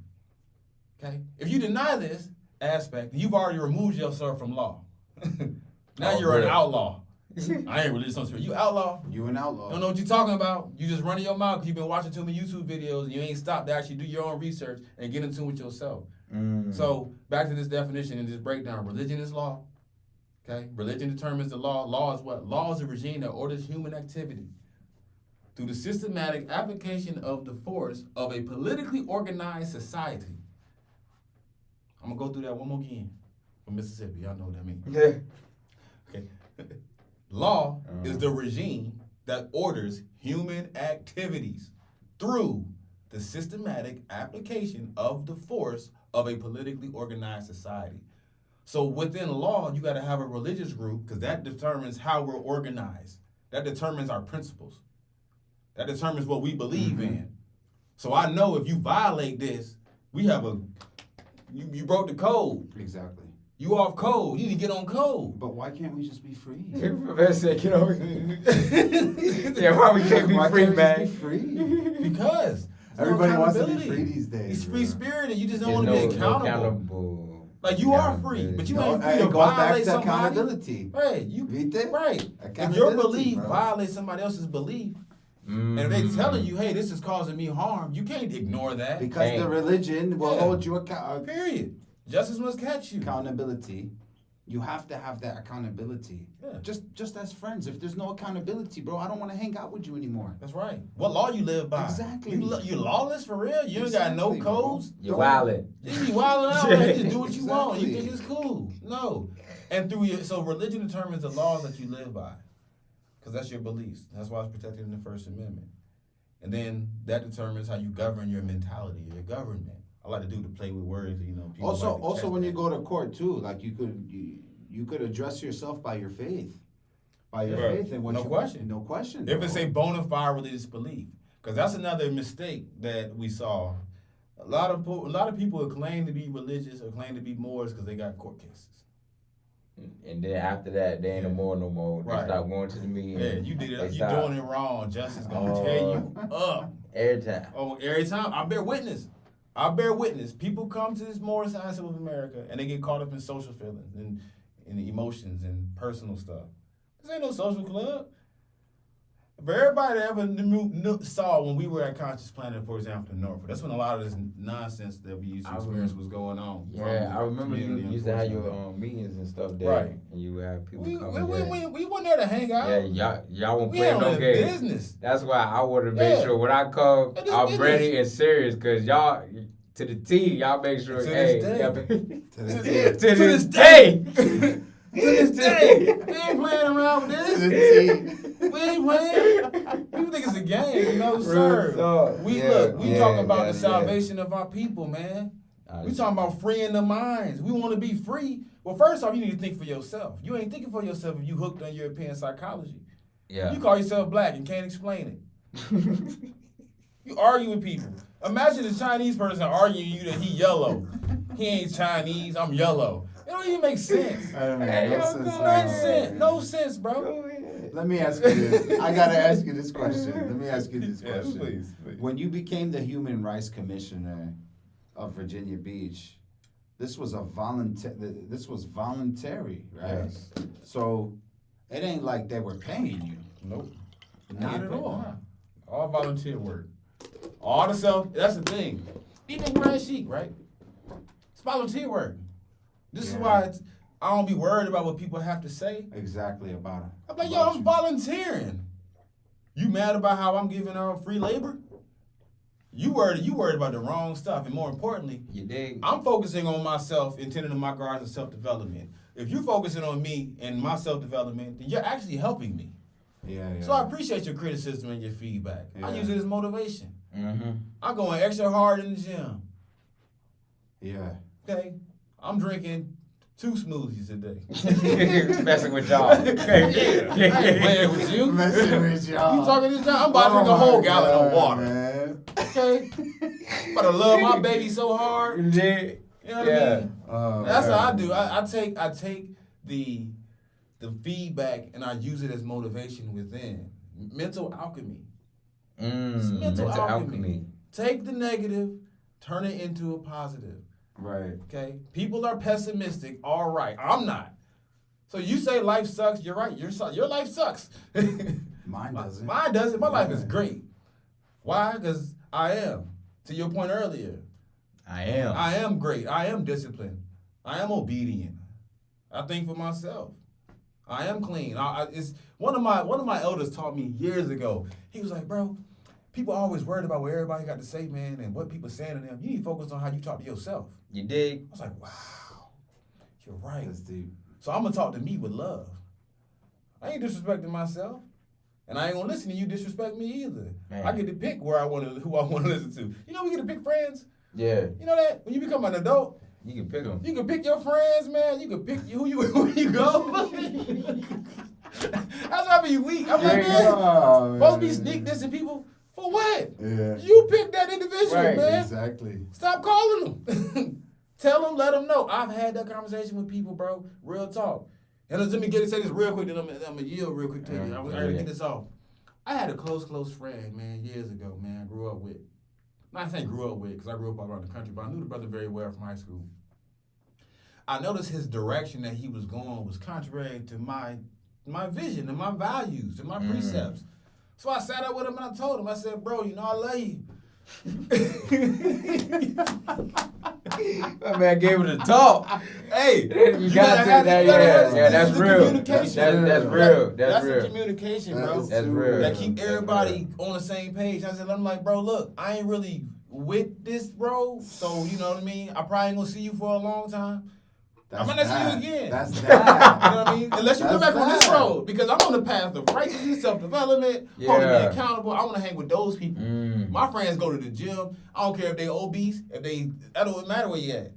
Okay? If you deny this aspect, you've already removed yourself from law. Now you're an outlaw. I ain't religious on spirit. You outlaw. You an outlaw. Don't know what you're talking about. You just running your mouth because you've been watching too many YouTube videos and you ain't stopped to actually do your own research and get in tune with yourself. So back to this definition and this breakdown. Religion is law. Okay? Religion determines the law. Law is what? Law is a regime that orders human activity through the systematic application of the force of a politically organized society. I'm going to go through that one more again from Mississippi. Y'all know what that means. Yeah. Okay. Law is the regime that orders human activities through the systematic application of the force of a politically organized society. So within law, you got to have a religious group because that determines how we're organized. That determines our principles. That determines what we believe in. So I know if you violate this, we have you broke the code. Exactly. You off code. You need to get on code. But why can't we just be free? Professor, you know. Yeah, why we can't be Why free, can't we man? just be free? Because Everybody wants to be accountability. free these days. It's bro. free spirited. You just don't There's want to be no accountable. Like you are free, but you No, ain't free it to goes back violate to somebody. accountability. Right, you ¿Viste? right. If your Accountability, belief bro. violates somebody else's belief, and if they telling you, hey, this is causing me harm, you can't ignore that. Because the religion will Yeah. hold you accountable. Period. Justice must catch you. Accountability. You have to have that accountability. Yeah. Just as friends. If there's no accountability, bro, I don't want to hang out with you anymore. That's right. What law you live by? Exactly. You lawless for real? You ain't got no Exactly, bro. codes? You're wildin'. You be wilding out, man. You just do what you want. You Exactly. think it's cool. No. And so religion determines the laws that you live by. Because that's your beliefs. That's why it's protected in the First Amendment. And then that determines how you govern your mentality, your government. I like to do to play with words, you know. People Also, like to also catch when that. you go to court too, like you could address yourself by your faith, faith and what No you question. no question. If bro. it's a bona fide religious belief, because that's another mistake that we saw. A lot of people who claim to be religious or claim to be Moors because they got court cases. And then after that, they ain't no more. They Right. stop going to the meeting. Yeah, you did They it. You stop. doing it wrong. Justice gonna tear you up. Every time. Oh, every time. I bear witness. People come to this Moorish side of America and they get caught up in social feelings and emotions and personal stuff. This ain't no social club. For everybody that ever saw when we were at Conscious Planet, for example, in Norfolk, that's when a lot of this nonsense that we used to experience was going on. Yeah, I remember you used to have your meetings and stuff there. Right. And you would have people We come there. wasn't there to hang out. Yeah, y'all won't We play no handling games. business. That's why I want to make Yeah. sure when I come, It is I'm business. ready and serious, because y'all, to the T, y'all make sure, To hey, this day. y'all- To this day. to this day. To this day, we ain't playing around with To the this. T. We ain't playing. People think it's a game. No, sir. talk. We Yeah, talk about yeah, the salvation of our people, man. We talking about freeing the minds. We want to be free. Well, first off, you need to think for yourself. You ain't thinking for yourself if you hooked on European psychology. Yeah. You call yourself black and can't explain it. You argue with people. Imagine a Chinese person arguing you that he yellow. He ain't Chinese, I'm yellow. It don't even make sense. I don't know. Hey, No yo, sense, go no. No sense, bro. Go ahead. Let me ask you this. I gotta ask you this question. Yes, please. When you became the Human Rights Commissioner of Virginia Beach, this was voluntary, right? Yes. So it ain't like they were paying you. Nope. Not Not at at all. all. All volunteer work. All the self, that's the thing. Even Grand Chic, right? It's volunteer work. This is Yeah. why I don't be worried about what people have to say. Exactly about it. I'm like, yo, I'm volunteering. You mad about how I'm giving out free labor? You worried about the wrong stuff. And more importantly, You dig? I'm focusing on myself, intending to my guards and self-development. If you're focusing on me and my self-development, then you're actually helping me. Yeah. So I appreciate your criticism and your feedback. I Yeah. use it as motivation. Mm-hmm. I'm going extra hard in the gym. Yeah. Okay, I'm drinking 2 smoothies a day. Messing with y'all. I ain't playing with you. Messing with y'all. You talking this time? I'm about to drink a whole gallon of water. Man. Okay, I'm about to love my baby so hard. You know what I mean? Oh, That's man. how I do. I take the feedback and I use it as motivation within. Mental alchemy. It's mental alchemy. Take the negative, turn it into a positive. Right. Okay? People are pessimistic. All right. I'm not. So you say life sucks. You're right. Your life sucks. Mine doesn't. Mine doesn't. My life is great. Why? Because I am. To your point earlier. I am. I am great. I am disciplined. I am obedient. I think for myself. I am clean. It's one of my elders taught me years ago. He was like, bro, people are always worried about what everybody got to say, man, and what people saying to them. You need to focus on how you talk to yourself. You dig? I was like, wow, you're right. That's deep. So I'm gonna talk to me with love. I ain't disrespecting myself, and I ain't gonna listen to you disrespect me either. Man. I get to pick who I want to listen to. You know, we get to pick friends. Yeah. You know that when you become an adult, You can pick them. you can pick your friends, man. You can pick who you go. That's why I be weak. I'm like, man, Oh, supposed to be man. sneak dissing people for what? Yeah. You pick that individual, Right, man. Exactly. Stop calling them. Tell them, let them know. I've had that conversation with people, bro. Real talk. And let me say this real quick, then I'm gonna yield real quick to you. I gotta get this off. I had a close friend, man, years ago, man. I grew up with. Not saying grew up with, because I grew up all around the country, but I knew the brother very well from high school. I noticed his direction that he was going was contrary to my vision and my values and my precepts. So I sat up with him and I told him, I said, bro, you know I love you. That man gave it a talk. Hey, You gotta say that, yeah, that's real. That's real. That's the real. communication, bro. That's real. That keep everybody on the same page. I said, I'm like, bro, look, I ain't really with this, bro. So, you know what I mean? I probably ain't gonna see you for a long time. I might not see you again. That's You that. know what I mean? Unless you come That's back on this bad. road. Because I'm on the path of righteousness, self-development, holding me Yeah. accountable. I want to hang with those people. My friends go to the gym. I don't care if they obese, that don't matter where you at.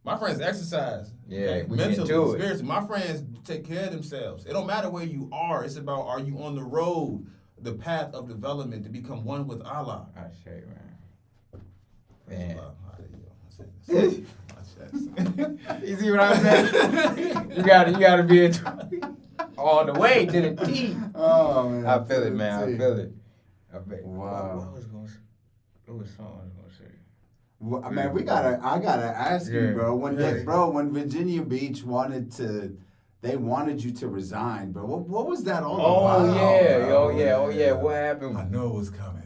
My friends exercise. Yeah, we mentally, get to it. spiritually. My friends take care of themselves. It don't matter where you are. It's about, are you on the road, the path of development to become one with Allah. I say, man. Man. You see what I'm saying? you gotta be all the way to the T. Oh man. I feel it, man. I feel it. Wow. What was something I was gonna say? Well, man, I gotta ask you, bro. When Virginia Beach they wanted you to resign, bro. What was that all about? Oh yeah. What happened? I know it was coming.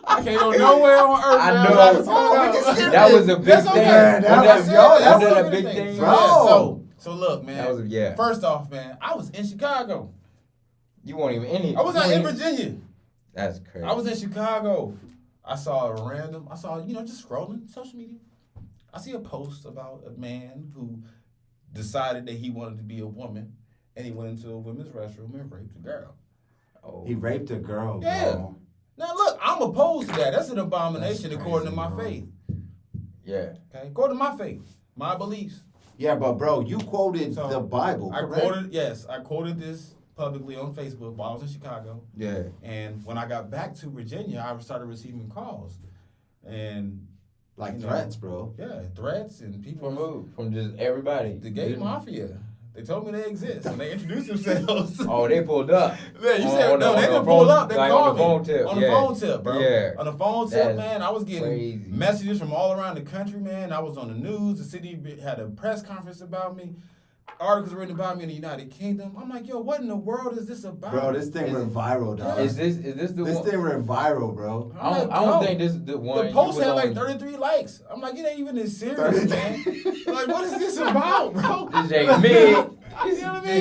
I can't go nowhere on earth. I man, know. without talking That was a big That's thing. okay. Was that a big thing? Bro. So look, man. That was, First off, man, I was in Chicago. You weren't even in it. I was not in Virginia. That's crazy. I was in Chicago. I saw just scrolling social media. I see a post about a man who decided that he wanted to be a woman, and he went into a women's restroom and raped a girl. Oh. He raped a girl, Yeah. bro. Now look, I'm opposed to that. That's an abomination That's according to crazy, my bro. faith. Yeah. Okay, according to my faith, my beliefs. Yeah, but bro, you quoted So, the Bible, correct? I quoted this publicly on Facebook while I was in Chicago. Yeah. And when I got back to Virginia, I started receiving calls. And Like you know, threats, bro. yeah, threats and people From who? From just everybody. the gay mafia. They told me they exist and they introduced themselves. Oh, they pulled up. Yeah, you said no, they didn't pull up. They called me. On the phone tip, bro. Yeah. On the phone tip, That's man. I was getting crazy. messages from all around the country, man. I was on the news. The city had a press conference about me. Articles written about me in the United Kingdom. I'm like, yo, what in the world is this about? Bro, this thing went viral, dog. Is this the This one? thing went viral, bro. I don't think this is the one. The post you had was like on. 33 likes. I'm like, it ain't even this serious, man. Like, what is this about, bro? This ain't me. You know what I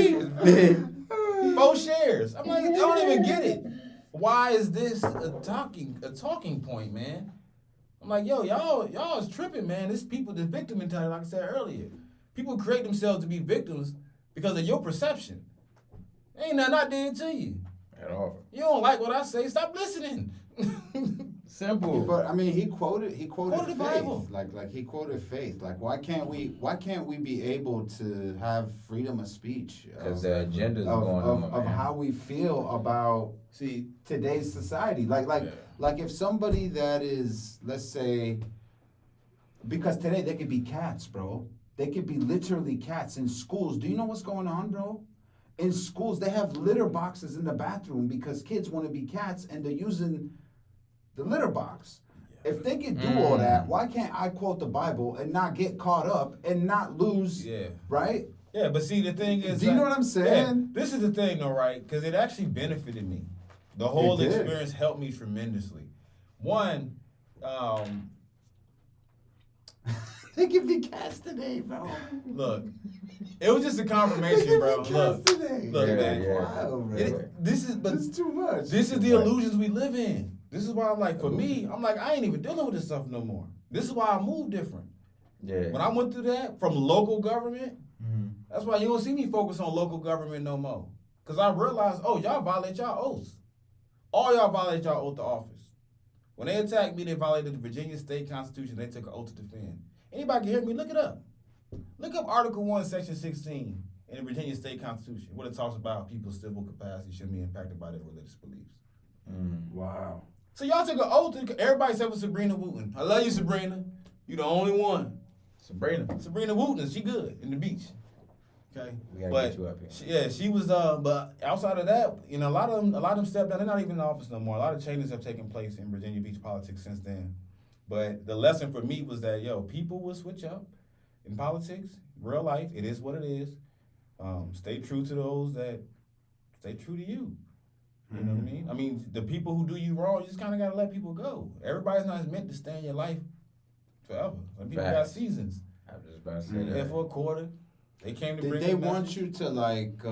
mean? 4 shares. I'm like, I don't even get it. Why is this a talking point, man? I'm like, yo, y'all is tripping, man. This people, the victim mentality, like I said earlier. People create themselves to be victims because of your perception. Ain't nothing I did to you. At all. You don't like what I say, stop listening. Simple. But I mean, he quoted Quoted the faith. Bible. Like he quoted faith. Like why can't we be able to have freedom of speech? Because the agenda's of, going of, on, of man. how we feel about See, today's society. Like if somebody that is, let's say, because today they could be cats, bro. They could be literally cats in schools. Do you know what's going on, bro? In schools, they have litter boxes in the bathroom because kids want to be cats and they're using the litter box. If they can do all that, why can't I quote the Bible and not get caught up and not lose, right? Yeah, but see, the thing is... Do you know what I'm saying? Yeah, this is the thing, though, right? Because it actually benefited me. The whole experience helped me tremendously. One, they can be cats today, bro. look, it was just a confirmation, bro. Look, man. Wow, bro. This is too much. This is the illusions we live in. This is why I'm like, for me, I'm like, I ain't even dealing with this stuff no more. This is why I move different. Yeah. When I went through that from local government, that's why you don't see me focus on local government no more. Because I realized, y'all violate y'all oaths. All y'all violate y'all oath to office. When they attacked me, they violated the Virginia State Constitution. They took an oath to defend. Anybody can hear me, look it up. Look up Article 1, Section 16 in the Virginia State Constitution, what it talks about people's civil capacity shouldn't be impacted by their religious beliefs. Wow. So y'all took an oath. Everybody except for Sabrina Wooten. I love you, Sabrina. You the only one. Sabrina Wooten, she good in the beach. Okay, We gotta get you up here. She was. But outside of that, a lot of them stepped down. They're not even in office no more. A lot of changes have taken place in Virginia Beach politics since then. But the lesson for me was that people will switch up in politics, real life. It is what it is. Stay true to those that stay true to you. You know what I mean? I mean, the people who do you wrong, you just kind of got to let people go. Everybody's not meant to stay in your life forever. Some people got seasons. I was just about to say that. There for a quarter. They came to Did bring they a want message. you to like?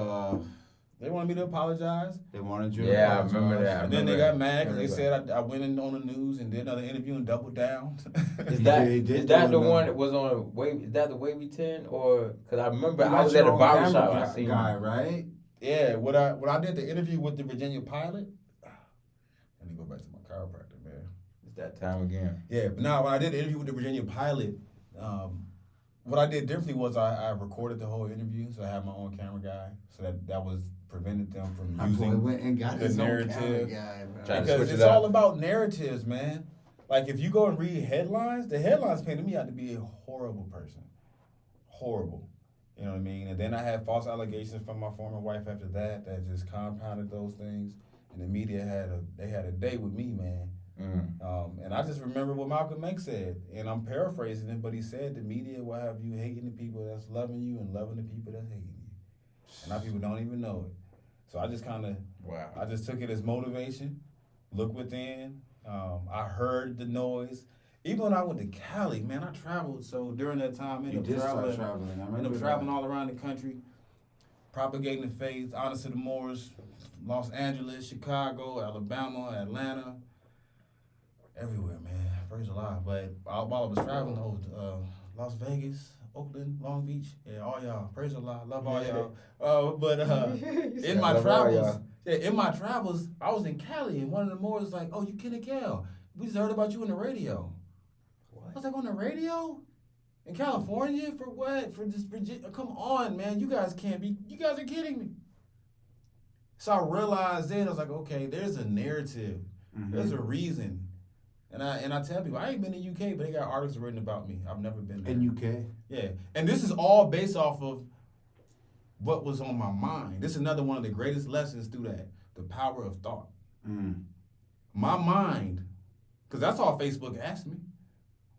They wanted me to apologize. They wanted you. To Yeah, I apologize. remember that. And then they got mad because they said I went in on the news and did another interview and doubled down. Is They did that do the it, one no. that was on Wavy? Is that the Wavy 10 or? Because I remember You I got was your at a own barber camera shop. I seen guy, him. right? Yeah, when I did the interview with the Virginia pilot, let me go back to my chiropractor, man. It's that time again. Yeah, but now when I did the interview with the Virginia pilot, what I did differently was I recorded the whole interview, so I had my own camera guy, so that was prevented them from My boy using went and got the his own narrative. camera guy, bro. Trying to because switch it's it up. all about narratives, man. Like if you go and read headlines, the headlines painted me out to be a horrible person, horrible. You know what I mean? And then I had false allegations from my former wife after that just compounded those things. And the media had a day with me, man. And I just remember what Malcolm X said, and I'm paraphrasing it, but he said the media will have you hating the people that's loving you and loving the people that's hating you. And our people don't even know it. So I just I just took it as motivation, look within. I heard the noise. Even when I went to Cali, man, I traveled. So during that time, I ended up traveling all around the country, propagating the faith, honest to the Moors, Los Angeles, Chicago, Alabama, Atlanta, everywhere, man. Praise the Lord. But while I was traveling, Las Vegas, Oakland, Long Beach, all y'all. Praise the Lord. Love all y'all. But in my travels, I was in Cali, and one of the Moors was like, "Oh, you Kenick? We just heard about you on the radio." I was like, on the radio? In California? For what? For this Virginia? Come on, man. You guys are kidding me. So I realized then, I was like, okay, there's a narrative. There's a reason. And I tell people, I ain't been in the UK, but they got articles written about me. I've never been there. In UK? Yeah. And this is all based off of what was on my mind. This is another one of the greatest lessons through that. The power of thought. My mind, because that's all Facebook asked me.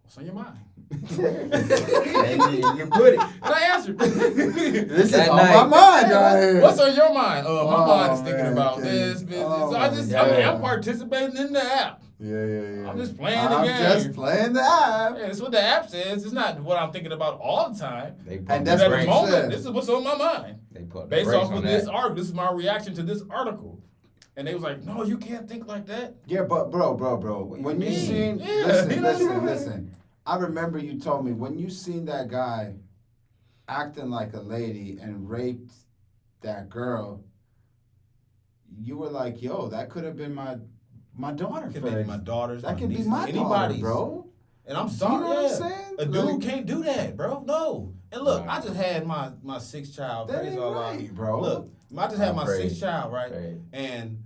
What's on your mind? And you put it. And I answered. This is That on night. my mind right here. What's on your mind? My mind is thinking man, about okay. this business. Oh, So I'm participating in the app. Yeah. I'm just playing the game. I'm just playing the app. Yeah, it's what the app says. It's not what I'm thinking about all the time. And But that's at what the you moment, said. this is what's on my mind. They put the Based brakes off on of that. this article. This is my reaction to this article. And they was like, no, you can't think like that. Yeah, but bro. When you mean? seen, Yeah, listen. I remember you told me when you seen that guy acting like a lady and raped that girl, you were like, yo, that could have been my daughter. Could for be my daughters, That my could be nieces, my daughter, anybody's. bro. And I'm Do you sorry, know what I'm yeah. saying? A dude can't do that, bro. No. And look, Right. I just had my sixth child. That Praise ain't Allah. right, bro. Look, I just had my Praise. sixth child, right? Praise. And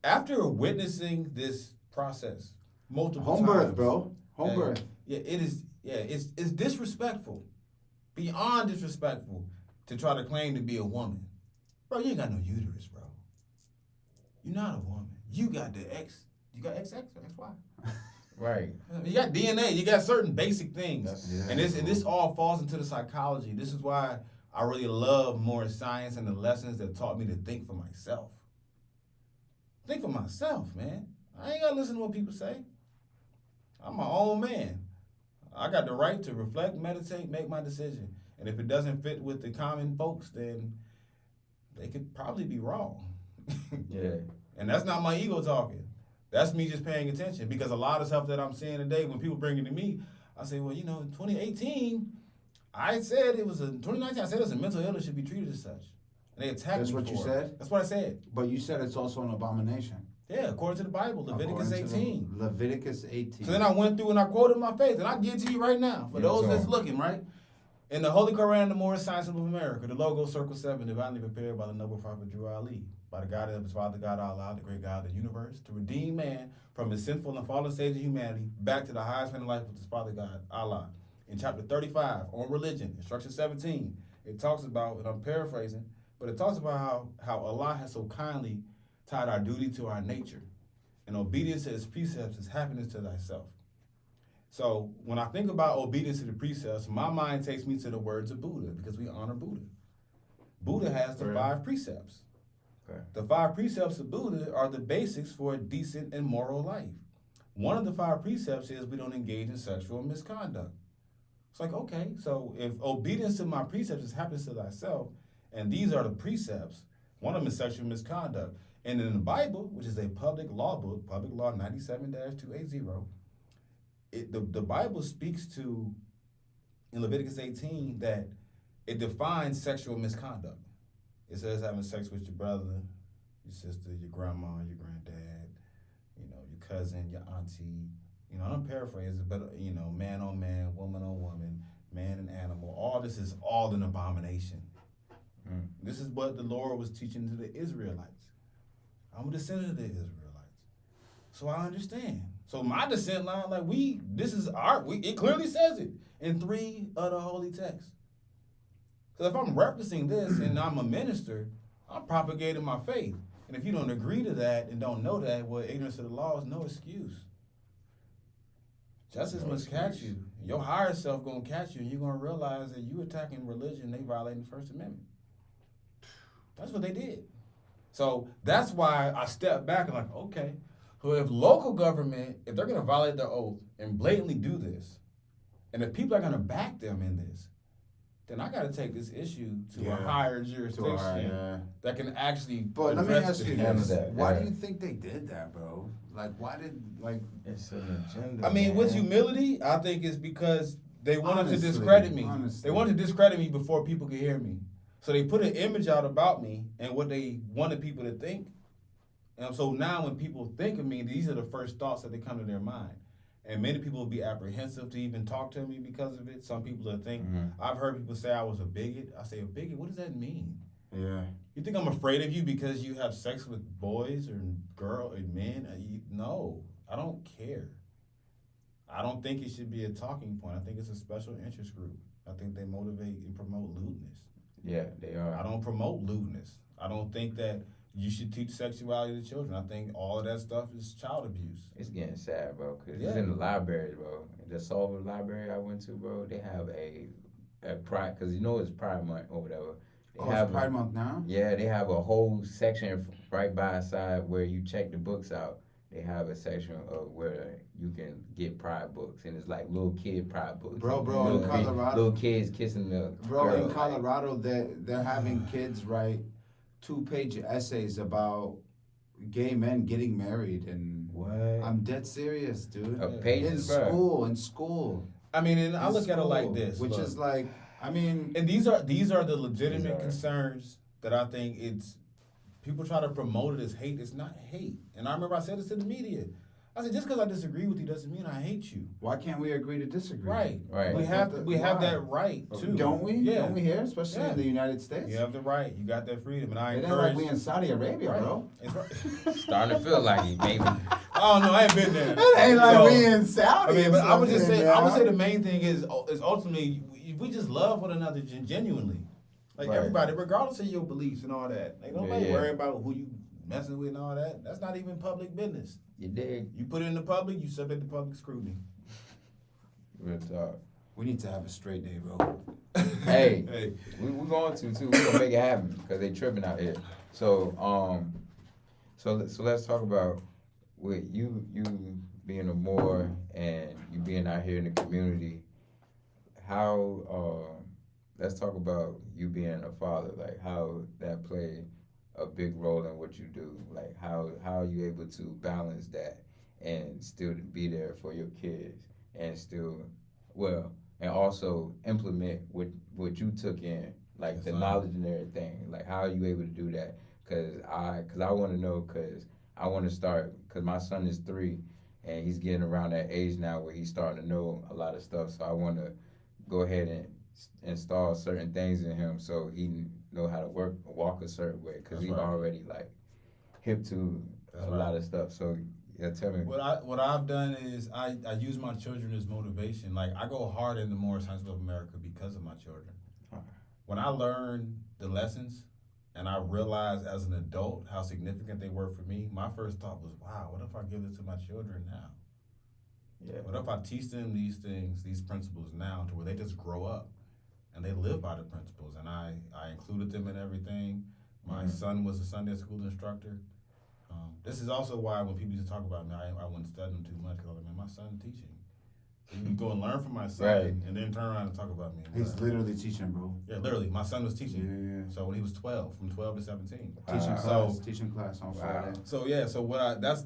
after witnessing this process multiple Home times, birth, bro. Home yeah, birth. Yeah, it is. Yeah, it's disrespectful, beyond disrespectful, to try to claim to be a woman, bro. You ain't got no uterus, bro. You're not a woman. You got the X. You got XX or XY. Right. You got DNA. You got certain basic things, Yeah. and this all falls into the psychology. This is why I really love more science and the lessons that taught me to think for myself. Think for myself, man. I ain't gotta listen to what people say. I'm my own man. I got the right to reflect, meditate, make my decision. And if it doesn't fit with the common folks, then they could probably be wrong. Yeah. And that's not my ego talking. That's me just paying attention, because a lot of stuff that I'm seeing today, when people bring it to me, I say, well, in 2018, I said it was 2019, I said it was a mental illness should be treated as such. And they attacked That's me what for you it. said? That's what I said. But you said it's also an abomination. Yeah, according to the Bible, Leviticus According to 18. Leviticus 18. So then I went through and I quoted my faith, and I give it to you right now, for Yeah, those so- that's looking, right? In the Holy Quran, the Moorish Science of America, the logo Circle 7, divinely prepared by the noble prophet Drew Ali, by the God of his father, God Allah, the great God of the universe, to redeem man from his sinful and fallen stage of humanity back to the highest plan of life with his father, God, Allah. In chapter 35, on religion, instruction 17, it talks about, and I'm paraphrasing, but it talks about how Allah has so kindly tied our duty to our nature. And obedience to his precepts is happiness to thyself. So when I think about obedience to the precepts, my mind takes me to the words of Buddha, because we honor Buddha. Buddha has the Right. 5 precepts. Okay. The 5 precepts of Buddha are the basics for a decent and moral life. One of the 5 precepts is we don't engage in sexual misconduct. It's like, okay, so if obedience to my precepts is happiness to thyself, and these are the precepts, one of them is sexual misconduct. And in the Bible, which is a public law book, Public Law 97-280, the Bible speaks to, in Leviticus 18, that it defines sexual misconduct. It says having sex with your brother, your sister, your grandma, your granddad, your cousin, your auntie. I'm paraphrasing, but man on man, woman on woman, man and animal. All this is all an abomination. This is what the Lord was teaching to the Israelites. I'm a descendant of the Israelites, so I understand. So my descent line, it clearly says it in 3 of the holy texts. So if I'm referencing this and I'm a minister, I'm propagating my faith. And if you don't agree to that and don't know that, well, ignorance of the law is no excuse. Justice must catch you. Your higher self gonna catch you, and you're gonna realize that you attacking religion, they violating the First Amendment. That's what they did. So that's why I stepped back and like, okay, so if local government, if they're gonna violate their oath and blatantly do this, and if people are gonna back them in this, then I gotta take this issue to a higher jurisdiction that can actually. But let me ask you Handle this: that, why yeah. do you think they did that, bro? Like, why did It's an agenda. I mean, with man. humility, I think it's because they wanted Honestly, to discredit me. honestly. They wanted to discredit me before people could hear me. So they put an image out about me and what they wanted people to think. And so now when people think of me, these are the first thoughts that they come to their mind. And many people will be apprehensive to even talk to me because of it. Some people will think, I've heard people say I was a bigot. I say, a bigot? What does that mean? Yeah. You think I'm afraid of you because you have sex with boys or girls or men? No, I don't care. I don't think it should be a talking point. I think it's a special interest group. I think they motivate and promote lewdness. Yeah, they are. I don't promote lewdness. I don't think that you should teach sexuality to children. I think all of that stuff is child abuse. It's getting sad, bro, because Yeah. it's in the libraries, bro. The Sullivan Library I went to, bro, they have a Pride, because it's Pride Month or whatever. They Oh, it's Pride Month now? Yeah, they have a whole section right by a side where you check the books out. They have a section of where you can get Pride books, and it's like little kid Pride books. Bro, Little in Colorado. little kids kissing the Bro, girl, in like- Colorado, they're having kids write 2-page essays about gay men getting married, and What? I'm dead serious, dude. Pages, bro. In school. I mean, and I In look at it like school, this. which look. is like, I mean, And these are the legitimate These are- concerns that I think people try to promote it as hate. It's not hate. And I remember I said this to the media. I said, just because I disagree with you doesn't mean I hate you. Why can't we agree to disagree? Right. Right. We have that right too. Don't we? Yeah. Don't we here, especially in the United States? You have the right. You got that freedom, and I It ain't encourage. like we in Saudi Arabia, Right. bro. It's right. Starting to feel like it, baby. Oh no, I ain't been there. It ain't like So, we in Saudi. I mean, but I would just say, man. I would say the main thing is ultimately if we just love one another genuinely, like Right. everybody, regardless of your beliefs and all that. Like nobody Yeah. worry about who you messing with and all that. That's not even public business. You dig? You put it in the public, you subject to public scrutiny. Real talk. We need to have a straight day, bro. Hey, Hey, we going to too. We gonna make it happen because they tripping out here. So so let's talk about with you being a Moor and you being out here in the community. How let's talk about you being a father. Like how that played a big role in what you do. Like how are you able to balance that and still be there for your kids and still and also implement what you took in, like Yes, the sir. knowledge and everything. Like, how are you able to do that? Cause I want to know. Cause I want to start. Cause my son is 3, and he's getting around that age now where he's starting to know a lot of stuff. So I want to go ahead and install certain things in him so he know how to walk a certain way. Cause That's he's right. already like hip to That's a right. lot of stuff. So yeah, tell me. What I've done is I use my children as motivation. Like I go hard in the Morris High School of America because of my children. When I learned the lessons and I realized as an adult how significant they were for me, my first thought was, wow, what if I give this to my children now? Yeah. What if I teach them these things, these principles now to where they just grow up and they live by the principles? And I included them in everything. My son was a Sunday school instructor. This is also why when people used to talk about me, I wouldn't study them too much because I was like, man, my son's teaching. You go and learn from my son Right. and then turn around and talk about me. He's literally teaching, bro. Yeah, literally. My son was teaching. Yeah. So when he was 12, from 12 to 17. Wow. Teaching class on Wow. Friday. So yeah, so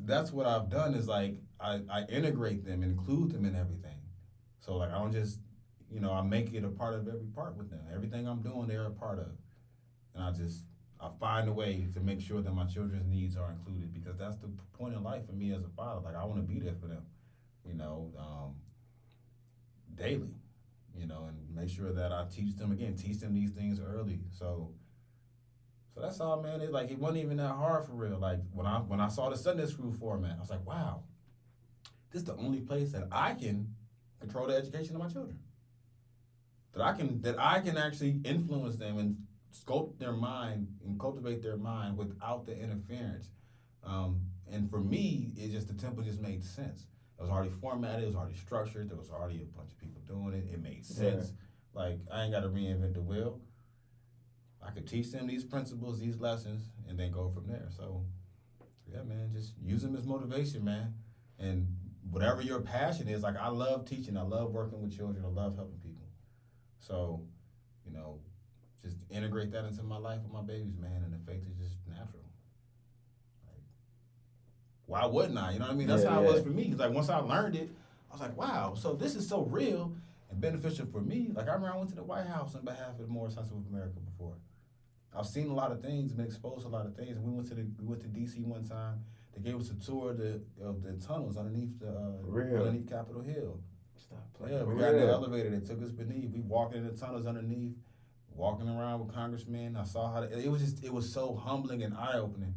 that's what I've done is like I integrate them, include them in everything. So like I don't just I make it a part of every part with them. Everything I'm doing, they're a part of. And I find a way to make sure that my children's needs are included because that's the point in life for me as a father. Like I want to be there for them, daily, and make sure that I teach them these things early. So that's all, man. It wasn't even that hard for real. Like when I saw the Sunday school format, I was like, wow, this is the only place that I can control the education of my children. That I can actually influence them and sculpt their mind and cultivate their mind without the interference. And for me, the temple just made sense. It was already formatted, it was already structured, there was already a bunch of people doing it. It made sense. Yeah. Like I ain't got to reinvent the wheel. I could teach them these principles, these lessons, and then go from there. So, yeah, man, just use them as motivation, man. And whatever your passion is, like I love teaching, I love working with children, I love helping people. So, just integrate that into my life with my babies, man, and the faith is just natural. Like, why wouldn't I? You know what I mean? That's how it was for me. Cause like once I learned it, I was like, wow, so this is so real and beneficial for me. Like I remember I went to the White House on behalf of the Morris High School of America before. I've seen a lot of things, been exposed to a lot of things. We went to DC one time. They gave us a tour of the tunnels underneath underneath Capitol Hill. Stop playing. Yeah, we got in the elevator. They took us beneath. We walking in the tunnels underneath, walking around with congressmen. I saw how it was so humbling and eye opening.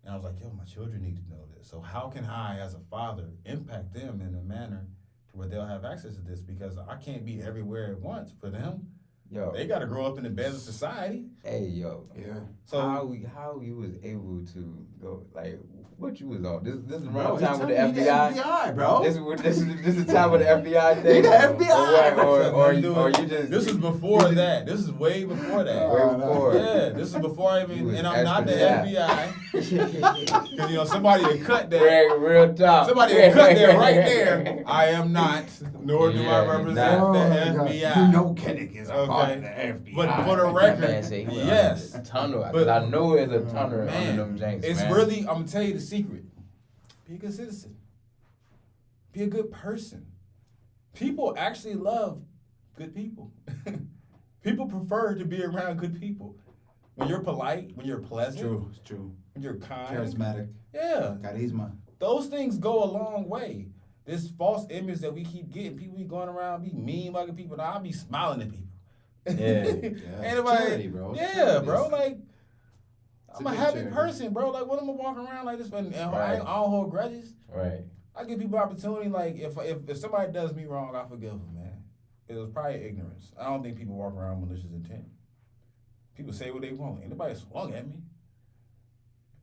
And I was like, yo, my children need to know this. So how can I, as a father, impact them in a manner to where they'll have access to this? Because I can't be everywhere at once for them. Yo, they got to grow up in the beds of society. Hey, yo. Yeah. So how you was able to go like what you was on? This is Bro, around time with the telling me FBI. The FBI, bro. This is the time with the FBI thing. The FBI. Or you just. This is before that. This is way before that. Way before. Yeah, this is before I even, and I'm not the extra FBI. Because somebody had cut that. Real talk. Somebody had cut that right there. I am not, nor do I represent Oh, the God. FBI. You know Kenick is a part of the FBI. But for the That record, man said he was yes. under the tunnel. But- Because I know there's a tunnel Man, under them janks, it's man. really, I'm going to tell you the secret. Be a good citizen. Be a good person. People actually love good people. People prefer to be around good people. when you're polite, when you're It's pleasant, true. It's true. when you're kind, Charismatic. yeah, Charisma. those things go a long way. This false image that we keep getting, people be going around, be mean mugging people. Now I be smiling at people. Yeah. Ain't nobody, Charity, bro. It's yeah, charity. bro. Like It's I'm a a big happy charity. person, bro. Like when I'm walking around like this, and Right. I don't hold grudges. Right. I give people opportunity. Like if somebody does me wrong, I forgive them, man. It was probably ignorance. I don't think people walk around with malicious intent. People say what they want. Ain't nobody swung at me.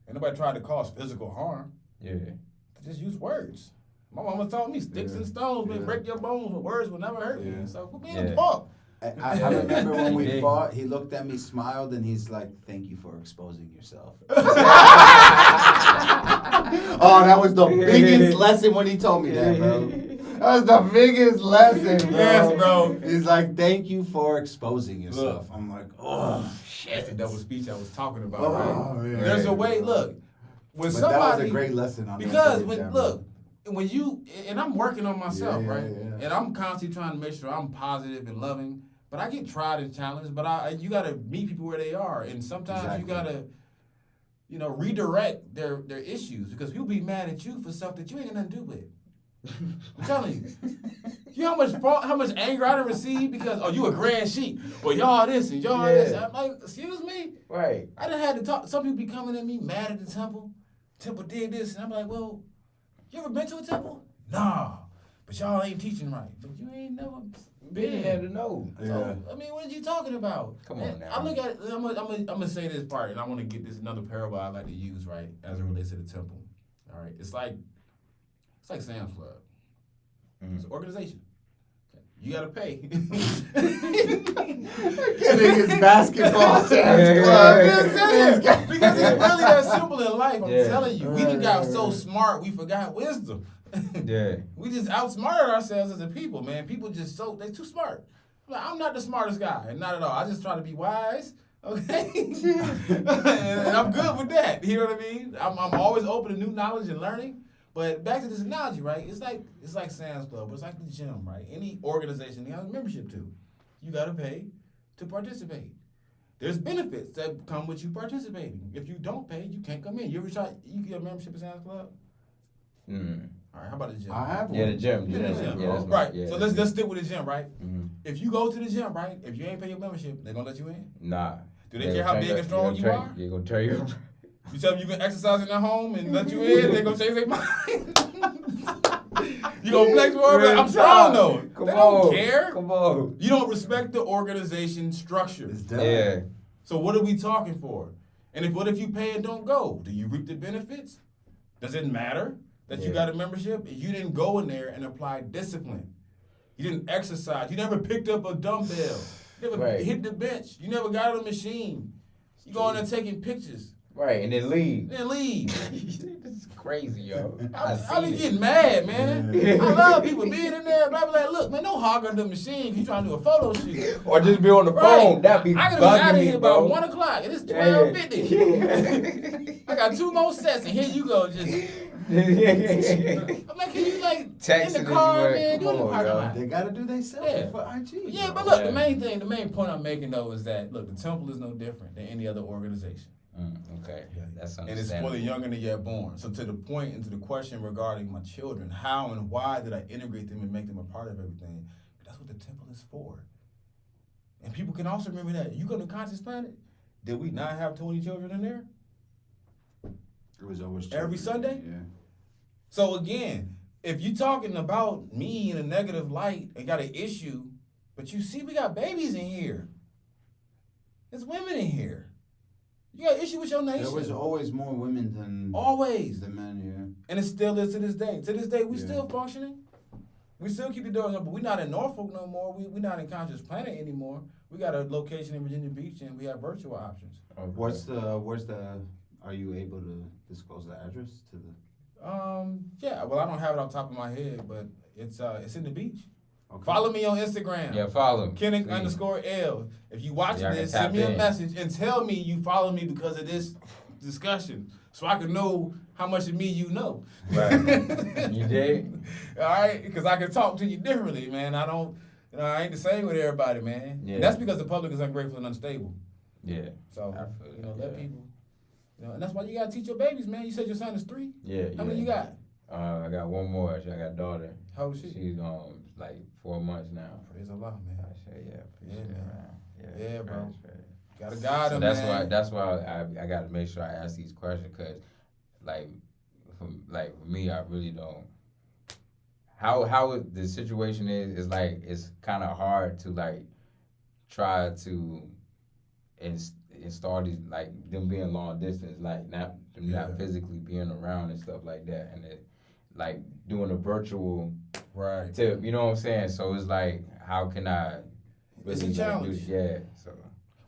Ain't nobody tried to cause physical harm. Yeah. They just use words. My mama taught me sticks and stones may break your bones, but words will never hurt me. So quit being a punk. I remember when we Yeah. fought, he looked at me, smiled, and he's like, "Thank you for exposing yourself." Oh, that was the biggest lesson when he told me that, bro. That was the biggest lesson, bro. Yes, bro. He's like, "Thank you for exposing yourself." Look. I'm like, "Oh, That's the shit." double speech I was talking about, Oh, right? man. There's a way, look, when But somebody, that was a great lesson on because that. when, look, when you, and I'm working on myself, Yeah, right? yeah. And I'm constantly trying to make sure I'm positive and loving, but I get tried and challenged, but you gotta meet people where they are. And sometimes Exactly. you gotta, redirect their issues because people be mad at you for stuff that you ain't got nothing to do with. I'm telling you. You know how much anger I done received because, oh, you a grand sheep, or y'all this and y'all this. I'm like, excuse me? Right. I done had to talk. Some people be coming at me mad at the temple. Temple did this, and I'm like, well, you ever been to a temple? Nah, but y'all ain't teaching right. But you ain't never Been there to know. Yeah. So, I mean, what are you talking about? Come on And now. I look at it. I'm gonna say this part, and I want to get this another parable I like to use, right, as it relates to the temple. All right, it's like Sam's Club. It's an organization. You gotta pay. Niggas basketball Sam's Club. Because it's really that simple in life. I'm Yeah. telling you, we done got so smart we forgot wisdom. Yeah. We just outsmarted ourselves as a people, man. People just they too smart. I'm not the smartest guy, not at all. I just try to be wise, okay? and I'm good with that. You know what I mean? I'm always open to new knowledge and learning. But back to this analogy, right? It's like Sam's Club. It's like the gym, right? Any organization you have a membership to, you gotta pay to participate. There's benefits that come with you participating. If you don't pay, you can't come in. You get a membership at Sam's Club? Mm. All right, how about the gym? I have one. Yeah, the gym. Yeah, Yeah, the gym. yeah, that's my- Right. yeah, So that's let's it. stick with the gym, right? Mhm. If you go to the gym, right? If you ain't pay your membership, they gonna let you in. Nah. Do they care how big and strong you are? They're gonna tell you. You tell them you can exercise in their home and let you in, they gonna change their mind. You gonna flex for them? I'm strong though. Come They on. don't care. Come on. You don't respect the organization structure. It's done. Yeah. So what are we talking for? And what if you pay and don't go? Do you reap the benefits? Does it matter that you Yeah. got a membership? You didn't go in there and apply discipline. You didn't exercise. You never picked up a dumbbell. You never Right. hit the bench. You never got on a machine. You go in there taking pictures. Right, and then leave. Then leave. This is crazy, yo. I be getting mad, man. I love people being in there, but I be like, look, man, don't hog on the machine. You trying to do a photo shoot. Or just be on the Right. phone. That be I gotta be out bugging of me, here bro. about 1 o'clock. It is Yeah. 12:50. I got 2 more sets, and here you go. Just I'm like, can you like Texting in the is car, what- man? Do it in the come on, parking yo. lot. They gotta do they selfie Yeah. for IG. Yeah, bro. but look, Yeah. the main point I'm making though is that look, the temple is no different than any other organization. Okay, that's And it's for the understandable. young and the yet born. So to the point and to the question regarding my children, how and why did I integrate them and make them a part of everything? That's what the temple is for. And people can also remember that. You go to Conscious Planet, did we not have 20 children in there? It was always Every Sunday? Yeah. So again, if you're talking about me in a negative light and got an issue, but you see we got babies in here. There's women in here. You got an issue with your nation. There was always more women than Always. the men. And it still is to this day. To this day, we Yeah. still functioning. We still keep the doors open. We're not in Norfolk no more. We're not in Conscious Planet anymore. We got a location in Virginia Beach, and we have virtual options. Okay. Where's the? Are you able to disclose the address to the? Yeah. Well, I don't have it off the top of my head, but it's in the beach. Okay. Follow me on Instagram. Yeah, follow him. Kenick please. _L. If you watching Y'all can this, tap send me a in. message and tell me you follow me because of this discussion, so I can know how much of me you know. Right. You did? All right, because I can talk to you differently, man. I ain't the same with everybody, man. Yeah. And that's because the public is ungrateful and unstable. Yeah. So I feel you know, it, let yeah. people. You know, and that's why you gotta teach your babies, man. You said your son is 3. Yeah. How many you got? I got one more. I got a daughter. How old is she? She's like 4 months now. Praise Allah, man. I say Yeah, appreciate man. it, Yeah, bro. praise, praise. Gotta guide So them, that's man. why I got to make sure I ask these questions because, like, for me, I really don't. How the situation is like it's kind of hard to like try to install these like them being long distance, like not physically being around and stuff like that, and it like doing a virtual Right. tip. You know what I'm saying? So it's like, how can I? It's a really, like, challenge. Yeah. So.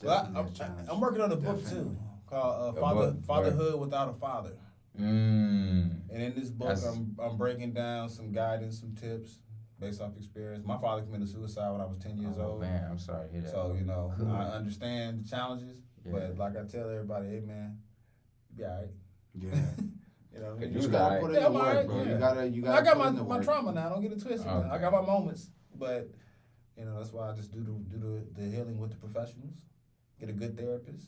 Well, I'm working on a book Definitely. too called A book, Fatherhood Without a Father. And in this book, That's- I'm breaking down some guidance, some tips based off experience. My father committed suicide when I was 10 years Oh old. man, I'm sorry to hear that. So, you know, Cool. I understand the challenges, Yeah. but like I tell everybody, hey man, you be all right. Yeah. You know, Could You you just gotta lie? put in Yeah, the I'm work, alright, bro. yeah. You gotta I got put in the my work. trauma now. Don't get it twisted, man. I Okay. got my moments, but you know that's why I just do the healing with the professionals. Get a good therapist.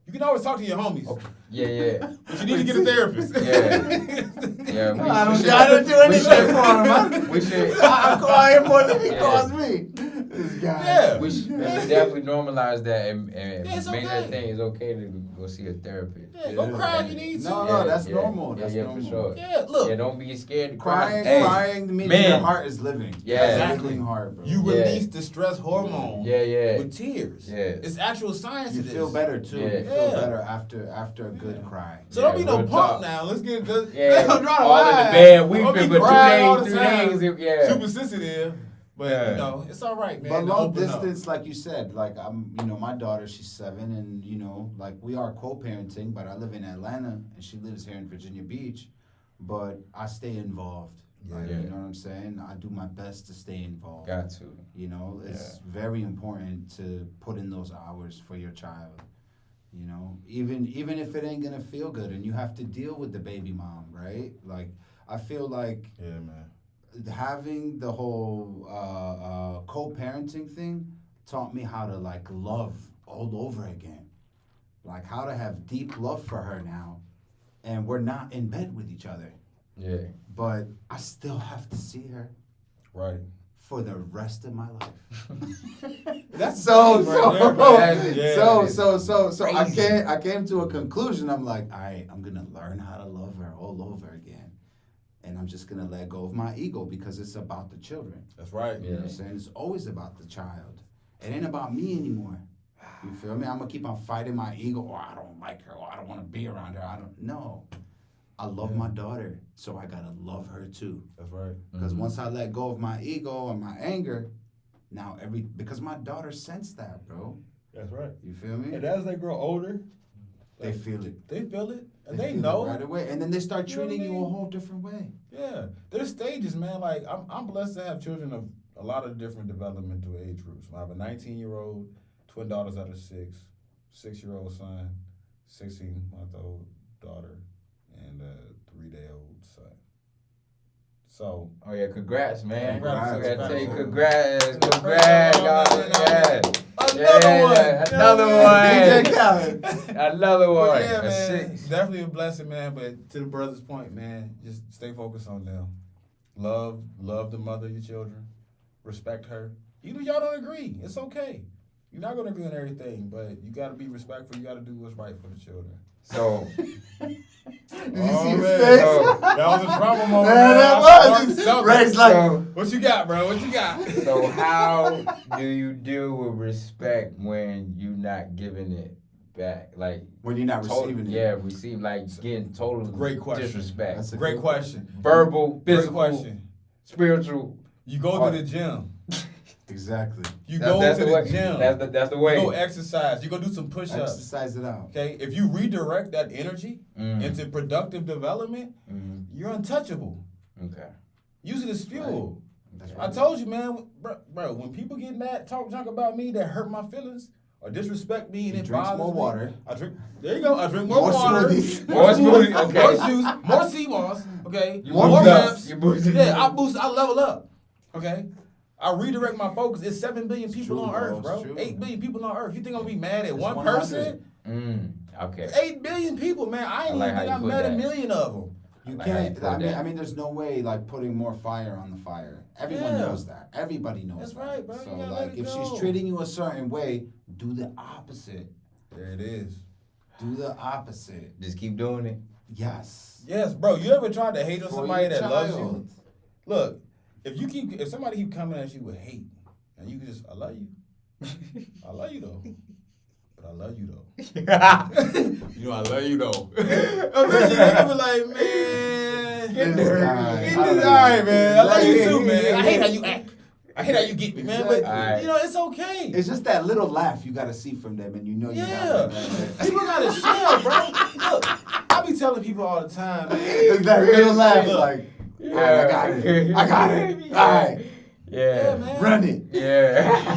You can always talk to your homies, Okay. Yeah. but you need to get a therapist. Yeah. I don't do we anything should- for him. Man. We should. I call him more than he Yeah. calls me. This guy. Yeah. We should definitely normalize that and Yeah, it's make okay. that thing. It's okay to go see a therapist. Yeah, go cry if you need to. No, that's Yeah. normal. Yeah, That's yeah, normal. for sure. Yeah, look. Yeah, don't be scared to cry. Crying means man. your heart is living. Yeah. It's a Exactly. living heart, bro. You Yeah. release the stress hormone Yeah. with tears. Yeah. It's actual science You to feel this. better too. Yeah. You feel Yeah. better after a good cry. So don't be Yeah, no real punk talk. now. Let's get the Yeah. I'm trying to All in the lie. bed Don't weeping be for 2 crying all days, the 3 time. days. Yeah. Super sensitive. But Yeah. you know, it's all right, man. But to long open up. distance, like you said, like my daughter, she's 7, and like we are co-parenting, but I live in Atlanta and she lives here in Virginia Beach, but I stay involved. Like, Yeah. you know what I'm saying? I do my best to stay involved. Got to. You know, it's very important to put in those hours for your child. You know, even if it ain't gonna feel good and you have to deal with the baby mom, right? Like, I feel like Yeah, man. having the whole co-parenting thing taught me how to like love all over again, like how to have deep love for her now, and we're not in bed with each other, Yeah. but I still have to see her Right. for the rest of my life. That's So the thing right there, bro. Yeah. I came to a conclusion. I'm like, all right, I'm gonna learn how to love her all over again, and I'm just gonna let go of my ego because it's about the children. That's right. You know what I'm saying? It's always about the child. It ain't about me anymore. You feel me? I'm gonna keep on fighting my ego. Oh, I don't like her. Oh, I don't want to be around her. I don't. No, I love my daughter, so I gotta love her too. That's right. Because once I let go of my ego and my anger, now because my daughter sensed that, bro. That's right. You feel me? And as they grow older, They feel it. they feel it. And they feel it know. right away, and then they start You know what treating I you a mean? whole different way. Yeah. There's stages, man. Like I'm blessed to have children of a lot of different developmental age groups. I have a 19-year-old, twin daughters that are 6, 6-year-old son, 16-month-old daughter, and a 3-day-old son. So Oh yeah, congrats, man. Congrats, I gotta congrats. tell you, congrats, y'all. Yeah. another one. Another DJ one. Khaled. Another But one. yeah, A man, 6. definitely a blessing, man. But to the brother's point, man, just stay focused on them. Love the mother of your children. Respect her. Even if y'all don't agree, it's okay. You're not gonna agree on everything, but you gotta be respectful. You gotta do what's right for the children. So, Did you see Oh, his man. face? So- That was a trauma moment. Man, man. that I was. sparked something. Ray's like, so, What you got, bro? What you got? so how do you deal with respect when you not giving it back? Like, when you're not total, receiving it. yeah, like getting total Great question. disrespect. That's a Great good question. Verbal, Great physical, question. spiritual. You go to the gym. Exactly. You go That's to the the way. gym. That's the You way. go exercise. You go do some push-ups. Exercise it out. Okay? If you redirect that energy Mm. into productive development, Mhm. you're untouchable. Okay. Use it as fuel. That's I told you, man, bro, when people get mad, talk junk about me that hurt my feelings or disrespect me and He it drinks bothers more me, water. I drink. There you go. I drink more More water, smoothies. More smoothies, smoothies, okay. more juice, more sea moss. Okay, You more boost up. reps. You boost it. Yeah, I level up. Okay, I redirect my focus. It's 7 billion people true, on bro. Earth, It's bro. true. 8 billion people on Earth. You think I'm gonna be mad at It's one 100. person? Okay. 8 billion people, man. I ain't like even how think you I put met that. a million of them. You Like how you can't. put I mean, that. there's no way like putting more fire on the fire. Everyone Yeah. knows that. Everybody knows That's that. right, bro. You So gotta like, let it if go. she's treating you a certain way, do the opposite. There it is. Do the opposite. Just keep doing it. Yes. Yes, bro. You ever tried to hate on For somebody your that loves you? child. Look, if somebody keep coming at you with hate, and you can just, I love you. I love you though. But I love you though. You know I love you though. Eventually they gonna be like, man, This guy. all right, man. I love you too, man. I hate how you act. I hate how you get me, man. But Exactly. you know, it's okay. It's just that little laugh you gotta see from them, and you know you Yeah. got that. People gotta share, bro. Look, I be telling people all the time, man. It's that little laugh, Look. like, all right, I got it. I got it. All right, Yeah, man. run it. Yeah.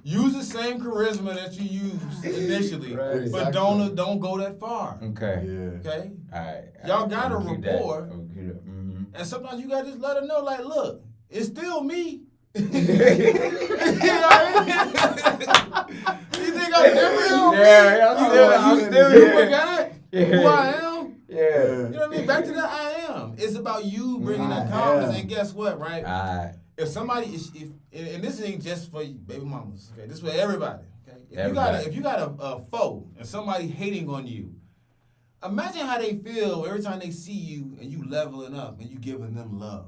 Use the same charisma that you used initially, Right. but Exactly. don't go that far. Okay. Yeah. Okay, All right. Y'all got a I'm gonna keep that. rapport. I'm gonna keep that. Mhm. and sometimes you gotta just let her know, like, look, it's still me. You know what I mean? You think I'm different? Yeah, I'm still You here. forgot Yeah. who I am? Yeah. You know what I mean? Back to that I am. It's about you bringing that I confidence. am. And guess what, right? Alright. If somebody is, and this ain't just for baby mamas, okay? This is for everybody, okay? Everybody. If you got a foe and somebody hating on you, imagine how they feel every time they see you and you leveling up and you giving them love.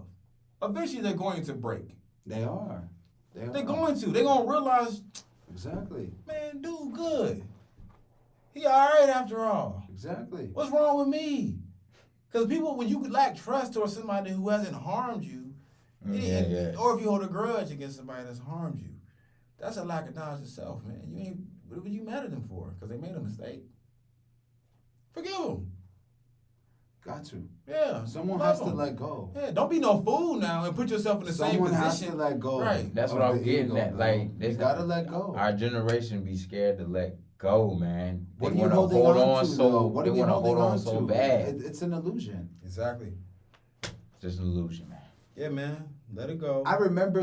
Eventually, they're going to break. They are. They're going to. They're going to realize, Exactly. man, dude, good. He all right after all. Exactly. What's wrong with me? Because people, when you lack trust towards somebody who hasn't harmed you, Yeah. or if you hold a grudge against somebody that's harmed you, that's a lack of knowledge of self, man. You ain't, what were you mad at them for? Because they made a mistake. Forgive them. Got to. Yeah. Someone love has to them. let go. Yeah, don't be no fool now and put yourself in the same Someone has position. to let go. Right. That's what of I'm the getting ego, at. bro. Like, you this- gotta let go. Our generation be scared to let go, man. What They are you wanna holding hold on on to, so though? What they are we wanna holding hold on on so to? bad. It's an illusion. Exactly. Just an illusion, man. Yeah, man. Let it go. I remember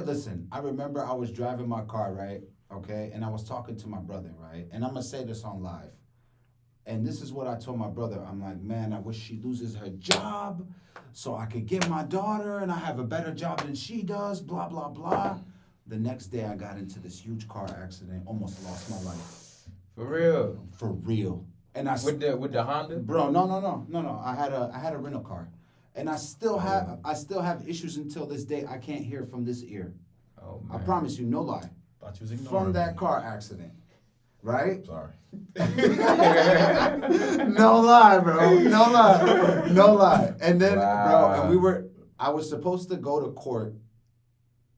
I was driving my car, right? Okay, and I was talking to my brother, right? And I'm gonna say this on live. And this is what I told my brother. I'm like, man, I wish she loses her job so I could get my daughter and I have a better job than she does, blah, blah, blah. The next day I got into this huge car accident, almost lost my life. For real. For real. And I With the Honda? Bro, no. I had a rental car. And I still have issues until this day. I can't hear from this ear. Oh I man. promise you, no lie. Thought you was ignoring From that me. car accident. Right? Sorry. No lie, bro. No lie. No lie. And then, Wow. bro, I was supposed to go to court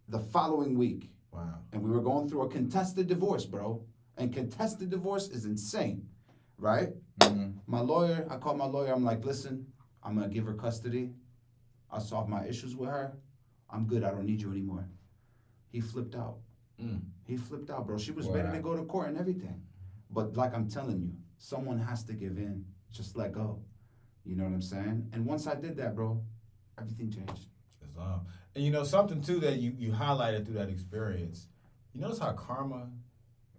the following week. Wow. And we were going through a contested divorce, bro. And contested divorce is insane. Right? Mm-hmm. I called my lawyer. I'm like, listen, I'm going to give her custody. I'll solve my issues with her. I'm good. I don't need you anymore. He flipped out. He flipped out, bro. She was ready Wow. to go to court and everything. But like I'm telling you, someone has to give in. Just let go. You know what I'm saying? And once I did that, bro, everything changed. And you know something too that you highlighted through that experience. You notice how karma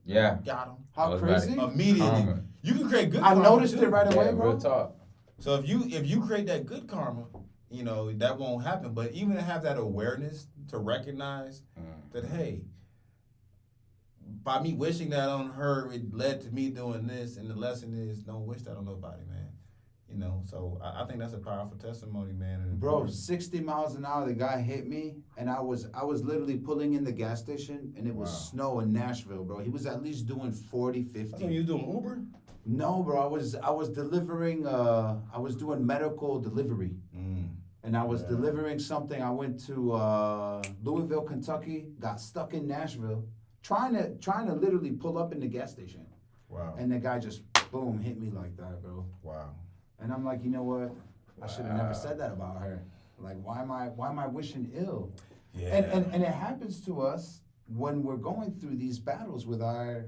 Yeah. got him How I was about crazy? immediately. Karma. You can create good I karma. noticed too. it right away, Yeah, bro. real talk. So if you create that good karma, you know that won't happen. But even to have that awareness to recognize that, hey, by me wishing that on her, it led to me doing this, and the lesson is don't wish that on nobody, man. You know, so I think that's a powerful testimony, man. And Bro, 60 miles an hour, the guy hit me, and I was literally pulling in the gas station, and it was Wow. snow in Nashville, bro. He was at least doing 40, 50. I think you was doing Uber. No, bro, I was delivering, I was doing medical delivery. And I was delivering something. I went to Louisville, Kentucky, got stuck in Nashville, trying to literally pull up in the gas station. Wow. And the guy just, boom, hit me like that, bro. Wow. And I'm like, you know what? I should have never said that about her. Like, why am I wishing ill? Yeah. And it happens to us when we're going through these battles with our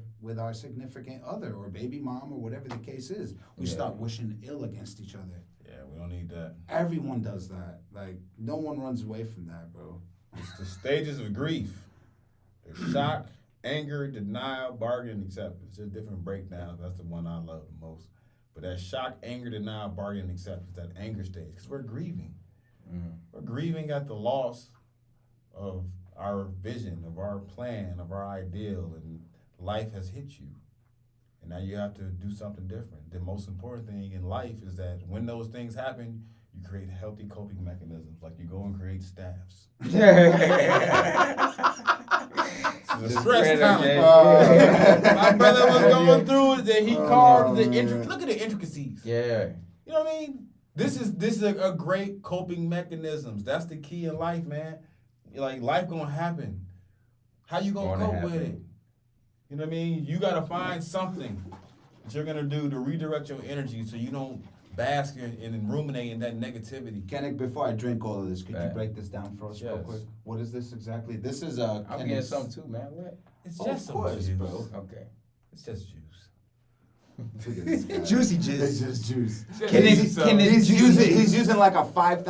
significant other or baby mom or whatever the case is. We start wishing ill against each other. Yeah, we don't need that. Everyone does that. Like, no one runs away from that, bro. It's the stages of grief. There's shock, anger, denial, bargaining, and acceptance. There's different breakdowns. That's the one I love the most. But that shock, anger, denial, bargaining, and acceptance, that anger stage, because we're grieving. We're grieving at the loss of our vision, of our plan, of our ideal, and life has hit you. And now you have to do something different. The most important thing in life is that when those things happen, you create healthy coping mechanisms. Like you go and create staffs. The stress talent. My brother was going through it, that he carved the look at the intricacies. Yeah. You know what I mean? This is a great coping mechanisms. That's the key in life, man. Like life gonna happen. How you gonna cope with it? You know what I mean? You gotta find something that you're gonna do to redirect your energy so you don't bask in and ruminate in that negativity. Kenick, before I drink all of this, could you break this down for us real quick? What is this exactly? This is I'm getting some too, man. What? It's Oh, just of course, some juice, bro. Okay. It's just juice. Juicy juice. It's just juice. He's He's using like a $5,000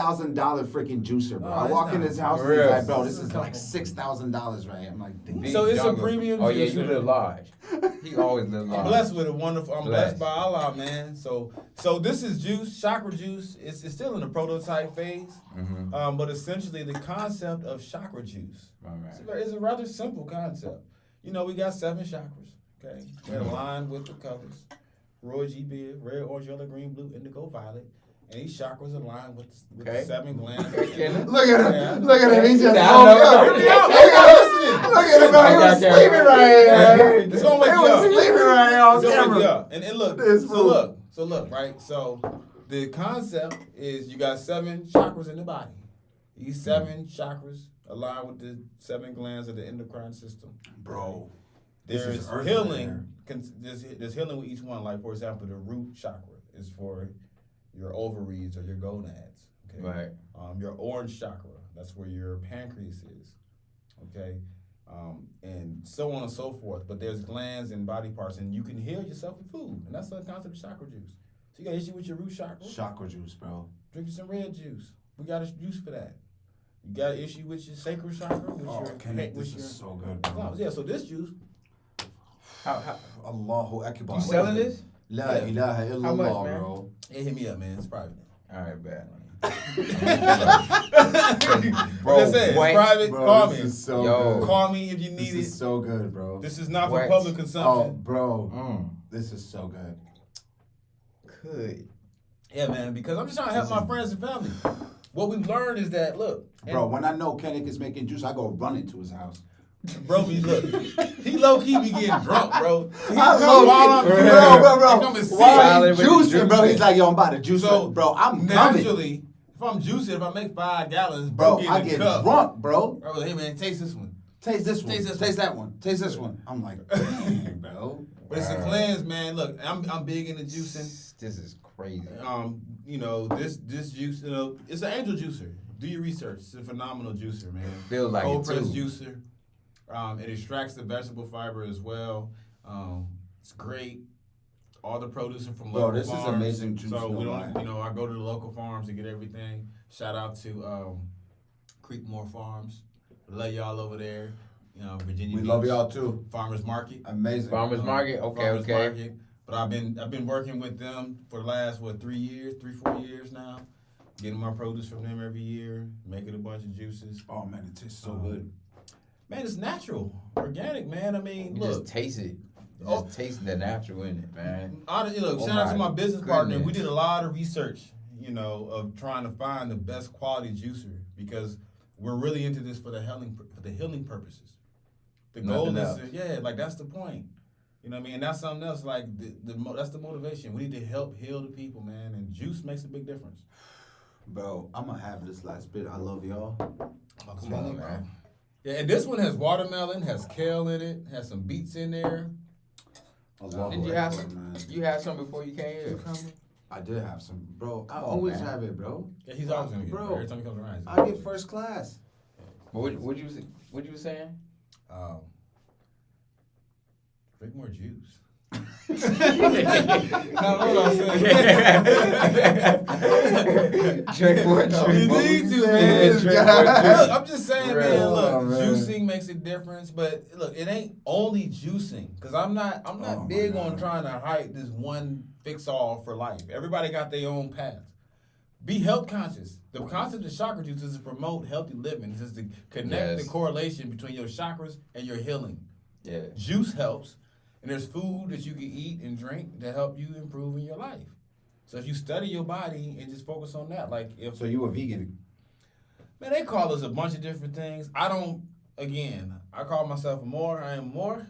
freaking juicer, bro. Oh, I walk in that's his not house and real. he's like, bro, this is like $6,000, right? I'm like, damn. So it's a Jungle. premium Oh yeah, juice, you right? live large. He always live large. I'm blessed with a wonderful. I'm blessed Blessed. by Allah, man. So this is juice, chakra juice. It's still in the prototype phase, but essentially the concept of chakra juice. It's a rather simple concept. You know, we got 7 chakras. Okay, they're aligned with the colors: Roy G. Biv, red, orange, yellow, green, blue, indigo, violet. And these chakras align with the 7 glands. Look at him. Look at him. He's just, Look at him, bro. He was sleeping right here. It's gonna wake He you was up. sleeping right here on It's gonna wake you camera. up. And look, This fool. so look, right? So the concept is you got 7 chakras in the body. These 7 chakras align with the 7 glands of the endocrine system. Bro. There's healing. There's healing with each one. Like for example, the root chakra is for your ovaries or your gonads. Okay. Right. Your orange chakra, that's where your pancreas is. Okay. And so on and so forth. But there's glands and body parts, and you can heal yourself with food, and that's the concept of chakra juice. So you got an issue with your root chakra? Chakra juice, bro. Drink you some red juice. We got a juice for that. You got an issue with your sacral chakra? This is so good, bro. Yeah, so this juice. Allahu Akbar. You selling this? La ilaha How much, illallah, man? bro. Hey, hit me up, man. It's private. All right, bad. Bro, like I said, it's private. Bro, Call this me. is so Yo. good. Call me if you need This it. is so good, bro. This is not for What? public Oh, consumption. bro. This is so good. Good. Yeah, man, because I'm just trying to help my friends and family. What we've learned is that, look. Bro, when I know Kenick is making juice, I go running to his house. Bro, look. He low-key be getting drunk, bro. He I come while I'm bro, He come and sit. While he With the juicing, bro, juice. he's like, yo, I'm about to juice. So, Bro, I'm coming. naturally, if I'm juicing, if I make 5 gallons, Bro, get I in the get cup. drunk, bro. Bro, hey, man, taste this one. Taste this one. Taste this Taste that one. Taste this one. I'm like, dang, bro. But it's a cleanse, man. Look, I'm big into juicing. This is crazy. You know, this juice, you know, it's an angel juicer. Do your research. It's a phenomenal juicer, man. Feel like Cold it press too. juicer. It extracts the vegetable fiber as well. It's great. All the produce are from Bro, local this is farms. amazing juice, So we no don't, lie. you know, I go to the local farms to get everything. Shout out to Creekmore Farms. Love y'all over there. You know, Virginia We Beach. love y'all too. Farmers Market. Amazing. Farmers Market? Okay, Farmers okay. Market. But I've been working with them for the last 4 years now. Getting my produce from them every year, making a bunch of juices. Oh, man, it tastes so good. Man, it's natural, organic, man. I mean, You look. just taste it. You Oh. just taste the natural in it, man. Look, Oh shout out to my business partner. goodness. We did a lot of research, you know, of trying to find the best quality juicer because we're really into this for the healing purposes. The goal Nothing is, else. like that's the point. You know what I mean? And that's something else. Like that's the motivation. We need to help heal the people, man. And juice makes a big difference. Bro, I'm going to have this last bit. I love y'all. Oh, Come on, man. Yeah, and this one has watermelon, has kale in it, has some beets in there. Did you have some? man. You had some before you came here. I did have some, bro. I Come on, always man. have it, bro. Yeah, he's always gonna get Bro, it. Every time he comes around, he's I get first class. What you was saying? Drink more juice. Now, hold on, son. Drink more, You drink more. need to, Yeah, man. drink more, drink. Look, I'm just saying, man. Real. Look, Oh, man. juicing makes a difference, but look, it ain't only juicing. Cause I'm not Oh, my big God. on trying to hype this one fix all for life. Everybody got their own path. Be health conscious. The concept of chakra juice is to promote healthy living. It's to connect the Yes. correlation between your chakras and your healing. Yeah. Juice helps, and there's food that you can eat and drink to help you improve in your life. So if you study your body and just focus on that, like if So you a vegan? man, they call us a bunch of different things. I don't. Again, I call myself a more. I am more.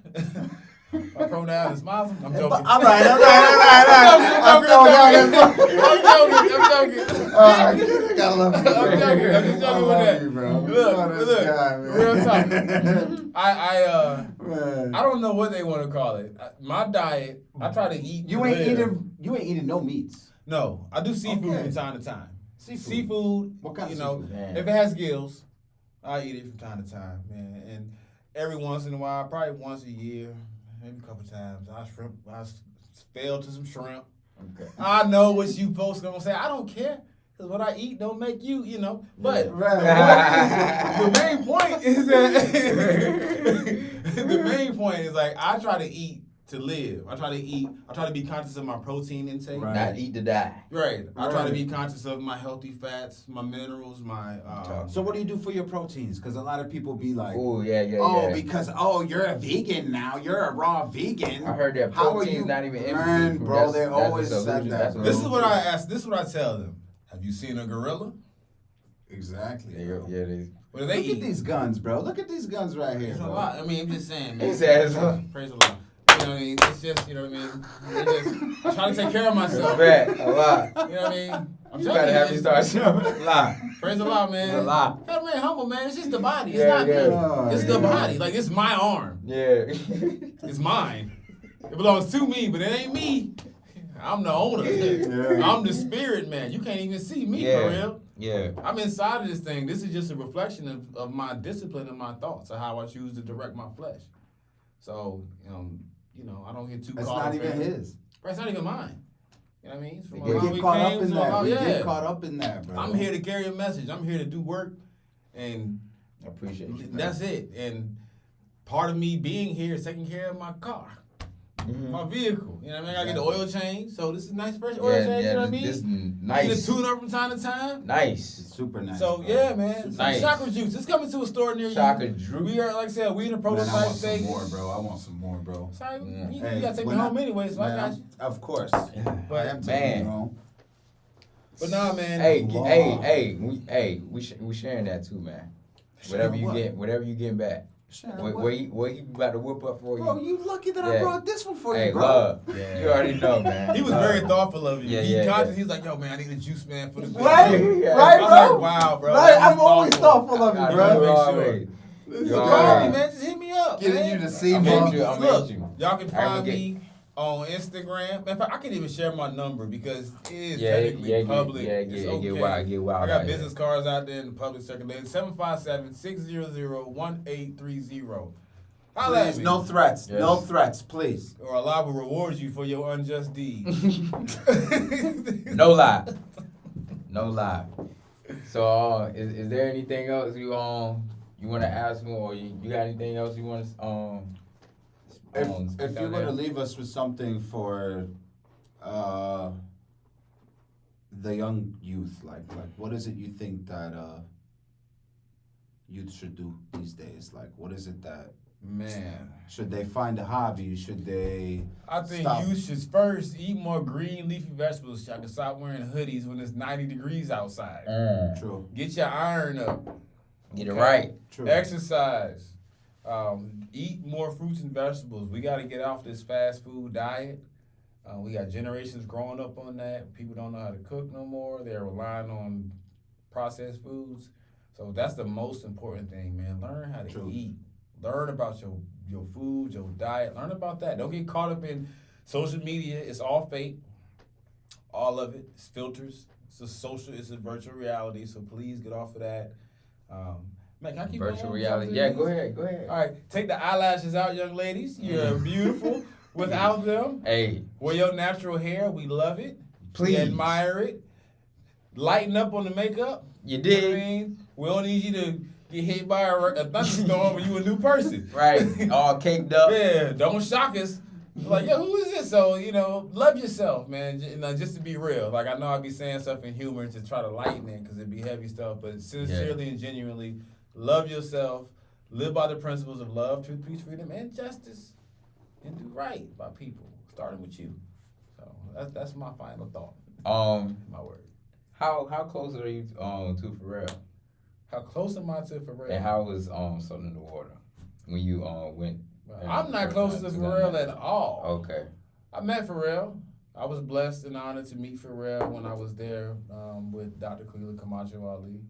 My pronoun is Muslim. I'm joking. All right. I'm joking. I gotta love you, bro. I'm joking. I'm just joking I with love that. you, bro. Look, Oh, this guy, man. real talk. Man. I don't know what they want to call it. My diet, I try to eat. You to ain't live. eating no meats. No, I do seafood Okay. from time to time. Seafood. Seafood. What kind of you know, seafood? Man. if it has gills, I eat it from time to time, man. And every once in a while, probably once a year, maybe a couple times, I fail to some shrimp. Okay. I know what you folks gonna say. I don't care. Cause what I eat don't make you, you know. But the main point is that the main point is like I try to eat to live. I try to be conscious of my protein intake. Right. Not eat to die. Right. I try to Right. be conscious of my healthy fats, my minerals, my So what do you do for your proteins? Because a lot of people be like, Oh yeah, yeah, oh, yeah. because you're a vegan now. You're a raw vegan. I heard that How are protein's you? not even in Man, food. bro, they That's a always said solution. that, That's bro. This is what I ask. This is what I tell them. Have you seen a gorilla? Exactly. Yeah, bro. yeah, they. What do they Look eat? at these guns, bro. Look at these guns right here, It's a bro. lot. I mean, I'm just saying, man. He says, Praise the Lord. You know what I mean? It's just, you know what I mean? It's just, I'm trying to take care of myself. Bet a lot. You know what I mean? I'm You telling gotta you, have me it's- start a lot. Praise the Lord, man. A lot. Gotta remain humble, man. It's just the body. It's Yeah, not yeah. me. Oh, It's yeah. the body. Like, it's my arm. Yeah. It's mine. It belongs to me, but it ain't me. I'm the owner. Yeah. I'm the spirit, man. You can't even see me Yeah. for real. Yeah. I'm inside of this thing. This is just a reflection of my discipline and my thoughts of how I choose to direct my flesh. So, I don't get too It's caught not up even in it. his. Right, it's not even mine. You know what I mean? It's from We We how get caught up came in to that. how- We yeah. get caught up in that, bro. I'm here to carry a message. I'm here to do work, and I appreciate you. that's it. And part of me being here is taking care of my car, my vehicle. You know what I mean? I gotta get the oil change. So this is nice fresh oil Yeah, change. yeah. You know what I mean? This I need nice. a tune up from time to time. Nice. It's super nice. So bro. yeah, man. Nice. Chakra juice. It's coming to a store near Chakra you. juice. We are, like I said, we in the Man, I prototype want stage. some more, bro. I want some more, bro. Sorry, Yeah. you Hey, gotta take me when home anyway, so man, I got you. Of course. But I am taking man. you home. But nah, man. Hey, Long. we sharing that too, man. Sharing what? Whatever you get back. Sharing What what? you about to whoop up for Bro, you? you lucky that Yeah. I brought this one for Hey, you, bro. love. Yeah. You already know, man. He was Love. very thoughtful of you. Yeah, he yeah, conscious. yeah. He's like, yo, man, I need a juice man for the Right? Yeah. Right, I'm bro? like, wow, bro. Right? that was I'm always thoughtful of I you, know bro. you Make already. This You So is call already. me, man. Just hit me up. Getting man. you to see, I'm bro. at you. I'm Look, at you. y'all can I find will get- me on Instagram. In fact, I can even share my number because it is Yeah, technically yeah, public. yeah, It's okay. get wild. I got out here. business cards out there in the public circulation. 757-600-1830. Holla at Please, me. no threats. Yes. No threats, please. Or Allah will reward you for your unjust deed. No lie. No lie. So, is there anything else you want to ask me, or you got anything else you want to If speak you're on gonna there? leave us with something for the young youth, like what is it you think that youth should do these days? Like, what is it that Man, should they find a hobby? Should they? I think Stop. you should first eat more green leafy vegetables so I can stop wearing hoodies when it's 90 degrees outside. True. Get your iron up. Get it Okay? right. True. Exercise. Eat more fruits and vegetables. We got to get off this fast food diet. We got generations growing up on that. People don't know how to cook no more. They're relying on processed foods. So that's the most important thing, man. Learn how to True. eat. Learn about your food, your diet. Learn about that. Don't get caught up in social media. It's all fake. All of it. It's filters. It's a virtual reality. So please get off of that. Man, can I keep Virtual going? reality. Yeah, go ahead. All right, take the eyelashes out, young ladies. You're beautiful. without them. Hey, Wear your natural hair. We love it. please. We admire it. Lighten up on the makeup. You You know what I did. mean? We don't need you to get hit by a thunderstorm when you a new person. Right. All caked up. Yeah, don't shock us. Like, yo, who is this? So, love yourself, man. Just to be real. Like, I know I be saying stuff in humor to try to lighten it because it be heavy stuff, but sincerely and genuinely, love yourself. Live by the principles of love, truth, peace, freedom, and justice. And do right by people, starting with you. So, that's my final thought. My word. How close are you to Pharrell? How close am I to Pharrell? And how was Something in the Water when you went? I'm not close to Pharrell at all. Okay. I met Pharrell. I was blessed and honored to meet Pharrell when I was there with Dr. Quila Camacho Ali.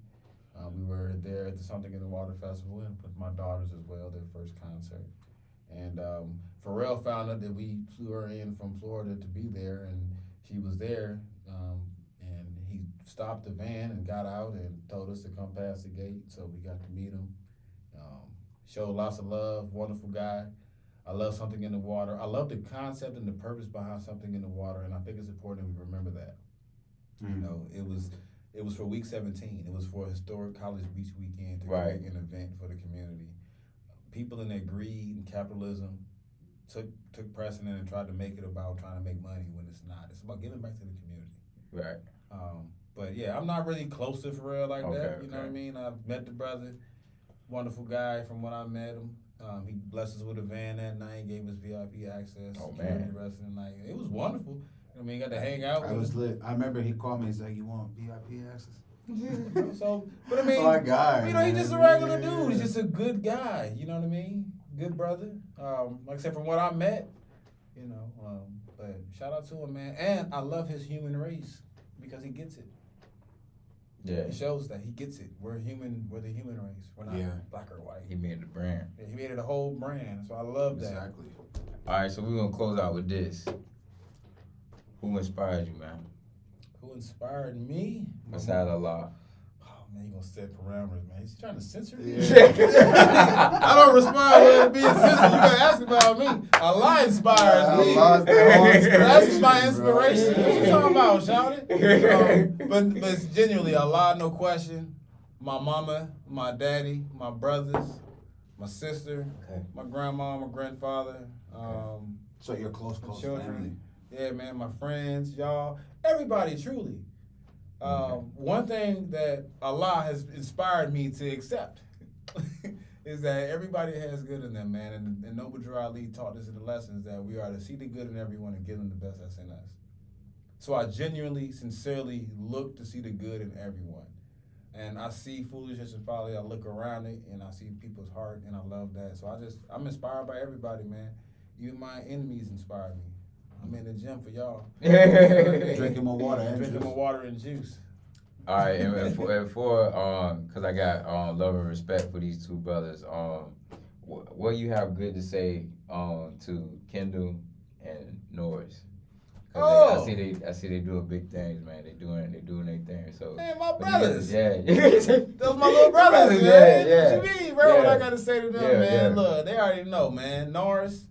We were there at the Something in the Water Festival and with my daughters as well, their first concert. And Pharrell found out that we flew her in from Florida to be there, and she was there. And he stopped the van and got out and told us to come past the gate, so we got to meet him. Showed lots of love, wonderful guy. I love Something in the Water. I love the concept and the purpose behind Something in the Water, and I think it's important we remember that. It was for week 17. It was for a historic College Beach weekend to create an event for the community. People in their greed and capitalism took precedent and tried to make it about trying to make money when it's not. It's about giving back to the community. Right. But yeah, I'm not really close to Pharrell like that. You know what I mean? I've met the brother, wonderful guy from when I met him. He blessed us with a van that night, gave us VIP access. Oh man, the rest of the night, it was wonderful. I mean, got to hang out. I was lit. I remember he called me. He's like, "You want VIP access?" So, but I mean, my God, he's just a regular dude. He's just a good guy. You know what I mean? Good brother. Like I said, from what I met, but shout out to him, man. And I love his human race because he gets it. Yeah. He shows that he gets it. We're human. We're the human race. We're not black or white. He made the brand. Yeah, he made it a whole brand. So I love that. Exactly. All right, so we're gonna close out with this. Who inspired you, man? Who inspired me? Besides Allah. Oh man, you gonna set parameters, man. He's trying to censor me. Yeah. I don't respond well to being censored. You gotta ask about me. Allah inspires me. That's my inspiration. What you talking about, shouty? But genuinely, Allah, no question. My mama, my daddy, my brothers, my sister, my grandma, my grandfather. So you're close children. family. Yeah, man, my friends, y'all, everybody, truly. One thing that Allah has inspired me to accept is that everybody has good in them, man. And Noble Drew Ali taught us in the lessons that we are to see the good in everyone and give them the best that's in us. So I genuinely, sincerely look to see the good in everyone. And I see foolishness and folly. I look around it and I see people's heart, and I love that. So I'm inspired by everybody, man. Even my enemies inspire me. I'm in the gym for y'all. Drinking my water and Drinking juice. my water and juice. All right, and for because I got love and respect for these two brothers. What you have good to say to Kendall and Norris? I see they doing big things, man. They doing their thing. So man, my brothers. Yeah. Those my little brothers, man. Yeah. What you mean, bro? What I gotta say to them, man? Look, they already know, man. Norris,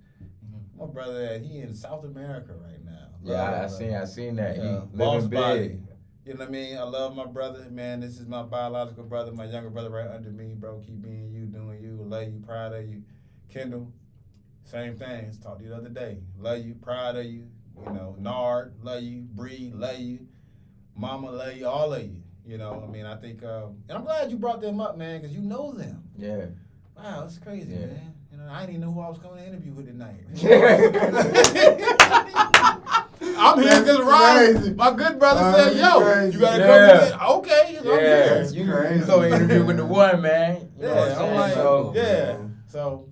my brother, he in South America right now. Yeah, I seen that. He boss living body. big. You know what I mean? I love my brother, man. This is my biological brother, my younger brother right under me, bro. Keep being you, doing you. Love you, proud of you. Kendall, same thing. Talked to you the other day. Love you, proud of you. Nard, love you. Bree, love you. Mama, love you. All of you. I think, and I'm glad you brought them up, man, because you know them. Yeah. Wow, that's crazy, man. I didn't even know who I was coming to interview with tonight. I'm here because Ryan, my good brother, said, "Yo, you gotta come in." Okay, I'm here. You go interview with the one, man. You know what I'm I'm like, saying? So,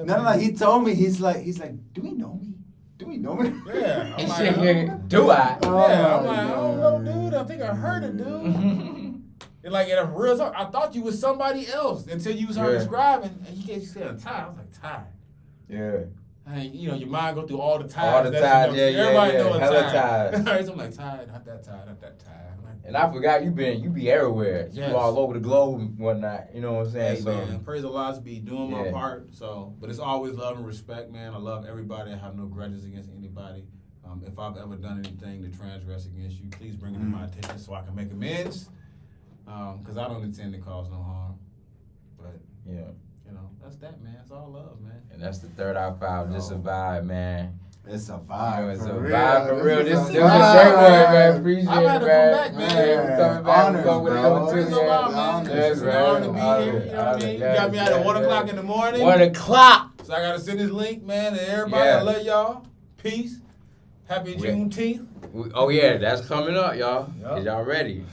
No. He told me. He's like, do we know me? Do we know me? Yeah. I'm And like, shit, do I? Yeah, I'm like, I don't know, dude. I think I heard it, dude. And like, in a real talk, I thought you was somebody else until you started describing, and he said Ty. I was like, Ty. Yeah. Your mind go through all the ties. All the ties, Everybody know a hella tie. ties. So I'm like, tie, not that tie, not that tie. And I forgot you be everywhere. Yes. You all over the globe and whatnot. You know what I'm saying? Hey, So man, praise Allah to be doing my part. So, but it's always love and respect, man. I love everybody. I have no grudges against anybody. If I've ever done anything to transgress against you, please bring it to my attention so I can make amends. Because I don't intend to cause no harm. But that's that, man. It's all love, man. And that's the third out of 5. Just a vibe, man. It's a vibe. It's a for real. vibe for real. This is a a great vibe. word, man. Appreciate I'm about it, to man. come back, man. We coming back. Honors, We coming with bro. number 2, Praise Allah, man. Yes, It's an man. honor to be here. You know what I mean? You got me out at 1 o'clock in the morning. 1 o'clock. So I got to send this link, man, to everybody. Yeah. I love y'all. Peace. Happy Juneteenth. Oh, yeah. That's coming up, y'all. Yup. Is y'all ready?